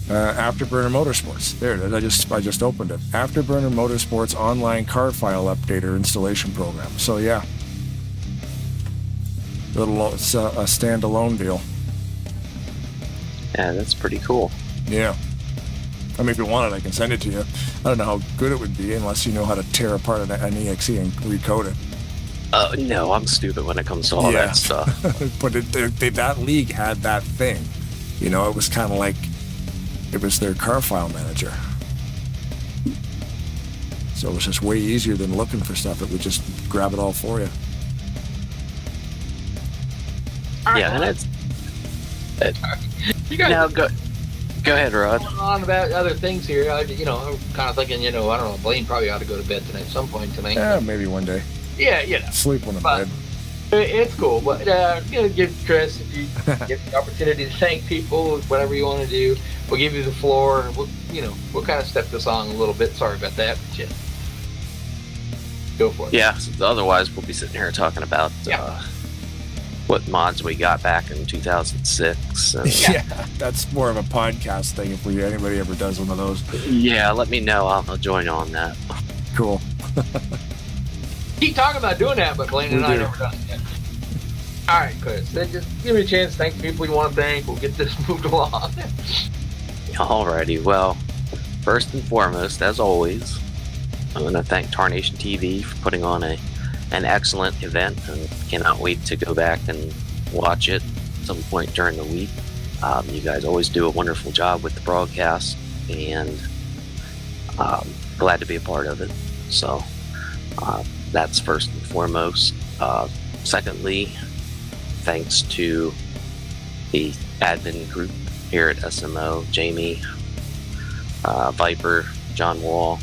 Afterburner Motorsports. There it is. I just opened it. Afterburner Motorsports online car file updater installation program. So yeah. It's a standalone deal. Yeah, that's pretty cool. Yeah. I mean, if you want it, I can send it to you. I don't know how good it would be unless you know how to tear apart an EXE and recode it. No, I'm stupid when it comes to all that stuff. But that league had that thing. You know, it was kind of like it was their car file manager. So it was just way easier than looking for stuff. It would just grab it all for you. Yeah, and it's. You guys now go ahead, Rod. On about other things here. I'm kind of thinking, I don't know, Blaine probably ought to go to bed tonight at some point tonight. Yeah, maybe one day. Yeah, Sleep when I'm bed. It's cool, but give Chris, if you get the opportunity to thank people, whatever you want to do, we'll give you the floor, and we'll kind of step this on a little bit. Sorry about that, but go for it. Yeah, otherwise we'll be sitting here talking about what mods we got back in 2006. Yeah, that's more of a podcast thing if anybody ever does one of those. Yeah, let me know. I'll join on that. Cool. Keep talking about doing that, but Blaine and I never done it yet. All right, Chris, then just give me a chance. Thank the people you want to thank. We'll get this moved along. Alrighty, well, first and foremost, as always, I'm going to thank Tarnation TV for putting on an excellent event, and cannot wait to go back and watch it at some point during the week. You guys always do a wonderful job with the broadcast, and glad to be a part of it. So that's first and foremost. Secondly, thanks to the admin group here at SMO, Jamie, Viper, John Wall,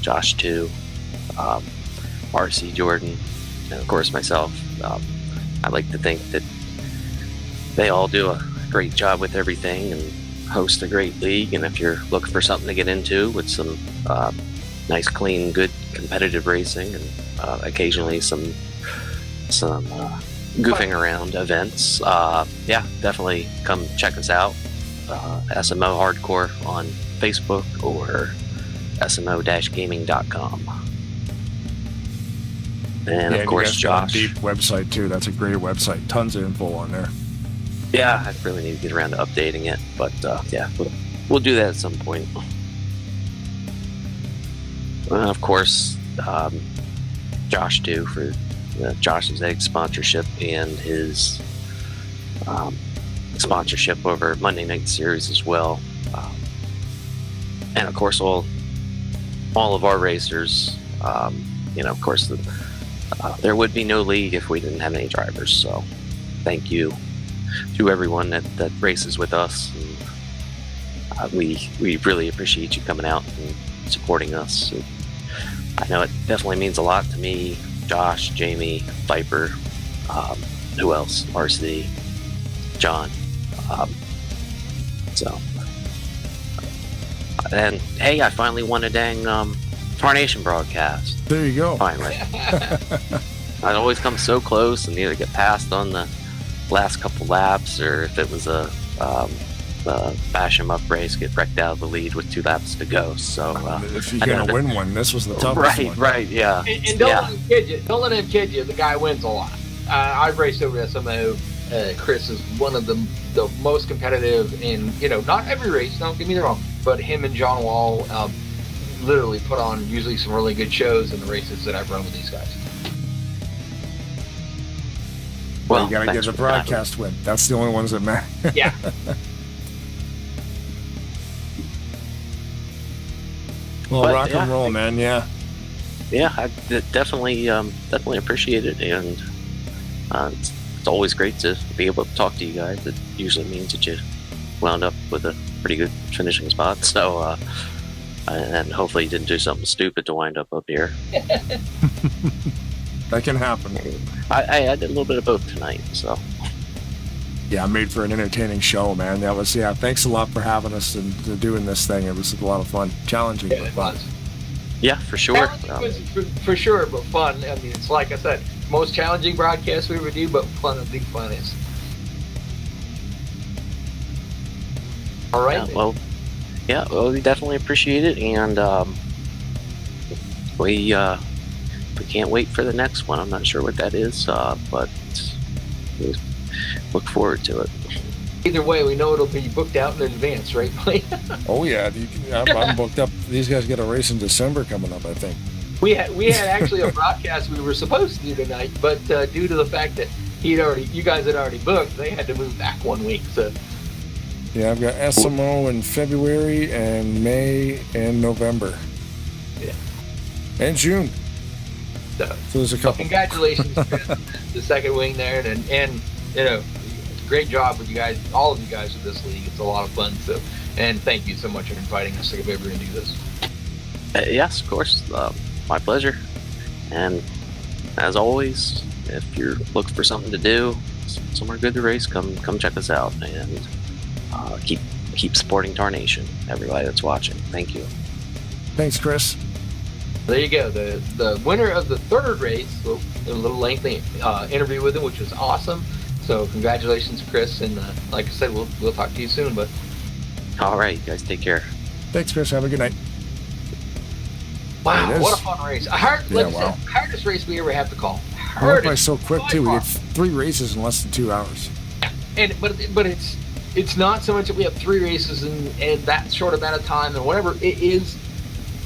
Josh 2, RC Jordan, and of course myself. I like to think that they all do a great job with everything and host a great league. And if you're looking for something to get into with some nice, clean, good competitive racing and occasionally some goofing around events, yeah, definitely come check us out. SMO Hardcore on Facebook or smo-gaming.com. And of course, Josh. Deep website too. That's a great website. Tons of info on there. Yeah, I really need to get around to updating it, but yeah, we'll do that at some point. Of course, Josh too, for Josh's Egg sponsorship and his sponsorship over Monday Night Series as well. And of course, all of our racers. Of course, there would be no league if we didn't have any drivers. So, thank you to everyone that races with us. And, we really appreciate you coming out and supporting us. I know it definitely means a lot to me, Josh, Jamie, Viper, who else? RC, John. And hey, I finally won a dang Tarnation broadcast. There you go. Finally. I'd always come so close and either get passed on the last couple laps, or if it was a bash 'em up race, get wrecked out of the lead with 2 laps to go. So if you're gonna win one, this was the toughest one. Right, yeah. And don't let him kid you. Don't let him kid you. The guy wins a lot. I've raced over SMO. Chris is one of the most competitive in, not every race, don't get me wrong, but him and John Wall literally put on usually some really good shows in the races that I've run with these guys. Well, you gotta get the broadcast win. That's the only ones that matter. Yeah. Well, rock and roll, man. Yeah. Yeah, I definitely appreciate it, and it's always great to be able to talk to you guys. It usually means that you wound up with a pretty good finishing spot. So, and hopefully you didn't do something stupid to wind up here. That can happen. I did a little bit of both tonight, so. Yeah, made for an entertaining show, man. That was, thanks a lot for having us and doing this thing. It was a lot of fun. Challenging, but fun. Yeah, for sure. For sure, but fun. I mean, it's like I said, most challenging broadcast we ever do, but fun and big fun is. All right. Yeah, well, we definitely appreciate it, and we can't wait for the next one. I'm not sure what that is, but we look forward to it. Either way, we know it'll be booked out in advance, right, Blake? Oh yeah, I'm booked up. These guys got a race in December coming up, I think. We had actually a broadcast we were supposed to do tonight, but due to the fact that you guys had already booked, they had to move back 1 week. So. Yeah, I've got SMO in February and May and November. Yeah. And June. So there's a couple. Congratulations to the second wing there, and great job with you guys, all of you guys with this league. It's a lot of fun. So, and thank you so much for inviting us to come over and do this. Yes, of course. My pleasure. And as always, if you're looking for something to do, somewhere good to race, come check us out, and keep supporting Tarnation. Everybody that's watching, thank you. Thanks, Chris. There you go. The winner of the third race, a little lengthy interview with him, which was awesome. So congratulations, Chris, and like I said, we'll talk to you soon, bud. All right, you guys, take care. Thanks, Chris. Have a good night. Wow, what a fun race! Hardest race we ever have to call. It went by so quick too. We did 3 races in less than 2 hours. But it's not so much that we have 3 races in that short amount of time and whatever. It is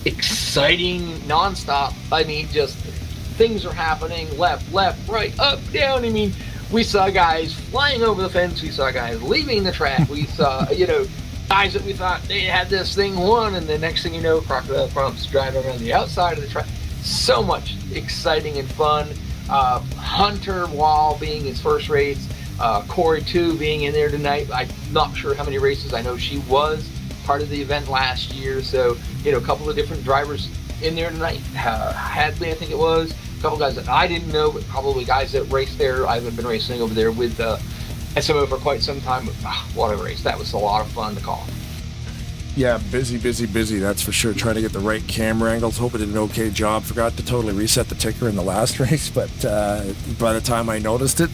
exciting nonstop. I mean, just things are happening left, right, up, down. I mean, we saw guys flying over the fence. We saw guys leaving the track. We saw, guys that we thought they had this thing won, and the next thing you know, Crocodile Crump's driving around the outside of the track. So much exciting and fun. Hunter Wall being his first race. Corey too being in there tonight. I'm not sure how many races. I know she was part of the event last year. So, a couple of different drivers in there tonight. Hadley, I think it was. A couple guys that I didn't know, but probably guys that raced there. I haven't been racing over there with SMO for quite some time. But, what a race. That was a lot of fun to call. Yeah, busy, that's for sure. Trying to get the right camera angles. Hope I did an okay job. Forgot to totally reset the ticker in the last race, but by the time I noticed it,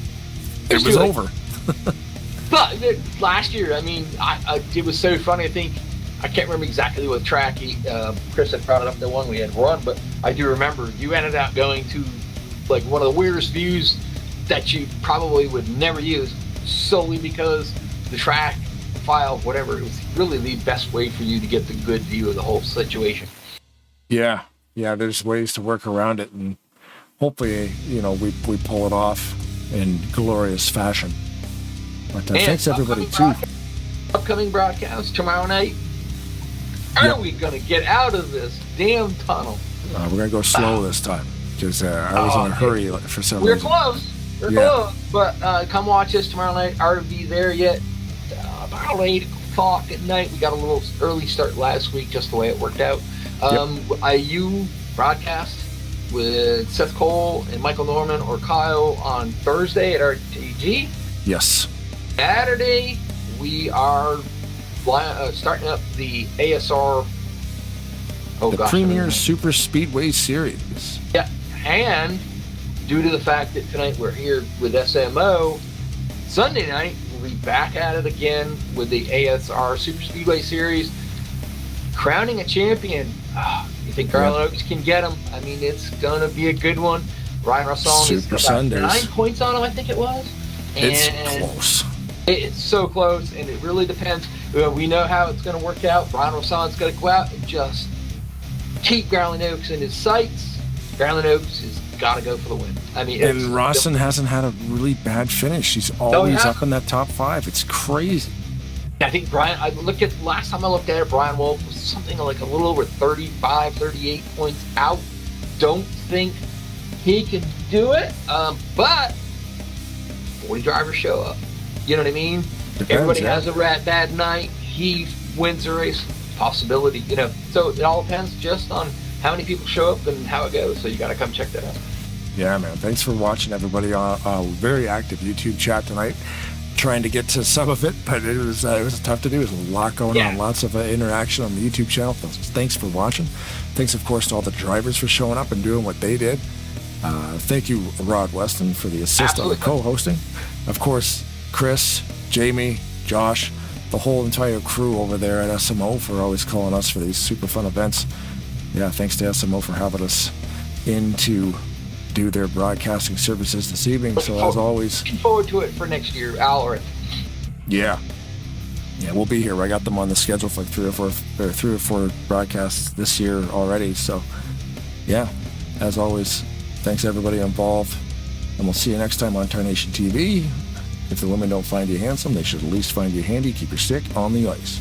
it was over. But last year, I mean, it was so funny. I can't remember exactly what track Chris had brought it up, the one we had run, but I do remember you ended up going to like one of the weirdest views that you probably would never use, solely because the track file, whatever, it was really the best way for you to get the good view of the whole situation. Yeah, there's ways to work around it, and hopefully, we pull it off in glorious fashion. But thanks everybody too. Upcoming broadcast tomorrow night. Are we going to get out of this damn tunnel? We're going to go slow this time because I was in a hurry for some reason. We're close, but come watch us tomorrow night. Are we there yet? About 8 o'clock at night. We got a little early start last week, just the way it worked out. IU broadcast with Seth Cole and Michael Norman or Kyle on Thursday at RTG. Yes. Saturday, we are starting up the ASR. Premier Super Speedway Series. Yeah, and due to the fact that tonight we're here with SMO, Sunday night we'll be back at it again with the ASR Super Speedway Series, crowning a champion. You think Garland Oaks can get him? I mean, it's going to be a good one. Ryan Russell is about 9 points on him, I think it was. It's close. It's so close, and it really depends. We know how it's going to work out. Ryan Russell's going to go out and just keep Garland Oaks in his sights. Garland Oaks has got to go for the win. I mean, and Rawson hasn't had a really bad finish. He's always up in that top 5. It's crazy. I think last time I looked at it, Brian Wolf was something like a little over 35, 38 points out. Don't think he can do it, but 40 drivers show up. You know what I mean? Depends, everybody has a bad night. He wins the race. Possibility, So it all depends just on how many people show up and how it goes. So you got to come check that out. Yeah, man. Thanks for watching, everybody. A very active YouTube chat tonight. Trying to get to some of it, but it was tough to do. There's a lot going on. Lots of interaction on the YouTube channel. Thanks for watching. Thanks, of course, to all the drivers for showing up and doing what they did. Thank you, Rod Weston, for the assist on the co-hosting. Of course, Chris, Jamie, Josh, the whole entire crew over there at SMO for always calling us for these super fun events. Yeah, thanks to SMO for having us in to do their broadcasting services this evening. So as always, looking forward to it for next year, Al or yeah, we'll be here. I got them on the schedule for like 3 or 4 broadcasts this year already. So yeah, as always, thanks everybody involved, and we'll see you next time on Tarnation TV. If the women don't find you handsome, they should at least find you handy. Keep your stick on the ice.